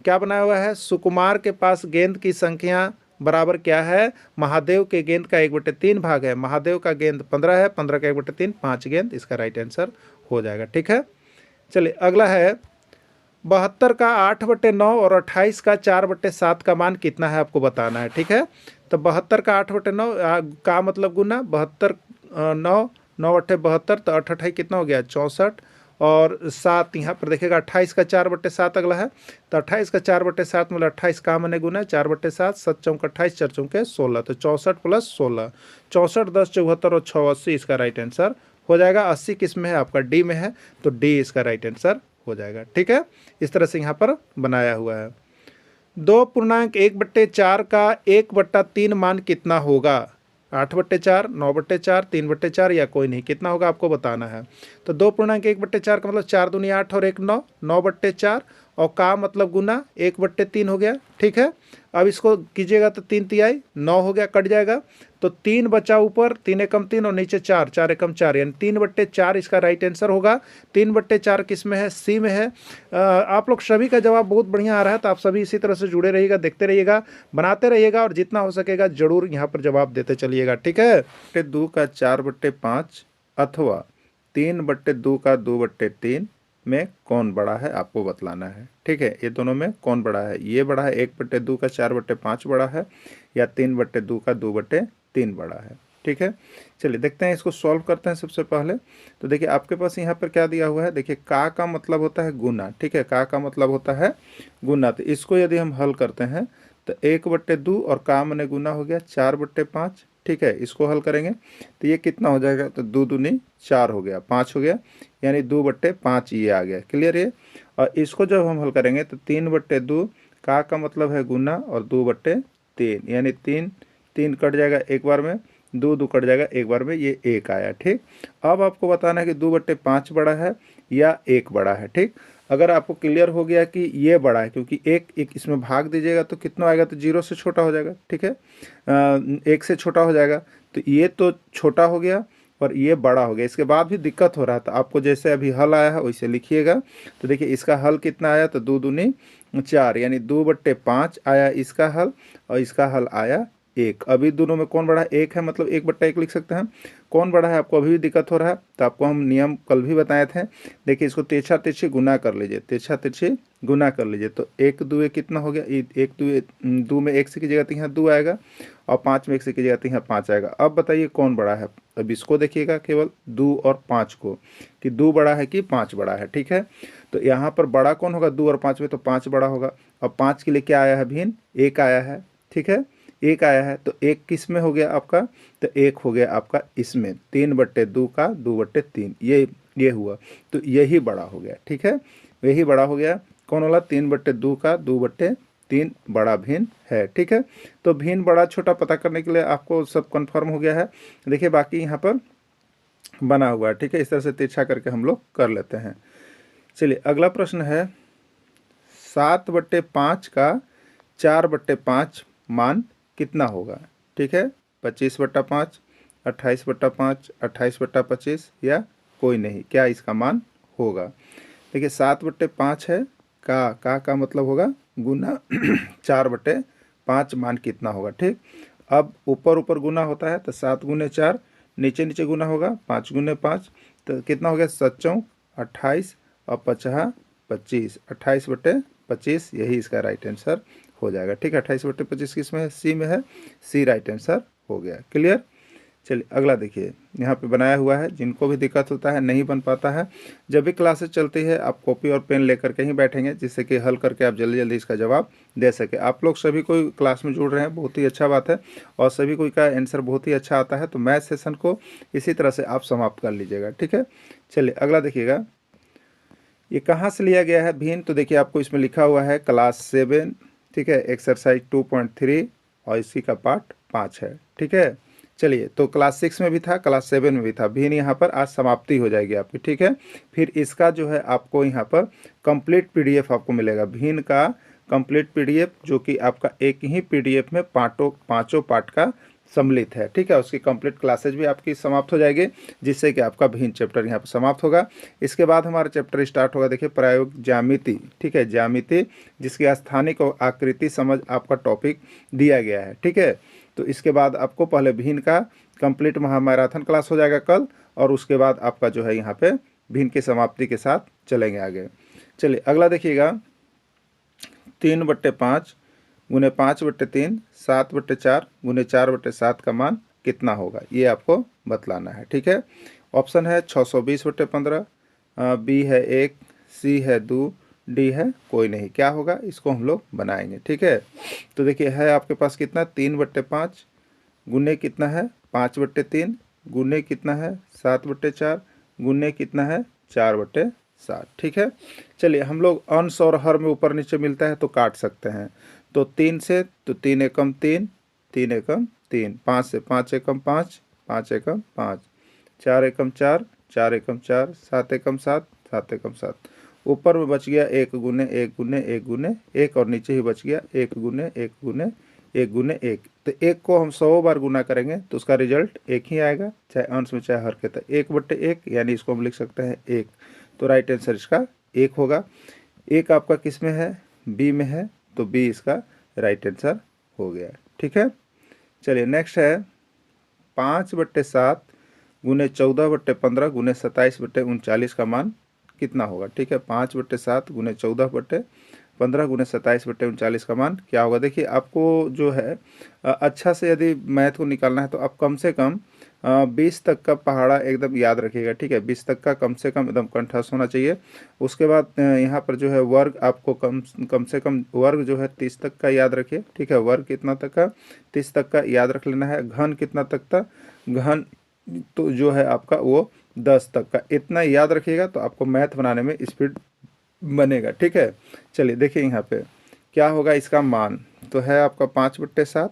क्या बनाया हुआ है, सुकुमार के पास गेंद की संख्या बराबर क्या है, महादेव के गेंद का 1/3 भाग है, महादेव का गेंद 15 है, 15 का 1/3, 5 गेंद, इसका राइट आंसर हो जाएगा। ठीक है, चलिए अगला है, 72 का 8/9 और 28 का 4/7 का मान कितना है, आपको बताना है। ठीक है, तो 72 का 8/9 का मतलब गुना, 72 9 9 8 72, तो 8 8 कितना हो गया, 64, और 7 यहाँ पर देखिएगा 28 का 4/7 अगला है, तो 28 का 4/7 मतलब 28 का मैंने गुना 4/7, 7 चौक 28, 4 चौके 16, तो 64 + 16, 64 10 74 और 6 80, इसका राइट आंसर हो जाएगा। 80 किस में है, आपका डी में है, तो डी इसका राइट आंसर हो जाएगा। ठीक है, इस तरह से यहाँ पर बनाया हुआ है। 2.1/4 का 1/3 मान कितना होगा, 8/4, 9/4, 3/4 या कोई नहीं, कितना होगा आपको बताना है। तो 2.1/4 का मतलब 4 दूनी 8 और 1 9, 9/4, और का मतलब गुना 1/3 हो गया। ठीक है, अब इसको कीजिएगा तो 3 तिहाई 9 हो गया, कट जाएगा, तो 3 बचा ऊपर, 3 एकम 3 और नीचे 4, 4 एकम 4, यानी 3/4 इसका राइट आंसर होगा। 3/4 किस में है, सी में है। आप लोग सभी का जवाब बहुत बढ़िया आ रहा है, तो आप सभी इसी तरह से जुड़े रहिएगा, देखते रहिएगा, बनाते रहिएगा, और जितना हो सकेगा जरूर यहाँ पर जवाब देते चलिएगा। ठीक है, 2 का 4/5 अथवा 3/2 का 2/3 में कौन बड़ा है, आपको बतलाना है। ठीक है, ये दोनों में कौन बड़ा है, ये बड़ा है 1/2 का 4/5 बड़ा है, या 3/2 का 2/3 बड़ा है। ठीक है, चलिए देखते हैं, इसको सॉल्व करते हैं। सबसे पहले तो देखिए आपके पास यहाँ पर क्या दिया हुआ है, देखिए का मतलब होता है गुना। ठीक है, का मतलब होता है गुना, तो इसको यदि हम हल करते हैं तो 1/2 और का मैंने गुना हो गया 4/5। ठीक है, इसको हल करेंगे तो ये कितना हो जाएगा, तो 2 दूनी 4 हो गया, 5 हो गया, यानी 2/5 ये आ गया। क्लियर है, और इसको जब हम हल करेंगे तो 3/2 का मतलब है गुना, और 2/3 यानी 3 कट जाएगा एक बार में, 2 कट जाएगा एक बार में, ये 1 आया। ठीक, अब आपको बताना है कि 2/5 बड़ा है या 1 बड़ा है। ठीक, अगर आपको क्लियर हो गया कि ये बड़ा है, क्योंकि एक इसमें भाग दीजिएगा तो कितना आएगा, तो 0 से छोटा हो जाएगा। ठीक है, 1 से छोटा हो जाएगा, तो ये तो छोटा हो गया और ये बड़ा हो गया। इसके बाद भी दिक्कत हो रहा था आपको, जैसे अभी हल आया है वैसे लिखिएगा। तो देखिए इसका हल कितना आया, तो 2 दूनी 4, यानी 2/5 आया इसका हल, और इसका हल आया 1। अभी दोनों में कौन बड़ा है, 1 है, मतलब 1/1 लिख सकते हैं। कौन बड़ा है आपको अभी भी दिक्कत हो रहा है, तो आपको हम नियम कल भी बताए थे। देखिए इसको तिरछा तिरछी गुना कर लीजिए, तिरछा तिरछी गुना कर लीजिए, तो 1 2 कितना हो गया, 1 2 में 1 से कीजिएगा तो यहाँ 2 आएगा, और 5 में 1 से कीजिएगा तो यहाँ 5 आएगा। अब बताइए कौन बड़ा है, अब इसको देखिएगा केवल 2 और 5 को, कि 2 बड़ा है कि 5 बड़ा है। ठीक है, तो यहाँ पर बड़ा कौन होगा, 2 और 5 में, तो 5 बड़ा होगा। अब 5 के लिए क्या आया है भिन्न, 1 आया है। ठीक है, 1 आया है, तो 1 किस में हो गया आपका, तो 1 हो गया आपका इसमें, 3/2 का 2/3 ये हुआ, तो यही बड़ा हो गया। ठीक है, यही बड़ा हो गया, कौन वाला, 3/2 का 2/3 बड़ा भिन्न है। ठीक है, तो भिन्न बड़ा छोटा पता करने के लिए आपको सब कन्फर्म हो गया है। देखिए बाकी यहाँ पर बना हुआ है। ठीक है, इस तरह से तिरछा करके हम लोग कर लेते हैं। चलिए अगला प्रश्न है, 7/5 का 4/5 मान कितना होगा। ठीक है, 25/5, 28/5, 28/25 या कोई नहीं, क्या इसका मान होगा। देखिए 7/5 है, का मतलब होगा गुना 4/5 मान कितना होगा। ठीक, अब ऊपर ऊपर गुना होता है, तो 7 गुने 4, नीचे नीचे गुना होगा 5 गुने 5, तो कितना हो गया, 7 चौक 28 और 50 25, 28/25, यही इसका राइट आंसर हो जाएगा। ठीक है, 28/25 किस में है? सी में है। सी राइट आंसर हो गया। क्लियर। चलिए अगला देखिए, यहाँ पे बनाया हुआ है। जिनको भी दिक्कत होता है, नहीं बन पाता है, जब भी क्लासेस चलती है आप कॉपी और पेन लेकर के ही बैठेंगे, जिससे कि हल करके आप जल्दी जल्दी इसका जवाब दे सके। आप लोग सभी कोई क्लास में जुड़ रहे हैं, बहुत ही अच्छा बात है, और सभी कोई का आंसर बहुत ही अच्छा आता है। तो मैथ सेशन को इसी तरह से आप समाप्त कर लीजिएगा। ठीक है, चलिए अगला देखिएगा, ये कहाँ से लिया गया है भिन्न? तो देखिए आपको इसमें लिखा हुआ है क्लास 7, ठीक है, एक्सरसाइज 2.3, और इसी का पार्ट 5 है। ठीक है, चलिए तो क्लास 6 में भी था, क्लास 7 में भी था। भिन्न यहाँ पर आज समाप्ति हो जाएगी आपकी। ठीक है, फिर इसका जो है आपको यहाँ पर कंप्लीट पीडीएफ आपको मिलेगा, भिन्न का कंप्लीट पीडीएफ, जो कि आपका एक ही पीडीएफ में पाँचों पार्ट का सम्मिलित है। ठीक है, उसकी कंप्लीट क्लासेज भी आपकी समाप्त हो जाएगी, जिससे कि आपका भिन्न चैप्टर यहाँ पर समाप्त होगा। इसके बाद हमारा चैप्टर स्टार्ट होगा, देखिए प्रायोग ज्यामिति। ठीक है, ज्यामिति, जिसकी स्थानिक और आकृति समझ आपका टॉपिक दिया गया है। ठीक है, तो इसके बाद आपको पहले भिन्न का कंप्लीट महामैराथन क्लास हो जाएगा कल, और उसके बाद आपका जो है यहाँ पे भिन्न की समाप्ति के साथ चलेंगे आगे। चलिए अगला देखिएगा, 3/5 गुने 5/3 7/4 गुने 4/7 का मान कितना होगा, ये आपको बतलाना है। ठीक है, ऑप्शन है 620/15, बी है 1, सी है 2, डी है कोई नहीं। क्या होगा, इसको हम लोग बनाएंगे। ठीक है, तो देखिए है आपके पास कितना, 3/5 गुने कितना है 5/3 गुने कितना है 7/4 गुने कितना है 4/7। ठीक है, चलिए हम लोग अंश और हर में ऊपर नीचे मिलता है तो काट सकते हैं। तो 3 से तो 3 एकम 3, 3 एकम 3, 5 से 5 एकम 5, 5 एकम 5, 4 एकम 4, 4 एकम 4, 7 एकम 7, 7 एकम 7। ऊपर में बच गया 1 गुने 1 गुने 1 गुने 1, और नीचे ही बच गया 1 गुने 1 गुने 1 गुने 1। तो 1 को हम 100 बार गुना करेंगे तो उसका रिजल्ट 1 ही आएगा, चाहे अंश में चाहे हर के। तो 1/1, यानी इसको हम लिख सकते हैं 1। तो राइट आंसर इसका 1 होगा। 1 आपका किस में है? बी में है, तो बी इसका राइट आंसर हो गया। ठीक है, चलिए नेक्स्ट है 5/7 गुने 14/15 गुने 27/39 का मान कितना होगा। ठीक है, 5/7 गुने 14/15 गुने 27/39 का मान क्या होगा। देखिए आपको जो है अच्छा से यदि मैथ को निकालना है तो आप कम से कम 20 तक का पहाड़ा एकदम याद रखिएगा। ठीक है, 20 तक का कम से कम एकदम कंठस्थ होना चाहिए। उसके बाद यहाँ पर जो है वर्ग आपको कम से कम वर्ग जो है 30 तक का याद रखिए। ठीक है, वर्ग कितना तक का? 30 तक का याद रख लेना है। घन कितना तक था? घन तो जो है आपका वो 10 तक का। इतना याद रखिएगा तो आपको मैथ बनाने में स्पीड बनेगा। ठीक है, चलिए देखिए यहाँ पे क्या होगा इसका मान। तो है आपका 5/7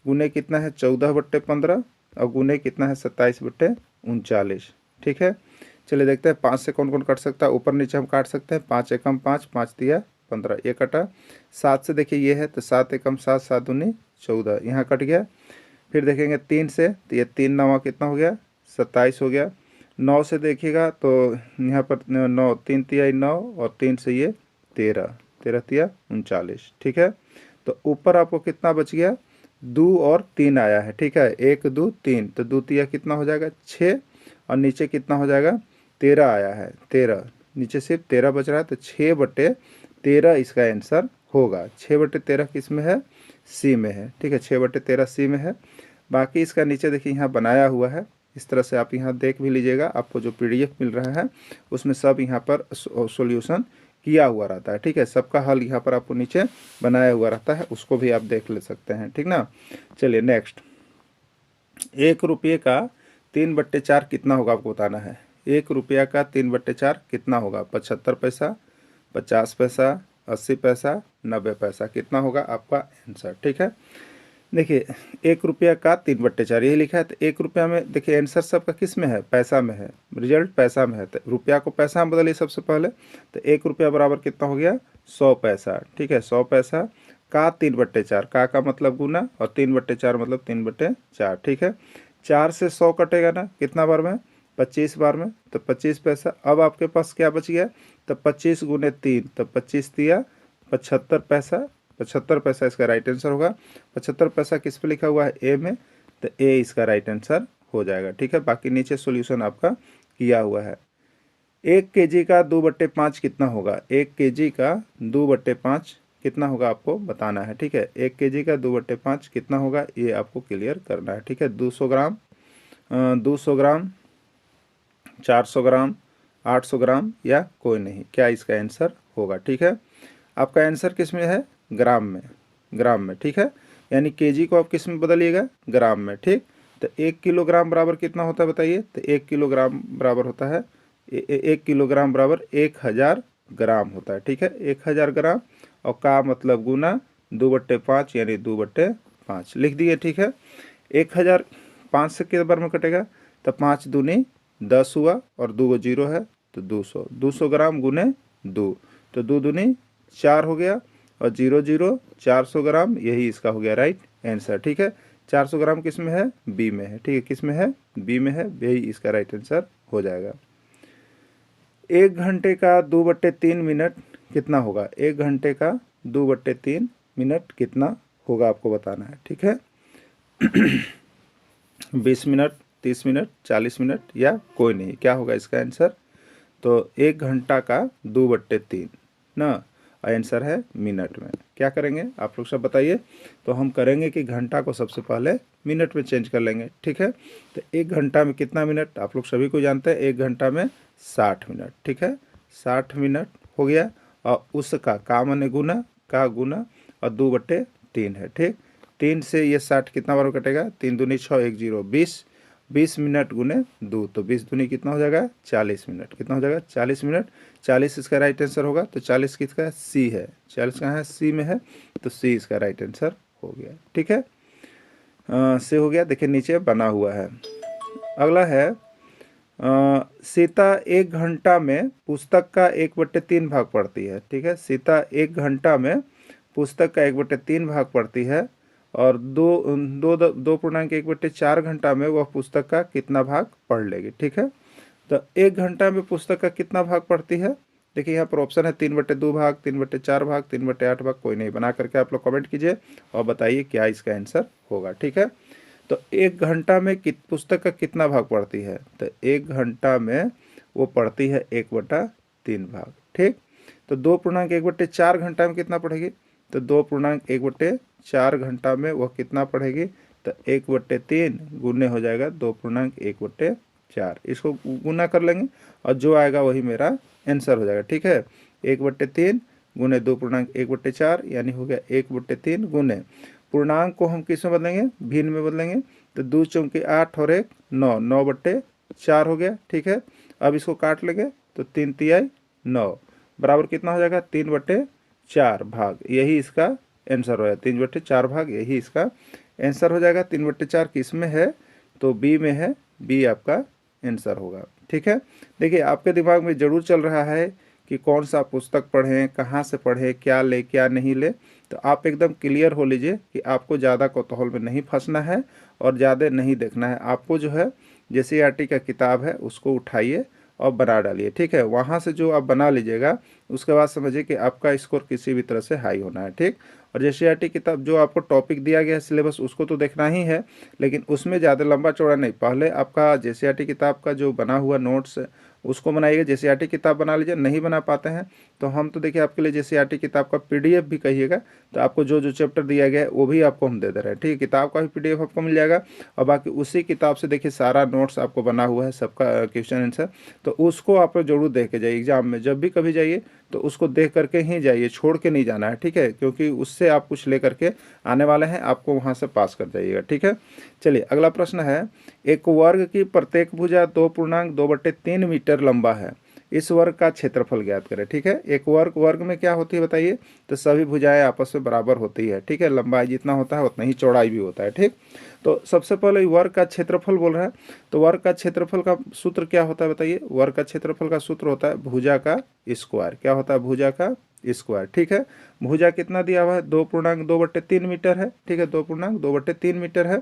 गुने कितना है 14/15 और गुने कितना है 27/39। ठीक है, चलिए देखते हैं 5 से कौन कौन कट सकता है। ऊपर नीचे हम काट सकते हैं। 5 एकम 5, 5 दिया 15, ये कटा। 7 से देखिए ये है, तो 7 एकम 7, 7 दूनी 14, यहाँ कट गया। फिर देखेंगे 3 से, तो ये 3 9 कितना हो गया 27 हो गया। 9 से देखिएगा तो यहाँ पर 9, 3 तिया 9 और 3 से ये 13, 13 तिया 39। ठीक है, तो ऊपर आपको कितना बच गया 2 और 3 आया है। ठीक है, 1 2 3, तो 2 तिया कितना हो जाएगा 6, और नीचे कितना हो जाएगा 13 आया है 13, नीचे सिर्फ 13 बच रहा है। तो 6/13 इसका आंसर होगा। 6/13 किस में है? सी में है। ठीक है, 6/13 सी में है। बाकी इसका नीचे देखिए यहाँ बनाया हुआ है, इस तरह से आप यहाँ देख भी लीजिएगा। आपको जो पीडीएफ मिल रहा है उसमें सब यहाँ पर सॉल्यूशन किया हुआ रहता है। ठीक है, सबका हल यहाँ पर आपको नीचे बनाया हुआ रहता है, उसको भी आप देख ले सकते हैं। ठीक ना, चलिए नेक्स्ट, 1 रुपये का 3/4 कितना होगा आपको बताना है। 1 रुपया का 3/4 कितना होगा? 75 पैसा, 50 पैसा, 80 पैसा, 90 पैसा। कितना होगा आपका आंसर? ठीक है, देखिए 1 रुपया का 3/4 यही लिखा है। तो 1 रुपया में देखिए आंसर सबका किस में है? पैसा में है, रिजल्ट पैसा में है। तो रुपया को पैसा में बदलिए सबसे पहले। तो 1 रुपया बराबर कितना हो गया 100 पैसा। ठीक है, 100 पैसा का 3/4, का मतलब गुना, और 3/4 मतलब 3/4। ठीक है, 4 से 100 कटेगा ना कितना बार में? 25 बार में, तो 25 पैसा। अब आपके पास क्या बच गया? तो 25 गुने 3, तो 25 दिया 75 पैसा। 75 पैसा इसका राइट आंसर होगा। 75 पैसा किस पे लिखा हुआ है? ए में, तो ए इसका राइट आंसर हो जाएगा। ठीक है, बाकी नीचे सॉल्यूशन आपका किया हुआ है। 1 केजी का 2/5 कितना होगा? 1 केजी का 2/5 कितना होगा आपको बताना है, ठीक है। 1 kg का 2/5 कितना होगा ये आपको क्लियर करना है, ठीक है। 200 ग्राम, 200 ग्राम, 400 ग्राम, 800 ग्राम या कोई नहीं, क्या इसका आंसर होगा, ठीक है। आपका आंसर किस में है, ग्राम में, ग्राम में, ठीक है। यानी केजी को आप किस में बदलिएगा, ग्राम में, ठीक। तो 1 किलोग्राम बराबर कितना होता है बताइए, तो 1 किलोग्राम बराबर होता है 1 किलोग्राम बराबर 1000 ग्राम होता है, ठीक है। 1000 ग्राम और का मतलब गुना 2/5 यानी 2/5 लिख दिए, ठीक है। 1000 5 से कितने बार में कटेगा, तो 5 दूनी 10 हुआ और 2 जीरो है तो 200, 200 ग्राम गुने 2, तो 2 दूनी 4 हो गया और 0 0 400 ग्राम, यही इसका हो गया राइट आंसर, ठीक है। 400 ग्राम किस में है, बी में है, ठीक है। किस में है, बी में है, यही इसका राइट आंसर हो जाएगा। 1 घंटे का 2/3 मिनट कितना होगा, 1 घंटे का 2/3 मिनट कितना होगा आपको बताना है, ठीक है। 20 मिनट, 30 मिनट, 40 मिनट या कोई नहीं, क्या होगा इसका आंसर, तो 1 घंटा का 2/3 ना, आंसर है मिनट में। क्या करेंगे आप लोग सब बताइए, तो हम करेंगे कि घंटा को सबसे पहले मिनट में चेंज कर लेंगे, ठीक है। तो 1 घंटा में कितना मिनट, आप लोग सभी को जानते हैं 1 घंटा में 60 मिनट, ठीक है। 60 मिनट हो गया और उसका का माने गुना, का गुना और 2/3 है, ठीक। 3 से ये 60 कितना बार कटेगा, 3 दूनी 6 1 0 20, 20 मिनट गुने 2, तो 20 दूनी कितना हो जाएगा 40 मिनट, कितना हो जाएगा 40 मिनट। 40 इसका राइट आंसर होगा, तो 40 किसका सी है, 40 कहाँ है, सी में है, तो सी इसका राइट आंसर हो गया, ठीक है। से हो गया, देखिए नीचे बना हुआ है। अगला है सीता 1 घंटा में पुस्तक का 1/3 भाग पढ़ती है, ठीक है। सीता 1 घंटा में पुस्तक का 1/3 भाग पढ़ती है और 2.1/4 घंटा में वह पुस्तक का कितना भाग पढ़ लेगी, ठीक है। तो 1 घंटा में पुस्तक का कितना भाग पढ़ती है, देखिए यहाँ पर ऑप्शन है 3/2 भाग, 3/4 भाग, 3/8 भाग, कोई नहीं, बना करके आप लोग कमेंट कीजिए और बताइए क्या इसका आंसर होगा, ठीक है। तो 1 घंटा में पुस्तक का कितना भाग पढ़ती है, तो 1 घंटा में वो पढ़ती है 1/3 भाग, ठीक। तो 2.1/4 घंटा में कितना पढ़ेगी, तो 2.1/4 घंटा में वह कितना पढ़ेगी, तो 1/3 गुने हो जाएगा 2.1/4, इसको गुना कर लेंगे और जो आएगा वही मेरा आंसर हो जाएगा, ठीक है। 1/3 गुने 2.1/4 यानी हो गया 1/3 गुने, पूर्णांक को हम किस में बदलेंगे, भिन्न में बदलेंगे, तो 2 चौके 8 और 1 9, 9/4 हो गया, ठीक है। अब इसको काट लेंगे तो 3 तिहाई 9 बराबर कितना हो जाएगा 3/4 भाग, यही इसका आंसर हो जाएगा, 3/4 भाग यही इसका आंसर हो जाएगा। 3/4 किस में है, तो बी में है, बी आपका आंसर होगा, ठीक है। देखिए आपके दिमाग में जरूर चल रहा है कि कौन सा पुस्तक पढ़ें, कहाँ से पढ़ें, क्या ले क्या नहीं ले, तो आप एकदम क्लियर हो लीजिए कि आपको ज़्यादा कौतूहल में नहीं फंसना है और ज़्यादा नहीं देखना है। आपको जो है JCERT का किताब है उसको उठाइए और बना डालिए, ठीक है। वहाँ से जो आप बना लीजिएगा उसके बाद समझिए कि आपका स्कोर किसी भी तरह से हाई होना है, ठीक। और JCERT किताब जो आपको टॉपिक दिया गया है सिलेबस उसको तो देखना ही है, लेकिन उसमें ज़्यादा लंबा चौड़ा नहीं, पहले आपका JCERT किताब का जो बना हुआ नोट्स उसको बनाइएगा। JCERT किताब बना लीजिए, नहीं बना पाते हैं तो हम तो देखिए आपके लिए JCERT किताब का PDF भी कहिएगा, तो आपको जो जो चैप्टर दिया गया है वो भी आपको हम दे दे रहे हैं, ठीक है। किताब का भी PDF आपको मिल जाएगा और बाकी उसी किताब से देखिए सारा नोट्स आपको बना हुआ है, सबका क्वेश्चन आंसर, तो उसको आप जरूर देख के जाइए एग्जाम में, जब भी कभी जाइए तो उसको देख करके ही जाइए, छोड़ के नहीं जाना है, ठीक है, क्योंकि उससे आप कुछ ले करके आने वाले हैं, आपको वहाँ से पास कर जाइएगा, ठीक है। चलिए अगला प्रश्न है, एक वर्ग की प्रत्येक भुजा 2.2/3 मीटर लंबा है, इस वर्ग का क्षेत्रफल ज्ञात करें, ठीक है। एक वर्ग में क्या होती है बताइए, तो सभी भुजाएं आपस में बराबर होती है, ठीक है। लंबाई जितना होता है उतना ही चौड़ाई भी होता है, ठीक। तो सबसे पहले वर्ग का क्षेत्रफल बोल रहा है, तो वर्ग का क्षेत्रफल का सूत्र क्या होता है बताइए, वर्ग का क्षेत्रफल का सूत्र होता है भुजा का स्क्वायर, क्या होता है भुजा का स्क्वायर, ठीक है। भुजा कितना दिया हुआ है 2.2/3 मीटर है, ठीक है, 2.2/3 मीटर है,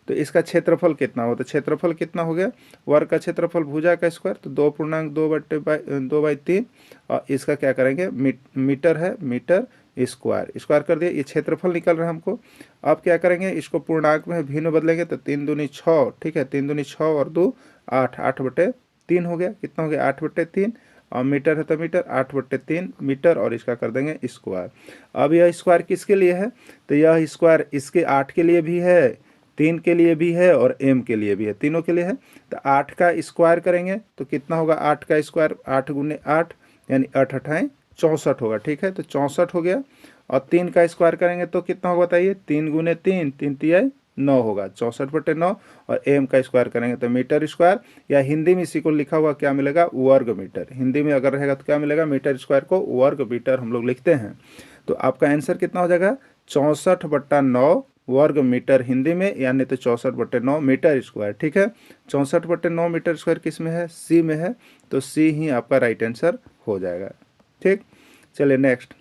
तो इसका क्षेत्रफल कितना हो, तो क्षेत्रफल कितना हो गया, वर्ग का क्षेत्रफल भुजा का स्क्वायर, तो 2.2/3 और इसका क्या करेंगे मीटर है, मीटर स्क्वायर कर दिए, ये क्षेत्रफल निकल रहा है हमको। अब क्या करेंगे, इसको पूर्णांक में भिन्न बदलेंगे, तो 3 दूनी 6, ठीक है, 3 दूनी 6 और 2 8, 8/3 हो गया, कितना हो गया 8/3। और मीटर है तो मीटर, 8/3 मीटर, और इसका कर देंगे स्क्वायर। अब यह स्क्वायर किसके लिए है, तो यह स्क्वायर इसके 8 के लिए भी है, 3 के लिए भी है और m के लिए भी है, तीनों के लिए है। तो 8 का स्क्वायर करेंगे तो कितना होगा, 8 का स्क्वायर 8 गुने 8 यानी 8 8 64 होगा, ठीक है, तो 64 हो गया। और 3 का स्क्वायर करेंगे तो कितना होगा बताइए, 3 गुने 3, 3 तिहाई 9 होगा, 64/9। और m का स्क्वायर करेंगे तो मीटर स्क्वायर, या हिंदी में इसी को लिखा हुआ क्या मिलेगा, वर्ग मीटर। हिंदी में अगर रहेगा तो क्या मिलेगा, मीटर स्क्वायर को वर्ग मीटर हम लोग लिखते हैं। तो आपका आंसर कितना हो जाएगा, 64/9 वर्ग मीटर हिंदी में, यानी तो 64/9 मीटर स्क्वायर, ठीक है। 64/9 मीटर स्क्वायर किस में है, सी में है, तो सी ही आपका राइट आंसर हो जाएगा, ठीक। चलिए नेक्स्ट,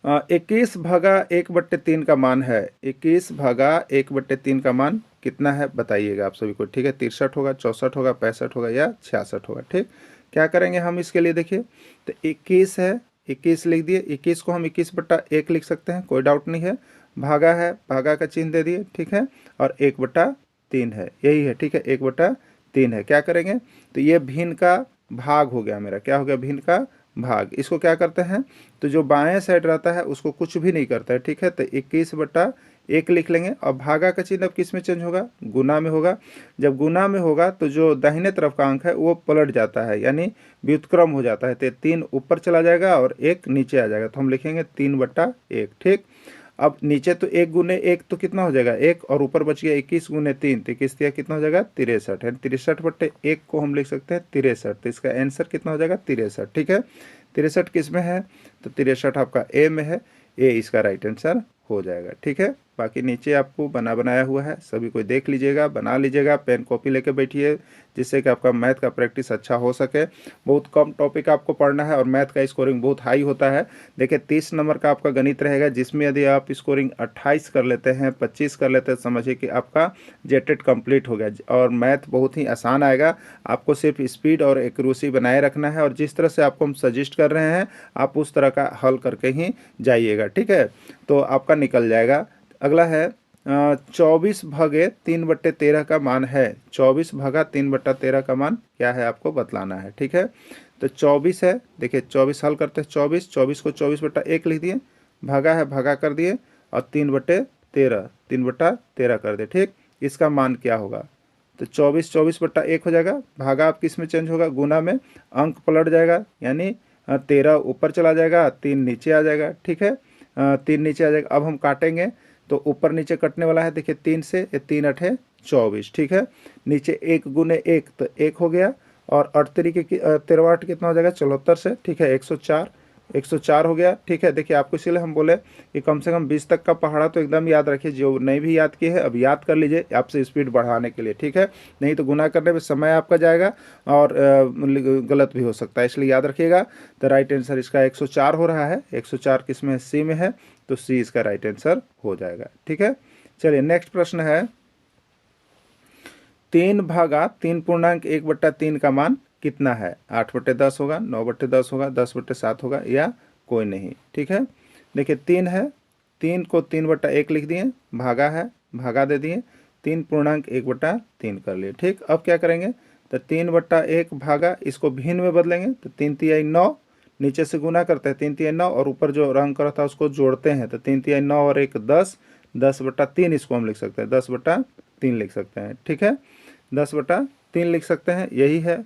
21 भागा 1/3 का मान है, 21 भागा 1/3 का मान कितना है बताइएगा आप सभी को, ठीक है। 63 होगा, 64 होगा, 65 होगा या 66 होगा, ठीक। क्या करेंगे हम इसके लिए, देखिए तो 21 है, 21 लिख दिए, 21 को हम 21/1 लिख सकते हैं, कोई डाउट नहीं है। भागा है, भागा का चिन्ह दे दिए, ठीक है, और 1/3 है, यही है, ठीक है, 1/3 है। क्या करेंगे, तो ये भिन्न का भाग हो गया मेरा, क्या हो गया, भिन्न का भाग। इसको क्या करते हैं, तो जो बाएं साइड रहता है उसको कुछ भी नहीं करता है, ठीक है, तो 21/1 लिख लेंगे। और भागा का चिन्ह अब किस में चेंज होगा, गुना में होगा। जब गुना में होगा तो जो दाहिने तरफ का अंक है वो पलट जाता है, यानी व्युत्क्रम हो जाता है, तो 3 ऊपर चला जाएगा और 1 नीचे आ जाएगा, तो हम लिखेंगे 3/1, ठीक। अब नीचे तो 1 गुने 1 तो कितना हो जाएगा 1, और ऊपर बच गया 21 गुने 3, तो 21 दिया कितना हो जाएगा 63 है, 63/1 को हम लिख सकते हैं 63, तो इसका आंसर कितना हो जाएगा 63, ठीक है। 63 किस में है, तो 63 आपका ए में है, ए इसका राइट आंसर हो जाएगा, ठीक है। बाकी नीचे आपको बनाया हुआ है, सभी कोई देख लीजिएगा, बना लीजिएगा, पेन कॉपी लेके बैठिए, जिससे कि आपका मैथ का प्रैक्टिस अच्छा हो सके। बहुत कम टॉपिक आपको पढ़ना है और मैथ का स्कोरिंग बहुत हाई होता है। देखिए 30 नंबर का आपका गणित रहेगा, जिसमें यदि आप स्कोरिंग 28 कर लेते हैं, 25 कर लेते हैं, समझिए कि आपका जेटेड कंप्लीट हो गया। और मैथ बहुत ही आसान आएगा, आपको सिर्फ स्पीड और एक्यूरेसी बनाए रखना है, और जिस तरह से आपको हम सजेस्ट कर रहे हैं आप उस तरह का हल करके ही जाइएगा, ठीक है, तो आपका निकल जाएगा। अगला है 24 भागे 3/13 का मान है, 24 भागा 3/13 का मान क्या है आपको बतलाना है, ठीक है। तो 24 है, देखिए 24 हल करते हैं, 24 को 24/1 लिख दिए, भागा है भागा कर दिए, और 3/13 कर दिए, ठीक। इसका मान क्या होगा, तो 24/1 हो जाएगा, भागा आप किस में चेंज होगा, गुना में, अंक पलट जाएगा, यानी 13 ऊपर चला जाएगा, 3 नीचे आ जाएगा, ठीक है, 3 नीचे आ जाएगा। अब हम काटेंगे तो ऊपर नीचे कटने वाला है, देखिए 3 से, 3 8 24, ठीक है। नीचे 1 गुने 1 तो 1 हो गया, और 8 तरीके की 13 कितना हो जाएगा 74 से, ठीक है, 104 हो गया, ठीक है। देखिए आपको इसीलिए हम बोले कि कम से कम 20 तक का पहाड़ा तो एकदम याद रखिए, जो नहीं भी याद किए है अब याद कर लीजिए, आपसे स्पीड बढ़ाने के लिए, ठीक है। नहीं तो गुना करने में समय आपका जाएगा और गलत भी हो सकता है, इसलिए याद रखिएगा। तो राइट आंसर इसका 104 हो रहा है, 104 किस में है, सी में है, तो सी इसका राइट आंसर हो जाएगा, ठीक है। चलिए नेक्स्ट प्रश्न है, 3 भागा 3.1/3 का मान कितना है, 8/10 होगा, 9/10 होगा, 10/7 होगा, या कोई नहीं, ठीक है। देखिए 3 है, 3 को 3/1 लिख दिए, भागा है भागा दे दिए, 3.1/3 कर लिए, ठीक। अब क्या करेंगे, तो 3/1 भागा, इसको भिन्न में बदलेंगे, तो 3 तिहाई 9, नीचे से गुना करते हैं, 3 तिहाई 9, और ऊपर जो रंग करा था उसको जोड़ते हैं, तो 3 तिहाई 9 और 1 10, 10/3 इसको हम लिख सकते हैं, 10/3 लिख सकते हैं, ठीक है, 10/3 लिख सकते हैं, यही है।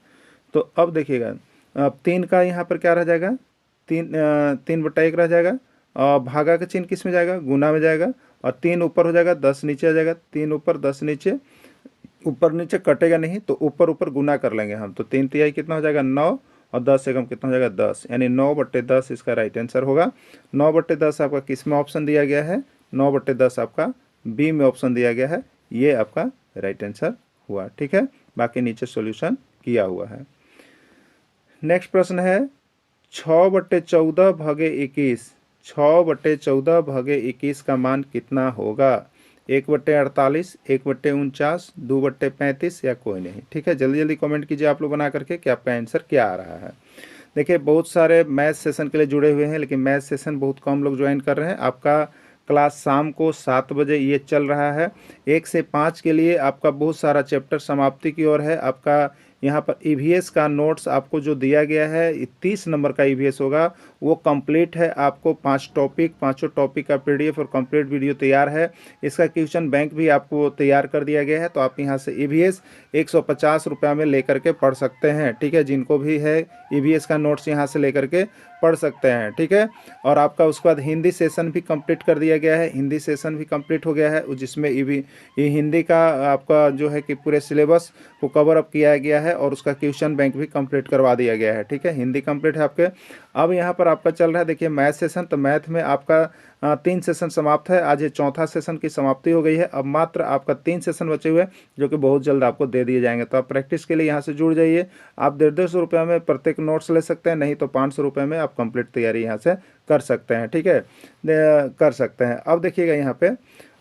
तो अब देखिएगा, अब 3 का यहाँ पर क्या रह जाएगा, 3/1 रह जाएगा, और भागा का चिन्ह किस में जाएगा, गुना में जाएगा, और 3 ऊपर हो जाएगा, 10 नीचे आ जाएगा, 3 ऊपर 10 नीचे, ऊपर नीचे कटेगा नहीं, तो ऊपर ऊपर गुना कर लेंगे हम, तो 3 तिहाई कितना हो जाएगा 9, और 10 से कम कितना हो जाएगा 10, यानी 9/10 इसका राइट आंसर होगा। 9/10 आपका किस में ऑप्शन दिया गया है, 9/10 आपका बी में ऑप्शन दिया गया है, ये आपका राइट आंसर हुआ, ठीक है। बाकी नीचे सॉल्यूशन किया हुआ है। नेक्स्ट प्रश्न है, 6/14 भागे 21, 6/14 भागे 21 का मान कितना होगा, 1/48, 1/49, 2/35 या कोई नहीं, ठीक है। जल्दी जल्दी कमेंट कीजिए आप लोग बना करके कि आपका आंसर क्या आ रहा है। देखिए बहुत सारे मैथ सेशन के लिए जुड़े हुए हैं, लेकिन मैथ सेशन बहुत कम लोग ज्वाइन कर रहे हैं। आपका क्लास शाम को 7 बजे ये चल रहा है, 1 से 5 के लिए आपका बहुत सारा चैप्टर समाप्ति की ओर है। आपका यहाँ पर ईवीएस का नोट्स आपको जो दिया गया है 30 नंबर का ईवीएस होगा, वो कंप्लीट है। आपको 5 टॉपिक, पाँचों टॉपिक का पीडीएफ और कंप्लीट वीडियो तैयार है। इसका क्वेश्चन बैंक भी आपको तैयार कर दिया गया है, तो आप यहाँ से ईवीएस 150 रुपये में लेकर के पढ़ सकते हैं। ठीक है, जिनको भी है ईवीएस का नोट्स यहाँ से लेकर के पढ़ सकते हैं। ठीक है, और आपका उसके बाद हिंदी सेशन भी कंप्लीट कर दिया गया है। हिंदी सेशन भी कंप्लीट हो गया है, जिसमें ये हिंदी का आपका जो है कि पूरे सिलेबस को कवर अप किया गया है और उसका क्वेश्चन बैंक भी कंप्लीट करवा दिया गया है। ठीक है, हिंदी कंप्लीट है आपके। अब यहाँ पर आपका चल रहा है देखिए मैथ सेशन, तो मैथ में आपका 3 सेशन समाप्त है। आज ये चौथा सेशन की समाप्ति हो गई है। अब मात्र आपका 3 सेशन बचे हुए हैं, जो कि बहुत जल्द आपको दे दिए जाएंगे। तो आप प्रैक्टिस के लिए यहाँ से जुड़ जाइए। आप 150 रुपये में प्रत्येक नोट्स ले सकते हैं, नहीं तो 500 रुपये में आप कंप्लीट तैयारी यहाँ से कर सकते हैं। ठीक है, कर सकते हैं। अब देखिएगा यहाँ पे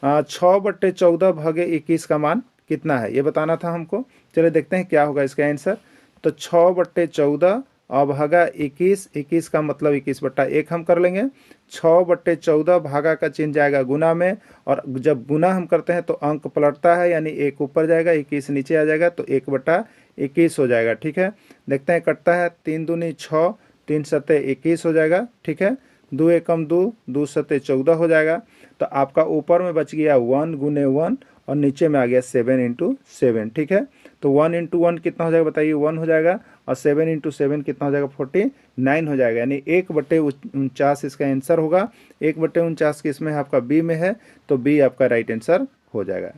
6/14 भागे 21 का मान कितना है, ये बताना था हमको। चलिए देखते हैं क्या होगा इसका आंसर। तो 6/14 और भागा 21, 21 का मतलब 21/1 हम कर लेंगे। 6/14 भागा का चिन्ह जाएगा गुना में, और जब गुना हम करते हैं तो अंक पलटता है, यानी 1 ऊपर जाएगा 21 नीचे आ जाएगा, तो 1/21 हो जाएगा। ठीक है, देखते हैं कटता है। 3 दूनी 6, 3 सत्ते 21 हो जाएगा। ठीक है, 2 एकम 2, 2 सत्ते 14 हो जाएगा। तो आपका ऊपर में बच गया 1 गुने 1 और नीचे में आ गया 7 × 7। ठीक है, तो 1 × 1 कितना हो जाएगा बताइए, 1 हो जाएगा, और 7 × 7 कितना हो जाएगा, 49 हो जाएगा, यानी 1/49 इसका आंसर होगा। 1/49 किस में है आपका, बी में है, तो बी आपका राइट आंसर हो जाएगा।